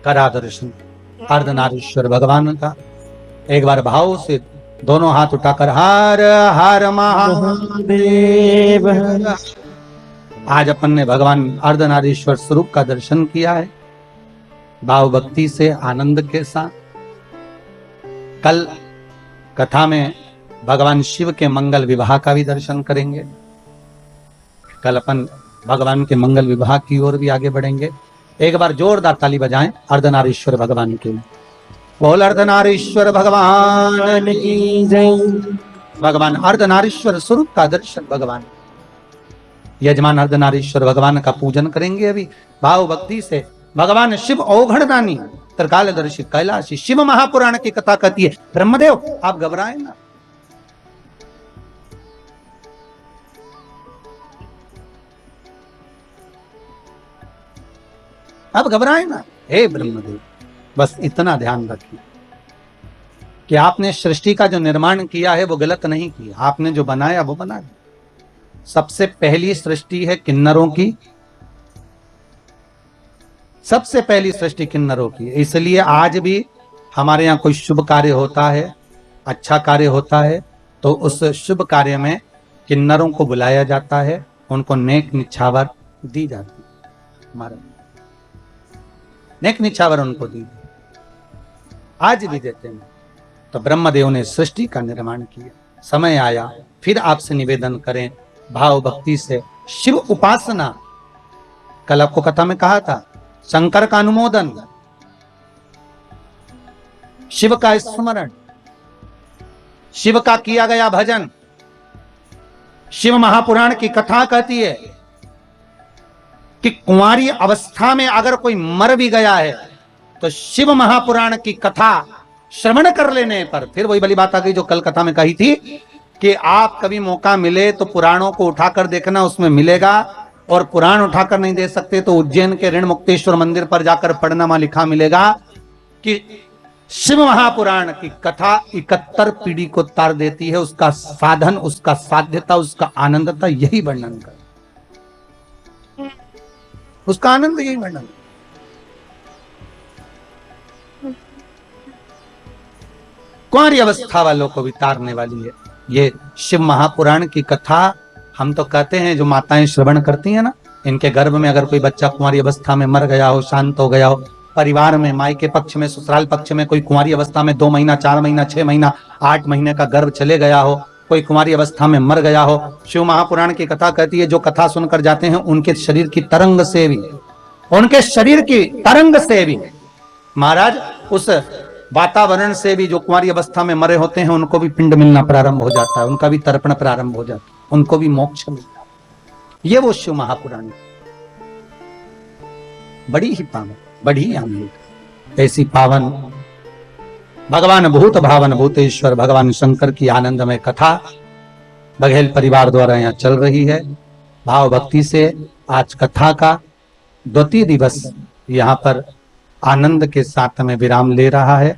करा दर्शन अर्धनारीश्वर भगवान का। एक बार भाव से दोनों हाथ उठाकर हर हर महादेव। आज अपन ने भगवान अर्धनारीश्वर स्वरूप का दर्शन किया है, भाव भक्ति से आनंद के साथ। कल कथा में भगवान शिव के मंगल विवाह का भी दर्शन करेंगे। कल अपन भगवान के मंगल विवाह की ओर भी आगे बढ़ेंगे। एक बार जोरदार ताली बजाएं अर्धनारीश्वर भगवान के लिए। बोल अर्धनारीश्वर भगवान की जय। भगवान अर्धनारीश्वर स्वरूप का दर्शन भगवान। यजमान अर्धनारीश्वर भगवान का पूजन करेंगे अभी भाव भक्ति से। भगवान शिव औघड़दानी त्रिकालदर्शी कैलाशी शिव महापुराण की कथा कहती है। ब्रह्मदेव आप घबराए ना, आप घबराए ना। हे ब्रह्मदेव, बस इतना ध्यान रखिए कि आपने सृष्टि का जो निर्माण किया है वो गलत नहीं किया। आपने जो बनाया वो बना दिया। सबसे पहली सृष्टि है किन्नरों की, सबसे पहली सृष्टि किन्नरों की। इसलिए आज भी हमारे यहाँ कोई शुभ कार्य होता है, अच्छा कार्य होता है, तो उस शुभ कार्य में किन्नरों को बुलाया जाता है, उनको नेक निछावर दी जाती है। हमारे नेक निछावर उनको दी, आज भी देते हैं। तो ब्रह्मदेव ने सृष्टि का निर्माण किया। समय आया फिर आपसे निवेदन करें भाव भक्ति से शिव उपासना। कल आपको कथा में कहा था, शंकर का अनुमोदन, शिव का स्मरण, शिव का किया गया भजन। शिव महापुराण की कथा कहती है कि कुंवारी अवस्था में अगर कोई मर भी गया है तो शिव महापुराण की कथा श्रवण कर लेने पर, फिर वही वाली बात आ गई जो कल कथा में कही थी कि आप कभी मौका मिले तो पुराणों को उठाकर देखना, उसमें मिलेगा। और पुराण उठाकर नहीं दे सकते तो उज्जैन के ऋण मुक्तेश्वर मंदिर पर जाकर पढ़ना, वहां लिखा मिलेगा कि शिव महापुराण की कथा 71 पीढ़ी को तार देती है। उसका साधन, उसका साध्यता, उसका आनंदता यही वर्णन कर, उसका आनंद यही वर्णन। कुंवारी अवस्था वालों को भी तारने वाली है ये शिव महापुराण की कथा। हम तो कहते हैं जो माताएं श्रवण करती हैं ना, इनके गर्भ में अगर कोई बच्चा कुंवारी अवस्था में मर गया हो, शांत हो गया हो, परिवार में माई के पक्ष में ससुराल पक्ष में कोई कुंवारी अवस्था में 2 महीना 4 महीना 6 महीना 8 महीने का गर्भ चले गया हो, कोई कुंवारी अवस्था में मर गया हो, शिव महापुराण की कथा कहती है जो कथा सुनकर जाते हैं उनके शरीर की तरंग से भी, उनके शरीर की तरंग से भी महाराज उस वातावरण से भी जो कुंवारी अवस्था में मरे होते हैं उनको भी पिंड मिलना प्रारंभ हो जाता है, उनका भी तर्पण प्रारंभ हो जाता है, उनको भी मोक्ष मिलता है। ये वो शिव महापुराण बड़ी ही पावन, बड़ी ही आनंद। ऐसी पावन भगवान भूत भावन भूतेश्वर भगवान शंकर की आनंदमय कथा बघेल परिवार द्वारा यहाँ चल रही है। भाव भक्ति से आज कथा का 2 दिवस यहाँ पर आनंद के साथ में विराम ले रहा है।